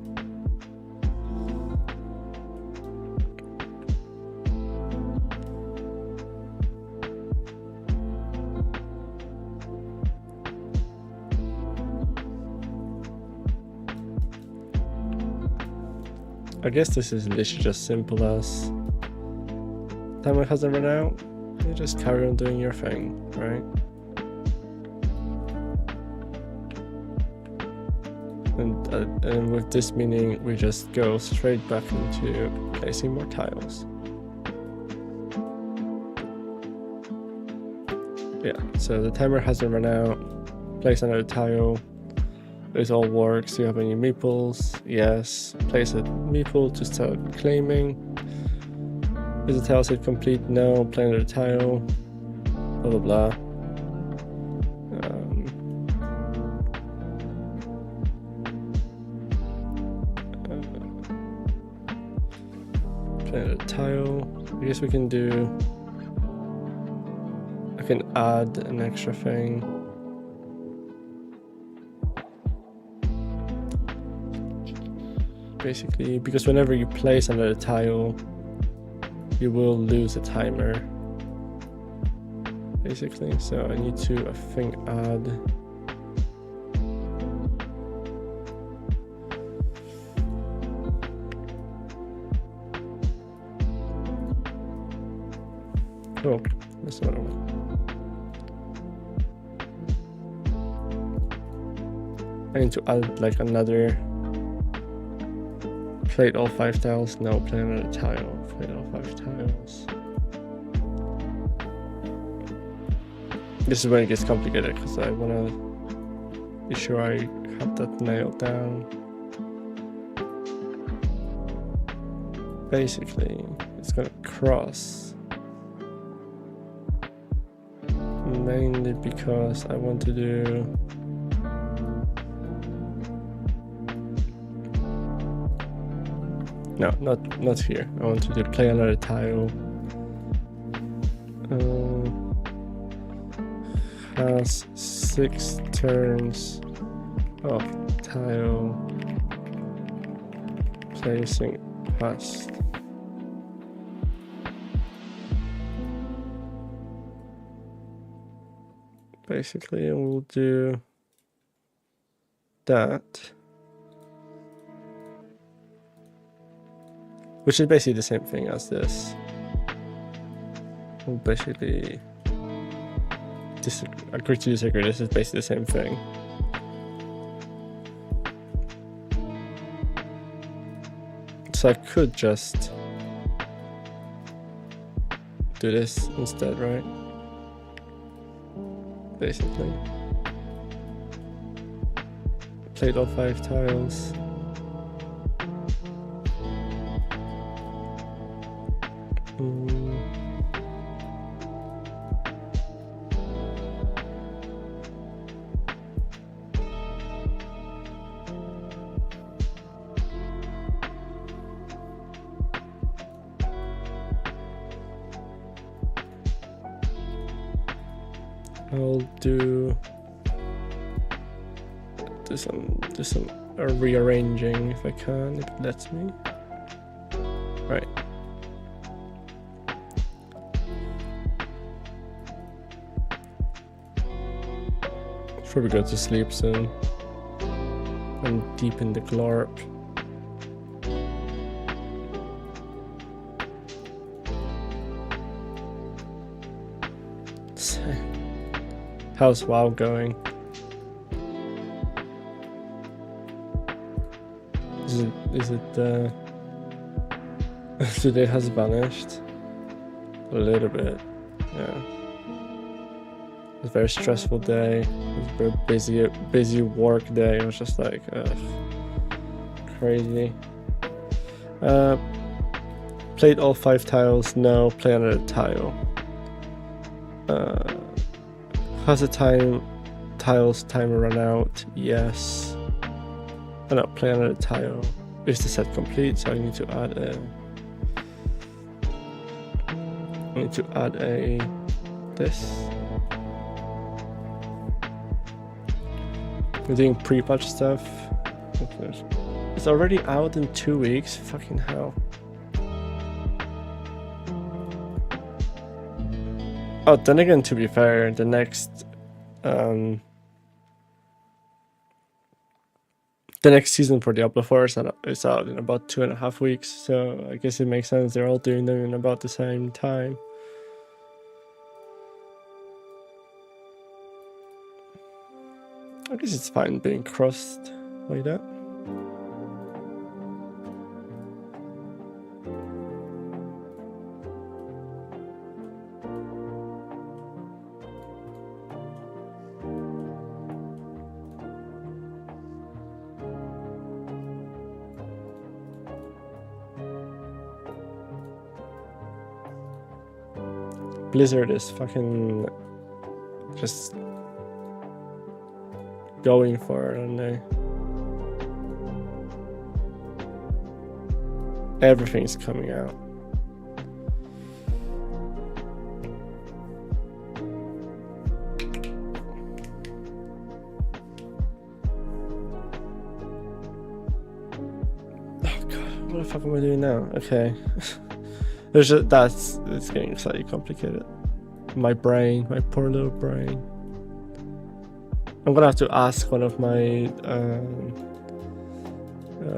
I guess this is literally just simple as timer hasn't run out. You just carry on doing your thing, right? And with this meaning, we just go straight back into placing more tiles. Yeah, so the timer hasn't run out. Place another tile. It all works. Do you have any meeples? Yes. Place a meeple to start claiming. Is the tile set complete? No. Play another tile. Blah blah blah. Play another tile. I guess we can do. I can add an extra thing. Basically, because whenever you place another tile, you will lose a timer. Basically, so I need to, I think, add. Oh, that's another one. I need to add like another. Played all 5 tiles. No, play another tile. Played all 5 tiles. This is when it gets complicated because I want to be sure I have that nailed down. Basically, it's gonna cross. Mainly because I want to do. No, not here. I want to play another tile. Has 6 turns of tile placing past. Basically, we'll do that. Which is basically the same thing as this. We'll basically agree to disagree. This is basically the same thing. So I could just do this instead, right? Basically. Played all 5 tiles. I'll do some rearranging if I can, if it lets me. Right. Before we go to sleep soon. I'm deep in the glorp. How's WoW going? Is it today has vanished? A little bit, yeah. It was a very stressful day. It was a very busy work day. It was just like crazy. Played all 5 tiles. No, play another tile. Has the tiles timer run out? Yes. And I'll play another tile. Is the set complete? So I need to add this. We're doing pre-patch stuff. It's already out in 2 weeks. Fucking hell. Oh, then again, to be fair, the next season for Diablo 4 is out in about 2.5 weeks, so I guess it makes sense they're all doing them in about the same time. I guess it's fine being crossed like that. Blizzard is fucking just going for it, aren't they? Everything's coming out. Oh god, what the fuck am I doing now? Okay. It's getting slightly complicated. My brain, my poor little brain. I'm gonna have to ask one of my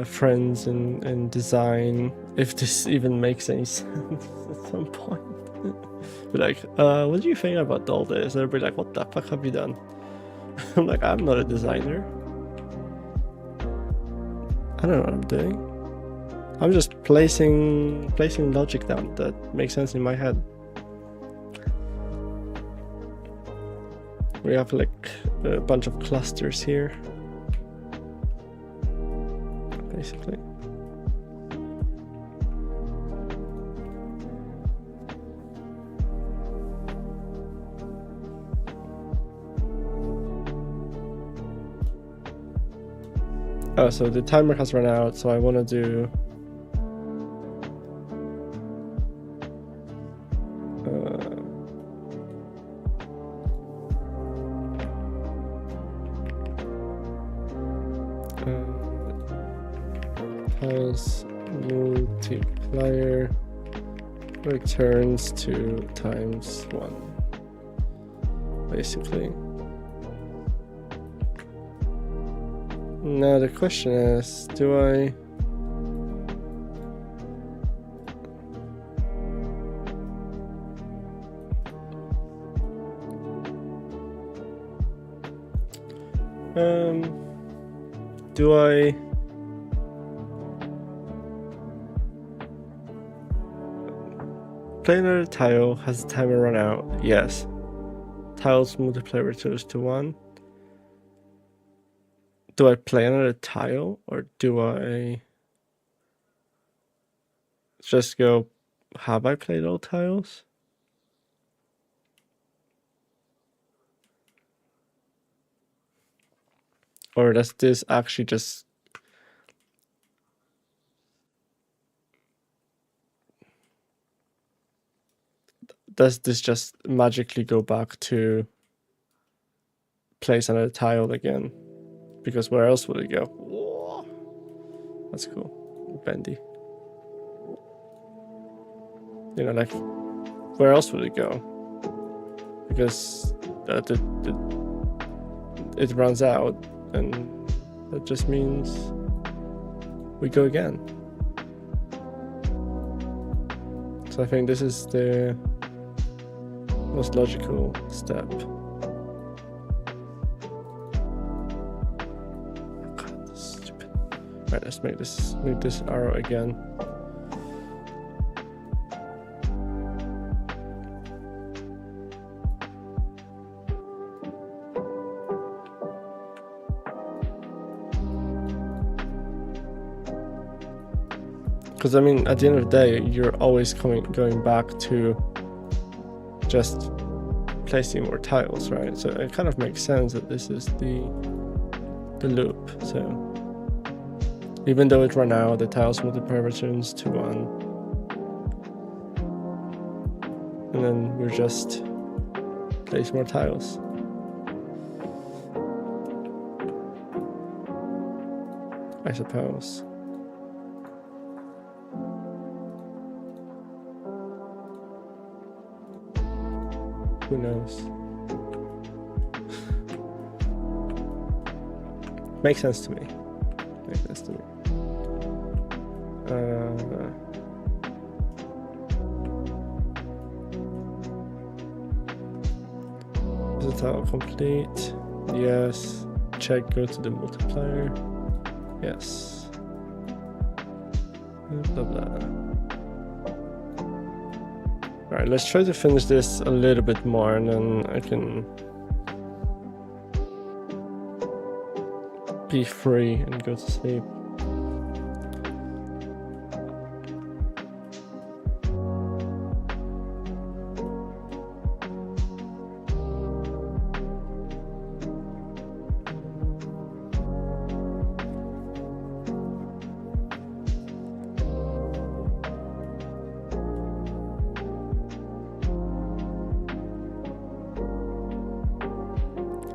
friends in design if this even makes any sense at some point. Be like, what do you think about all this? And they'll be like, what the fuck have you done? I'm like, I'm not a designer. I don't know what I'm doing. I'm just placing logic down that makes sense in my head. We have like a bunch of clusters here, basically. Oh, so the timer has run out, so I want to do tiles multiplier returns to ×1, basically. Now the question is, do I play another tile? Has the timer run out? Yes. Tiles multiplier returns to 1. Do I play another tile, or do I just go, have I played all tiles? Or does this actually just magically go back to place another tile again? Because where else would it go? Whoa. That's cool. Bendy. You know, like, where else would it go? Because it runs out, and that just means we go again. So I think this is the most logical step. Right, let's make this arrow again. Because I mean, at the end of the day, you're always going back to just placing more tiles, right? So it kind of makes sense that this is the loop. So even though it ran out, the tiles multiplier returns to 1. And then we're just place more tiles. I suppose. Who knows? Makes sense to me. Makes sense to me. Is the tile complete? Yes. Check, go to the multiplier. Yes. Blah blah. Alright, let's try to finish this a little bit more and then I can be free and go to sleep.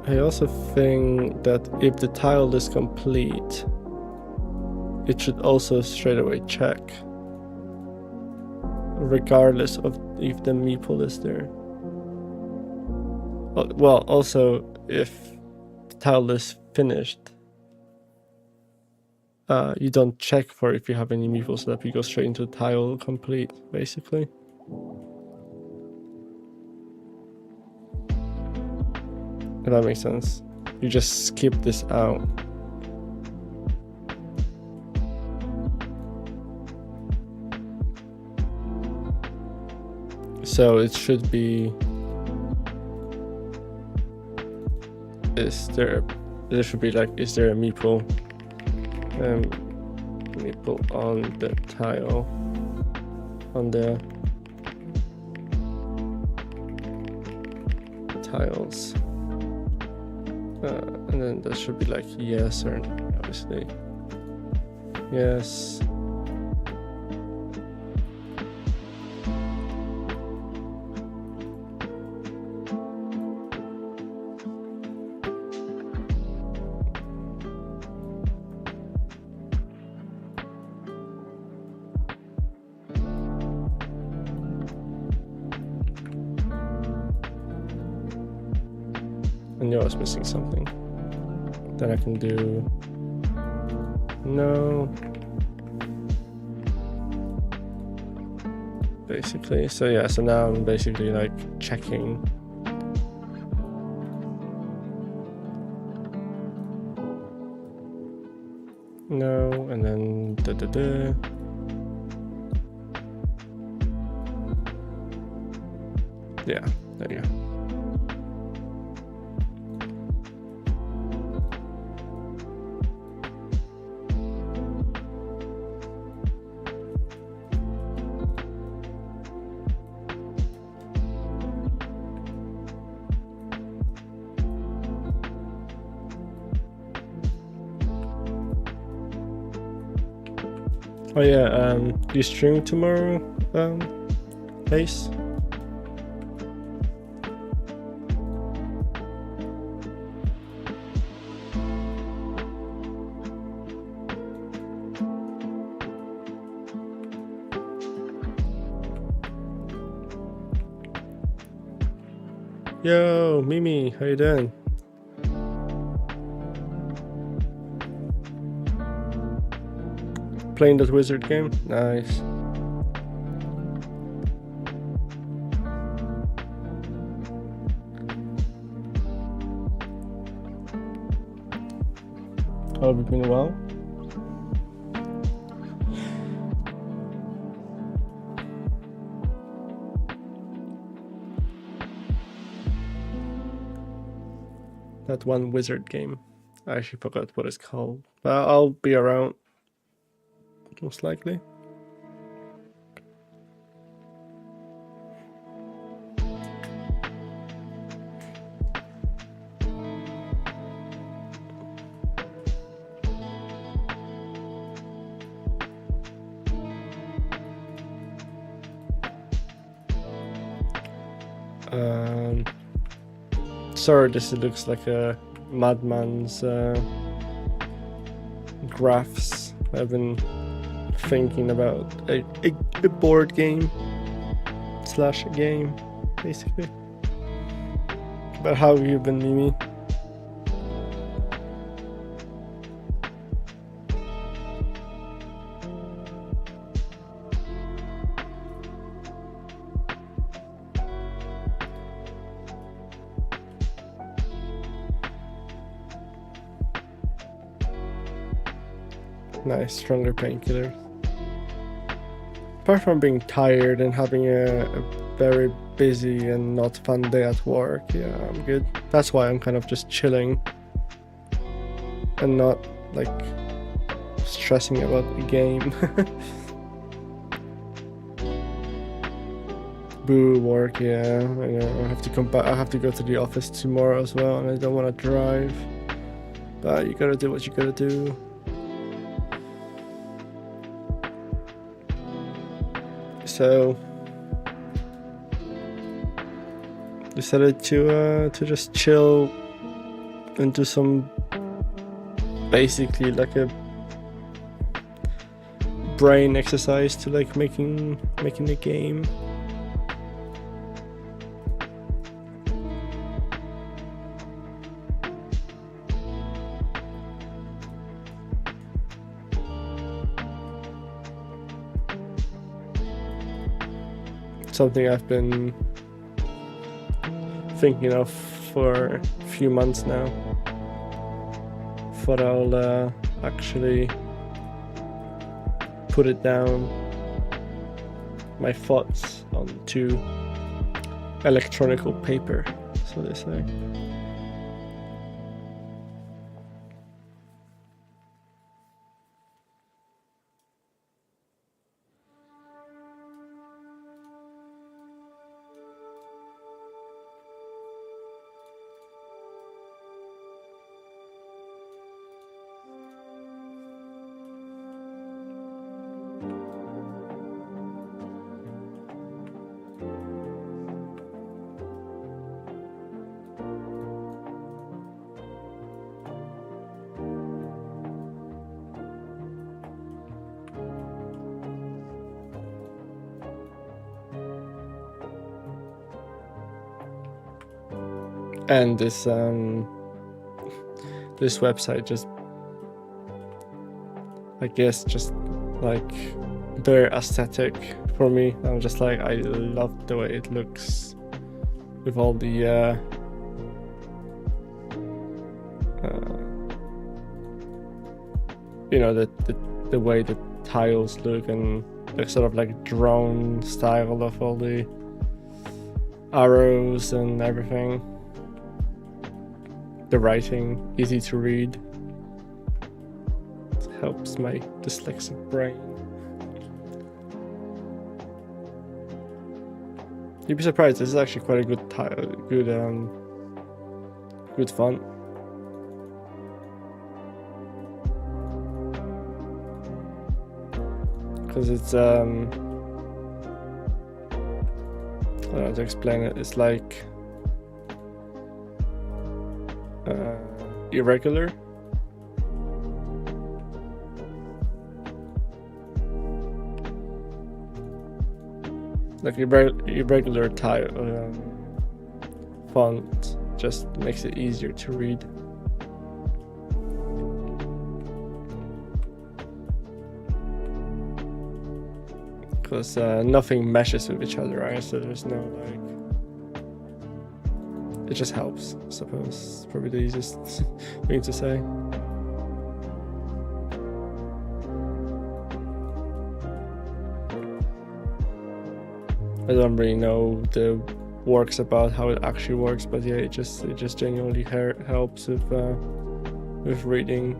I also think that if the tile is complete, it should also straight away check, regardless of if the meeple is there. Well, also if the tile is finished, you don't check for if you have any meeples, so that you go straight into tile complete, basically. If that makes sense. You just skip this out. So it should be, there should be like, is there a meeple? Meeple on the tile, on the tiles. And then that should be like yes or no, obviously. Yes. I knew I was missing something. Then I can do no. Basically, so yeah, so now I'm basically like checking. No, and then da-da-da. Yeah, there you go. Oh yeah, do you stream tomorrow, Ace? Yo, Mimi, how you doing? Playing that wizard game? Nice. How have you been well? That one wizard game. I actually forgot what it's called. But I'll be around. Most likely. Sorry, this looks like a madman's graphs. I've been thinking about a board game slash a game, basically. But how have you been, Mimi? Nice, stronger painkiller. Apart from being tired and having a very busy and not fun day at work, yeah, I'm good. That's why I'm kind of just chilling and not like stressing about the game. Boo, work, yeah. I know. I have to come back. I have to go to the office tomorrow as well, and I don't want to drive. But you gotta do what you gotta do. So decided to just chill and do some basically like a brain exercise to like making the game. Something I've been thinking of for a few months now. But I'll actually put it down, my thoughts, onto electronical paper, so they say. And this website just, I guess, just like very aesthetic for me. I'm just like, I love the way it looks with all the you know, the way the tiles look, and the sort of like drone style of all the arrows and everything. The writing, easy to read. It helps my dyslexic brain. You'd be surprised, this is actually quite a good good font. Because it's I don't know how to explain it. It's like irregular. Like irregular type font just makes it easier to read. Because nothing meshes with each other, right? So there's no like. It just helps, I suppose. It's probably the easiest thing to say. I don't really know the works about how it actually works, but yeah, it just genuinely helps with reading.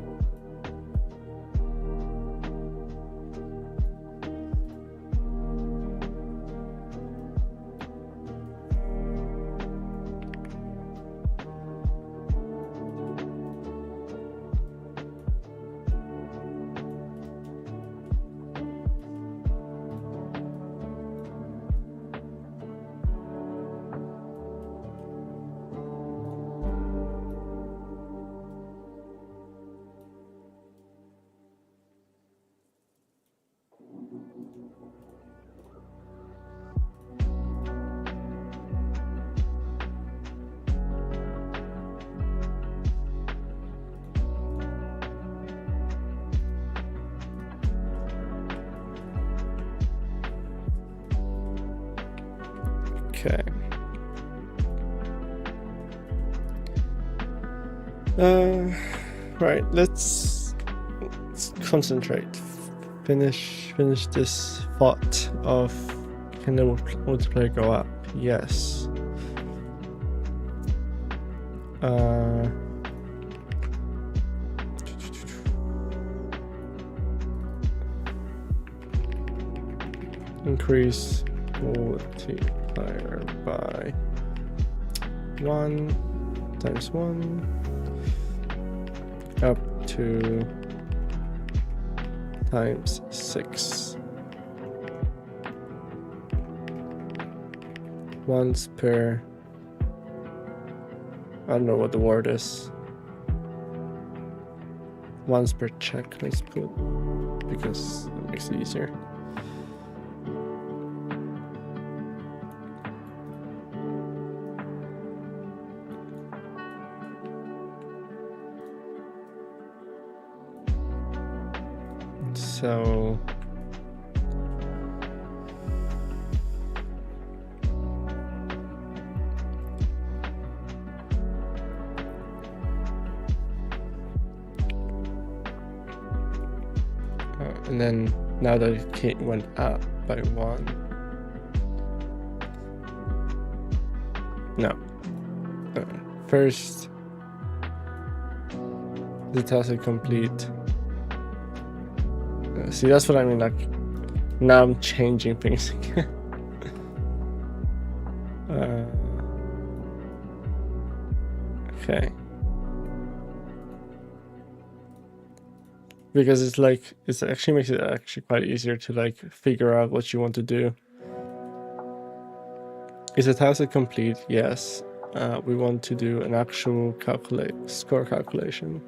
Okay. Right. Let's concentrate. Finish this thought of, can the multiplayer go up? Yes. Increase multiplier by 1 times 1 up to times 6 once per, I don't know what the word is, once per check, let's put, because it makes it easier. So and then now that it went up by 1. No. First, the task is complete. See, that's what I mean, like, now I'm changing things again. Okay. Because it's like, it actually makes it actually quite easier to like figure out what you want to do. Is the task complete? Yes. We want to do an actual score calculation.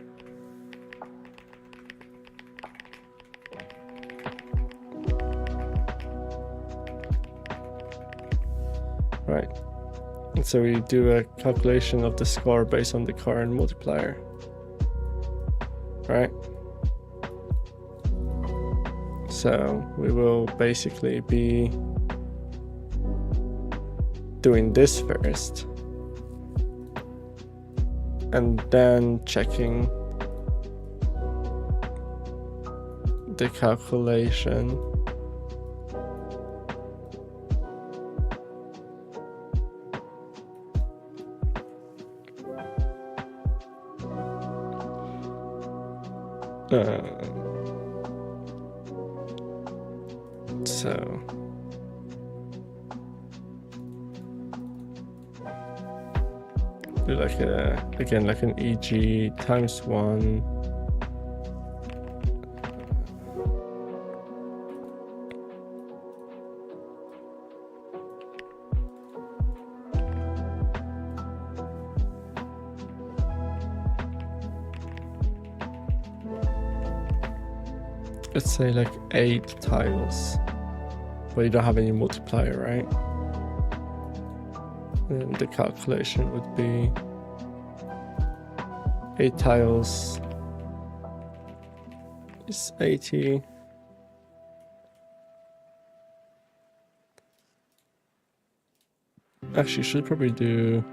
Right. And so we do a calculation of the score based on the current multiplier. Right. So we will basically be doing this first and then checking the calculation. So do like again like an EG times 1 . Let's say like 8 tiles, but you don't have any multiplier, right? And the calculation would be 8 tiles is 80. Actually, should probably do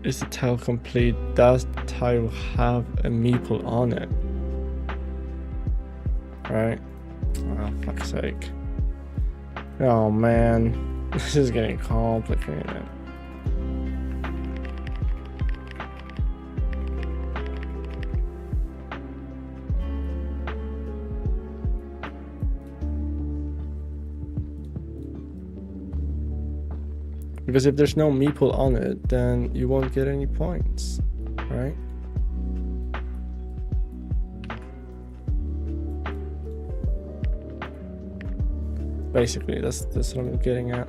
is the tile complete? Does the tile have a meeple on it? Right? Oh, fuck's sake. Oh man, this is getting complicated. Because if there's no meeple on it, then you won't get any points, right? Basically, that's what I'm getting at.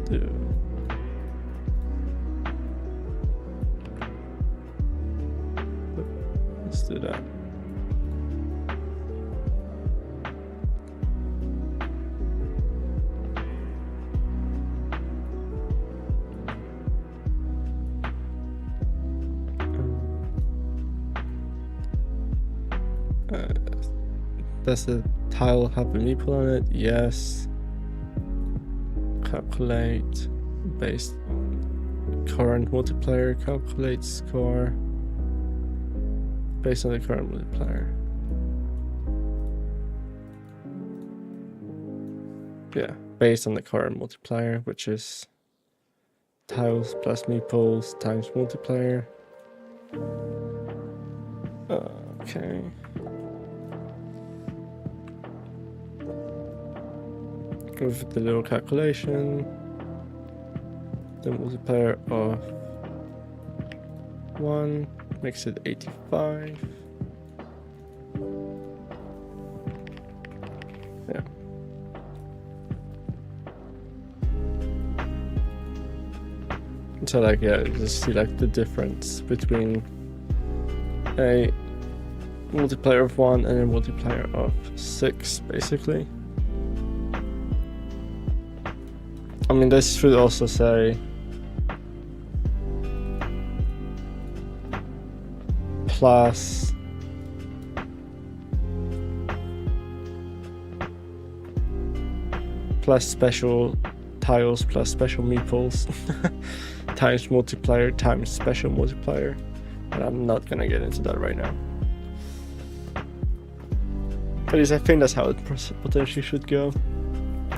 do. Let's do that. Does the tile have a meeple on it? Yes. Calculate based on current multiplier. Calculate score based on the current multiplier. Yeah, based on the current multiplier, which is tiles plus meeples times multiplier. Okay. With the little calculation, the multiplier of 1 makes it 85. Yeah. So like, yeah, just see like the difference between a multiplier of 1 and a multiplier of 6, basically. I mean, this should also say plus special tiles plus special meeples times multiplier times special multiplier, and I'm not gonna get into that right now. But I think that's how it potentially should go.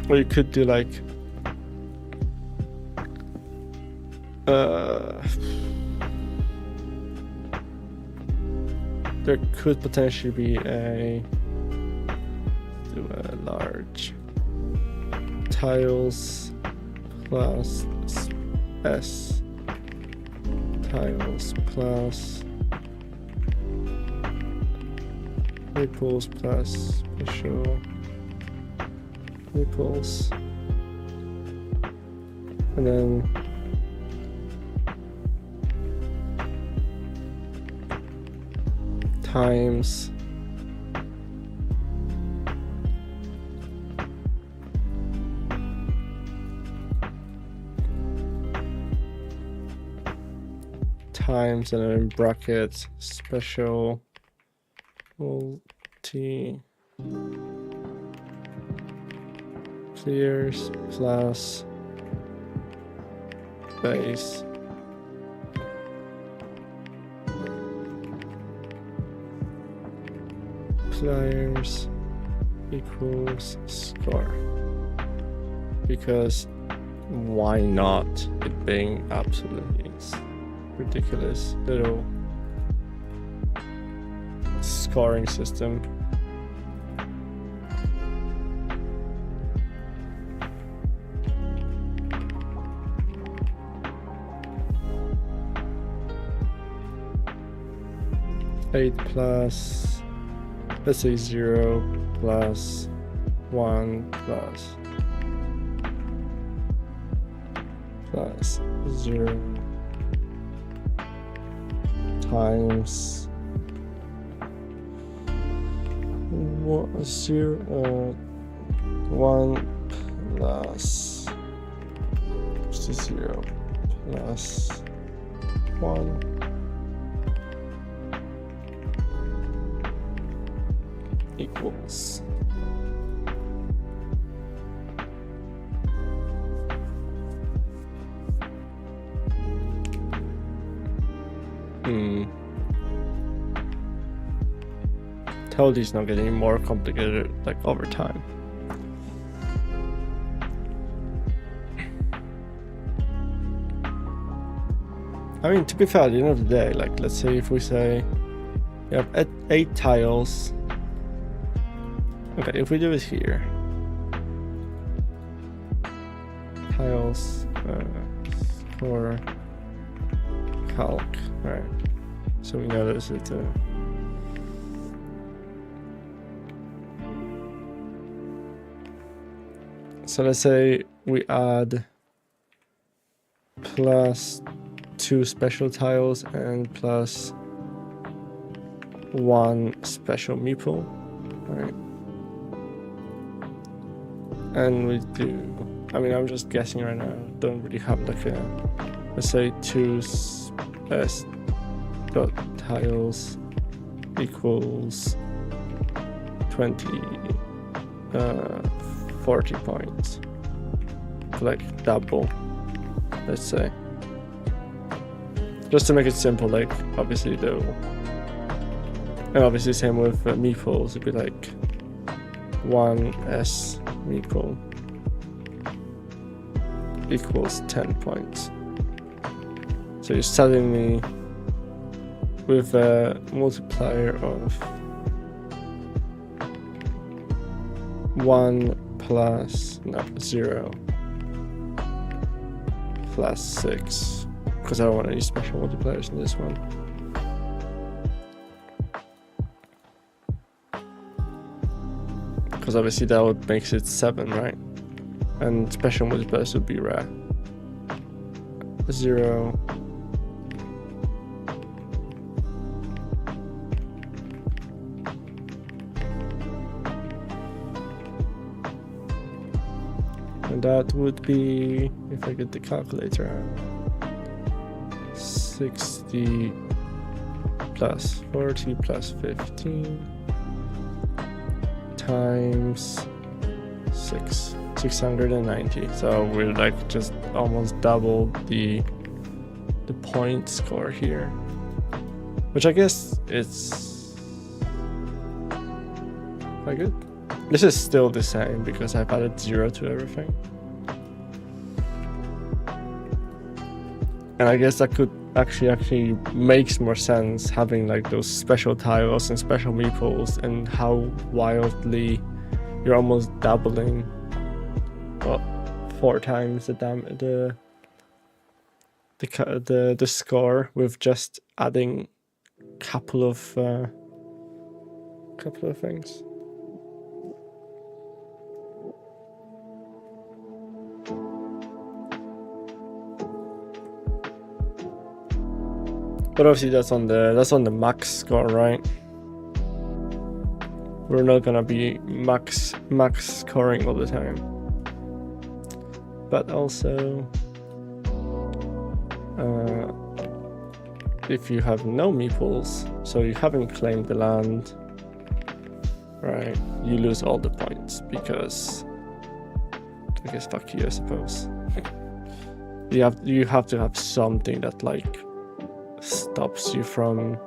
Or you could do like there could potentially be a large tiles plus S tiles plus meeples plus special meeples, and then times and then in brackets special multi clears plus base pliers equals score, because why not, it being absolutely ridiculous little scoring system. Eight plus, let's say 0 plus 1 plus 0 times 1 plus 0 plus 1 equals totally is not getting more complicated like over time. I mean, to be fair, at the end of the day, like let's say if we say you have 8 tiles. Okay, if we do it here, tiles for calc, right? So we know this is so let's say we add plus 2 special tiles and plus 1 special meeple, right? And we do, I mean, I'm just guessing right now, don't really have like a, let's say 2 dot tiles equals 20, 40 points, like double, let's say. Just to make it simple, like obviously though, and obviously same with meeples, it'd be like 1s meeple equals 10 points. So you're starting me with a multiplier of 1 plus, no, 0 plus 6, because I don't want any special multipliers in this one. Because obviously that would makes it 7, right? And special multipliers would be rare. 0 and that would be, if I get the calculator out, 60 plus 40 plus 15 times 6, 690. So we're like just almost double the point score here, which I guess it's quite good. This is still the same because I've added 0 to everything. And I guess that could actually makes more sense having like those special tiles and special meeples, and how wildly you're almost doubling, well, 4 times the score with just adding couple of things. But obviously that's on the max score, right? We're not gonna be max scoring all the time. But also, if you have no meeples, so you haven't claimed the land, right? You lose all the points because, I guess, fuck you, I suppose. You have to have something that like stops you from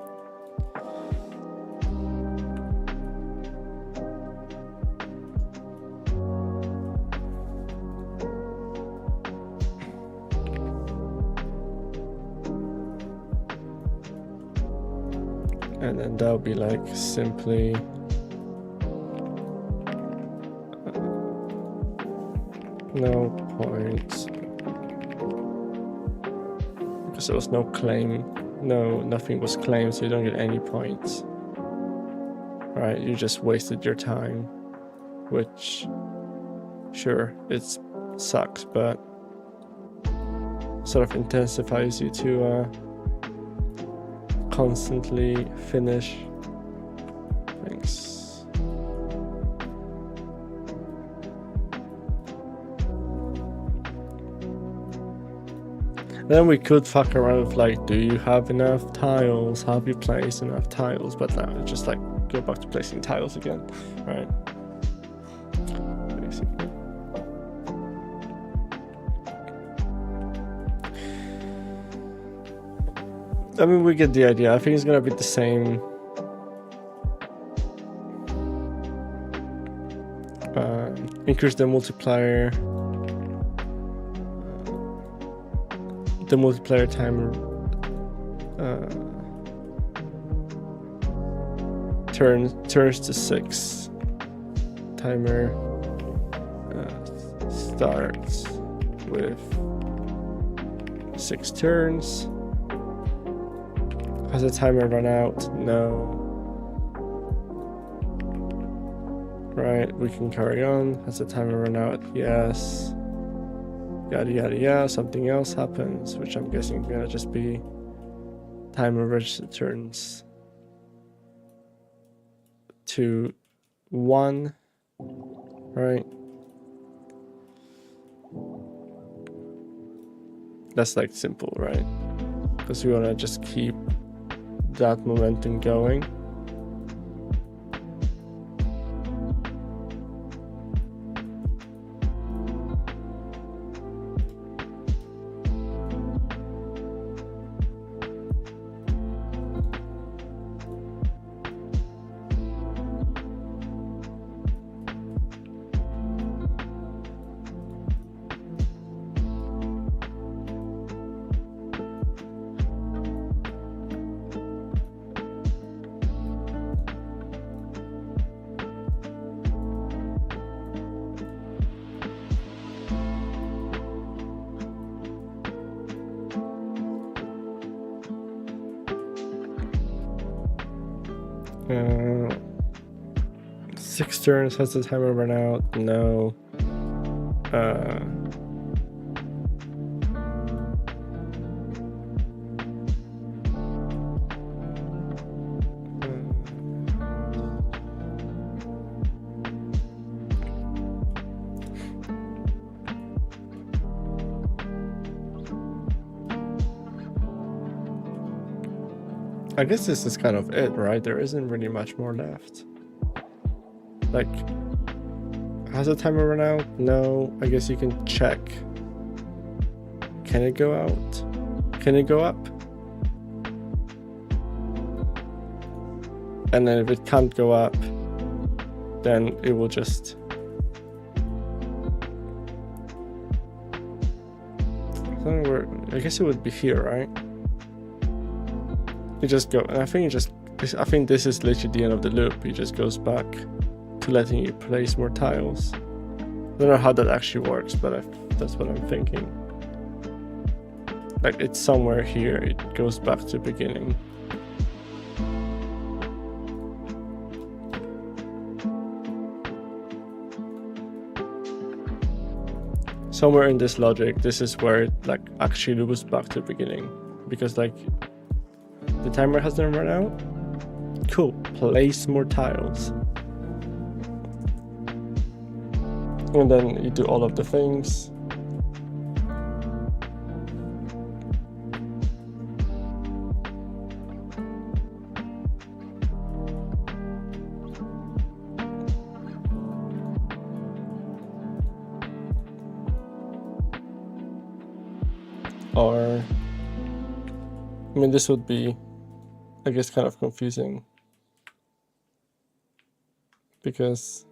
and then that would be like simply no points because there was no claim. No, nothing was claimed, so you don't get any points. Right, you just wasted your time, which, sure, it sucks, but sort of intensifies you to constantly finish things. Then we could fuck around with like, do you have enough tiles? Have you placed enough tiles? But now it's just like go back to placing tiles again, right? Basically. I mean, we get the idea. I think it's gonna be the same. Increase the multiplier. The multiplier timer turns to 6. Timer starts with 6 turns. Has the timer run out? No. Right, we can carry on. Has the timer run out? Yes. yada yada yada, something else happens, which I'm guessing is gonna just be timer returns to 1, right? That's like simple, right? Because we want to just keep that momentum going. Uh, 6 turns, has the timer run out? No. I guess this is kind of it, right? There isn't really much more left. Like, has the timer run out? No. I guess you can check. Can it go out? Can it go up? And then if it can't go up, then it will just... I don't know where... I guess it would be here, right? You just go, and I think this is literally the end of the loop. It just goes back to letting you place more tiles. I don't know how that actually works, but that's what I'm thinking. Like, it's somewhere here. It goes back to the beginning. Somewhere in this logic, this is where it like actually loops back to the beginning, because like the timer hasn't run out. Cool. Place more tiles. And then you do all of the things. Or, I mean, this would be, I guess, kind of confusing, because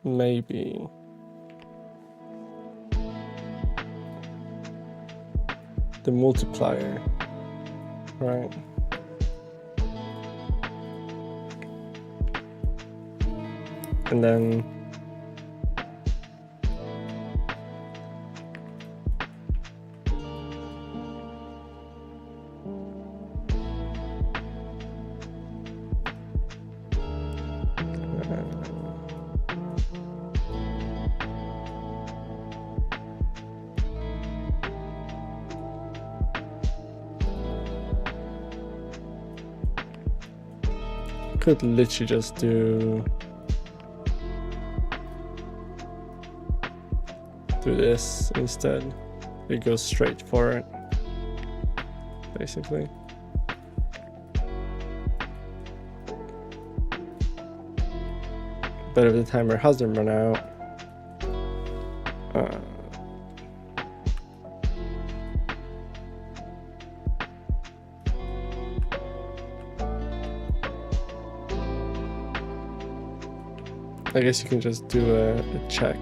maybe the multiplier, right? And then could literally just do this instead. It goes straight for it, basically. But if the timer hasn't run out, I guess you can just do a check.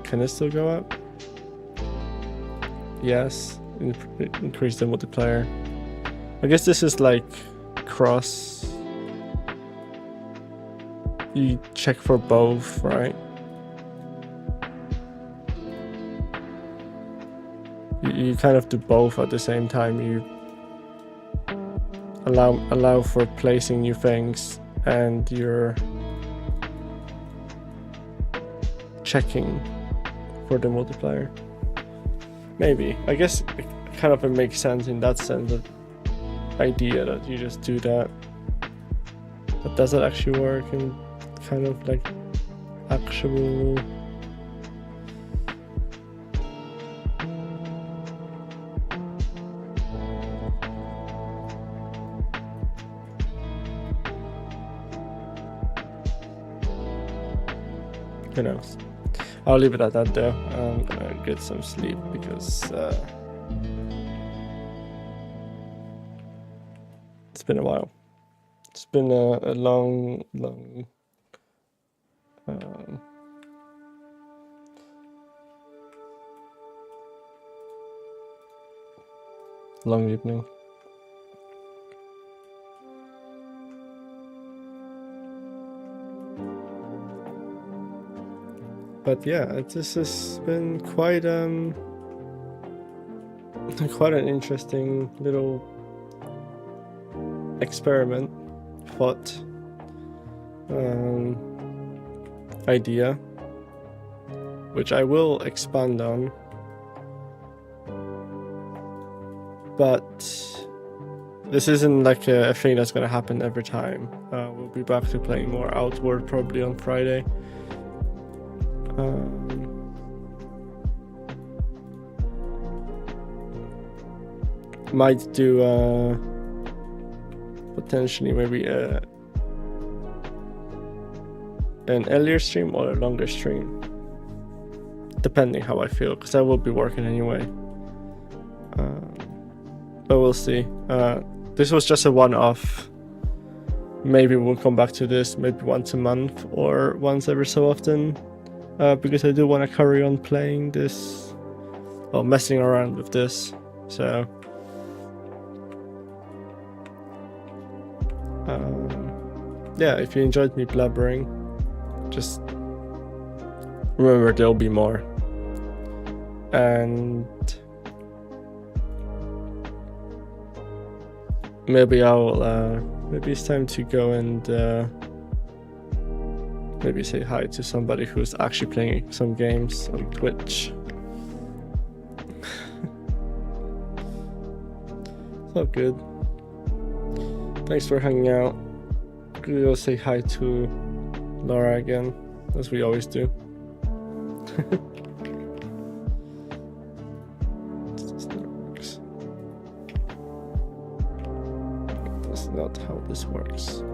Can it still go up? Yes. Increase the multiplier. I guess this is like cross. You check for both, right? You kind of do both at the same time. You allow for placing new things, and you're checking for the multiplayer. Maybe. I guess it kind of makes sense in that sense, that idea that you just do that. But does it actually work in kind of like actual... Who knows? I'll leave it at that though. I'm gonna get some sleep because it's been a while. It's been a long evening. But yeah, this has been quite quite an interesting little experiment, thought, idea, which I will expand on. But this isn't like a thing that's gonna happen every time. We'll be back to playing more Outward probably on Friday. Might do potentially maybe an earlier stream or a longer stream, depending how I feel, because I will be working anyway. But we'll see. This was just a one-off. Maybe we'll come back to this maybe once a month or once every so often, because I do want to carry on playing this, or messing around with this. So yeah, if you enjoyed me blabbering, just remember there'll be more. And maybe maybe it's time to go and maybe say hi to somebody who's actually playing some games on Twitch. It's all good. Thanks for hanging out. We'll say hi to Laura again, as we always do. This never works. That's not how this works.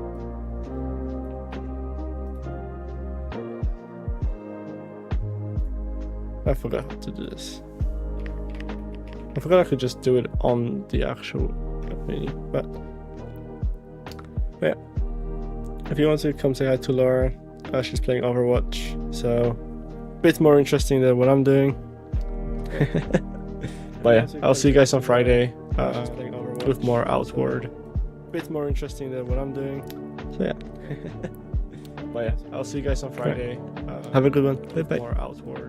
I forgot how to do this. I forgot I could just do it on the actual menu, but yeah. If you want to come say hi to Laura, she's playing Overwatch, so a bit more interesting than what I'm doing. But yeah, I'll see you guys on Friday with more Outward. A bit more interesting than what I'm doing. So yeah. But yeah, I'll see you guys on Friday. Have a good one. Bye bye. More Outward.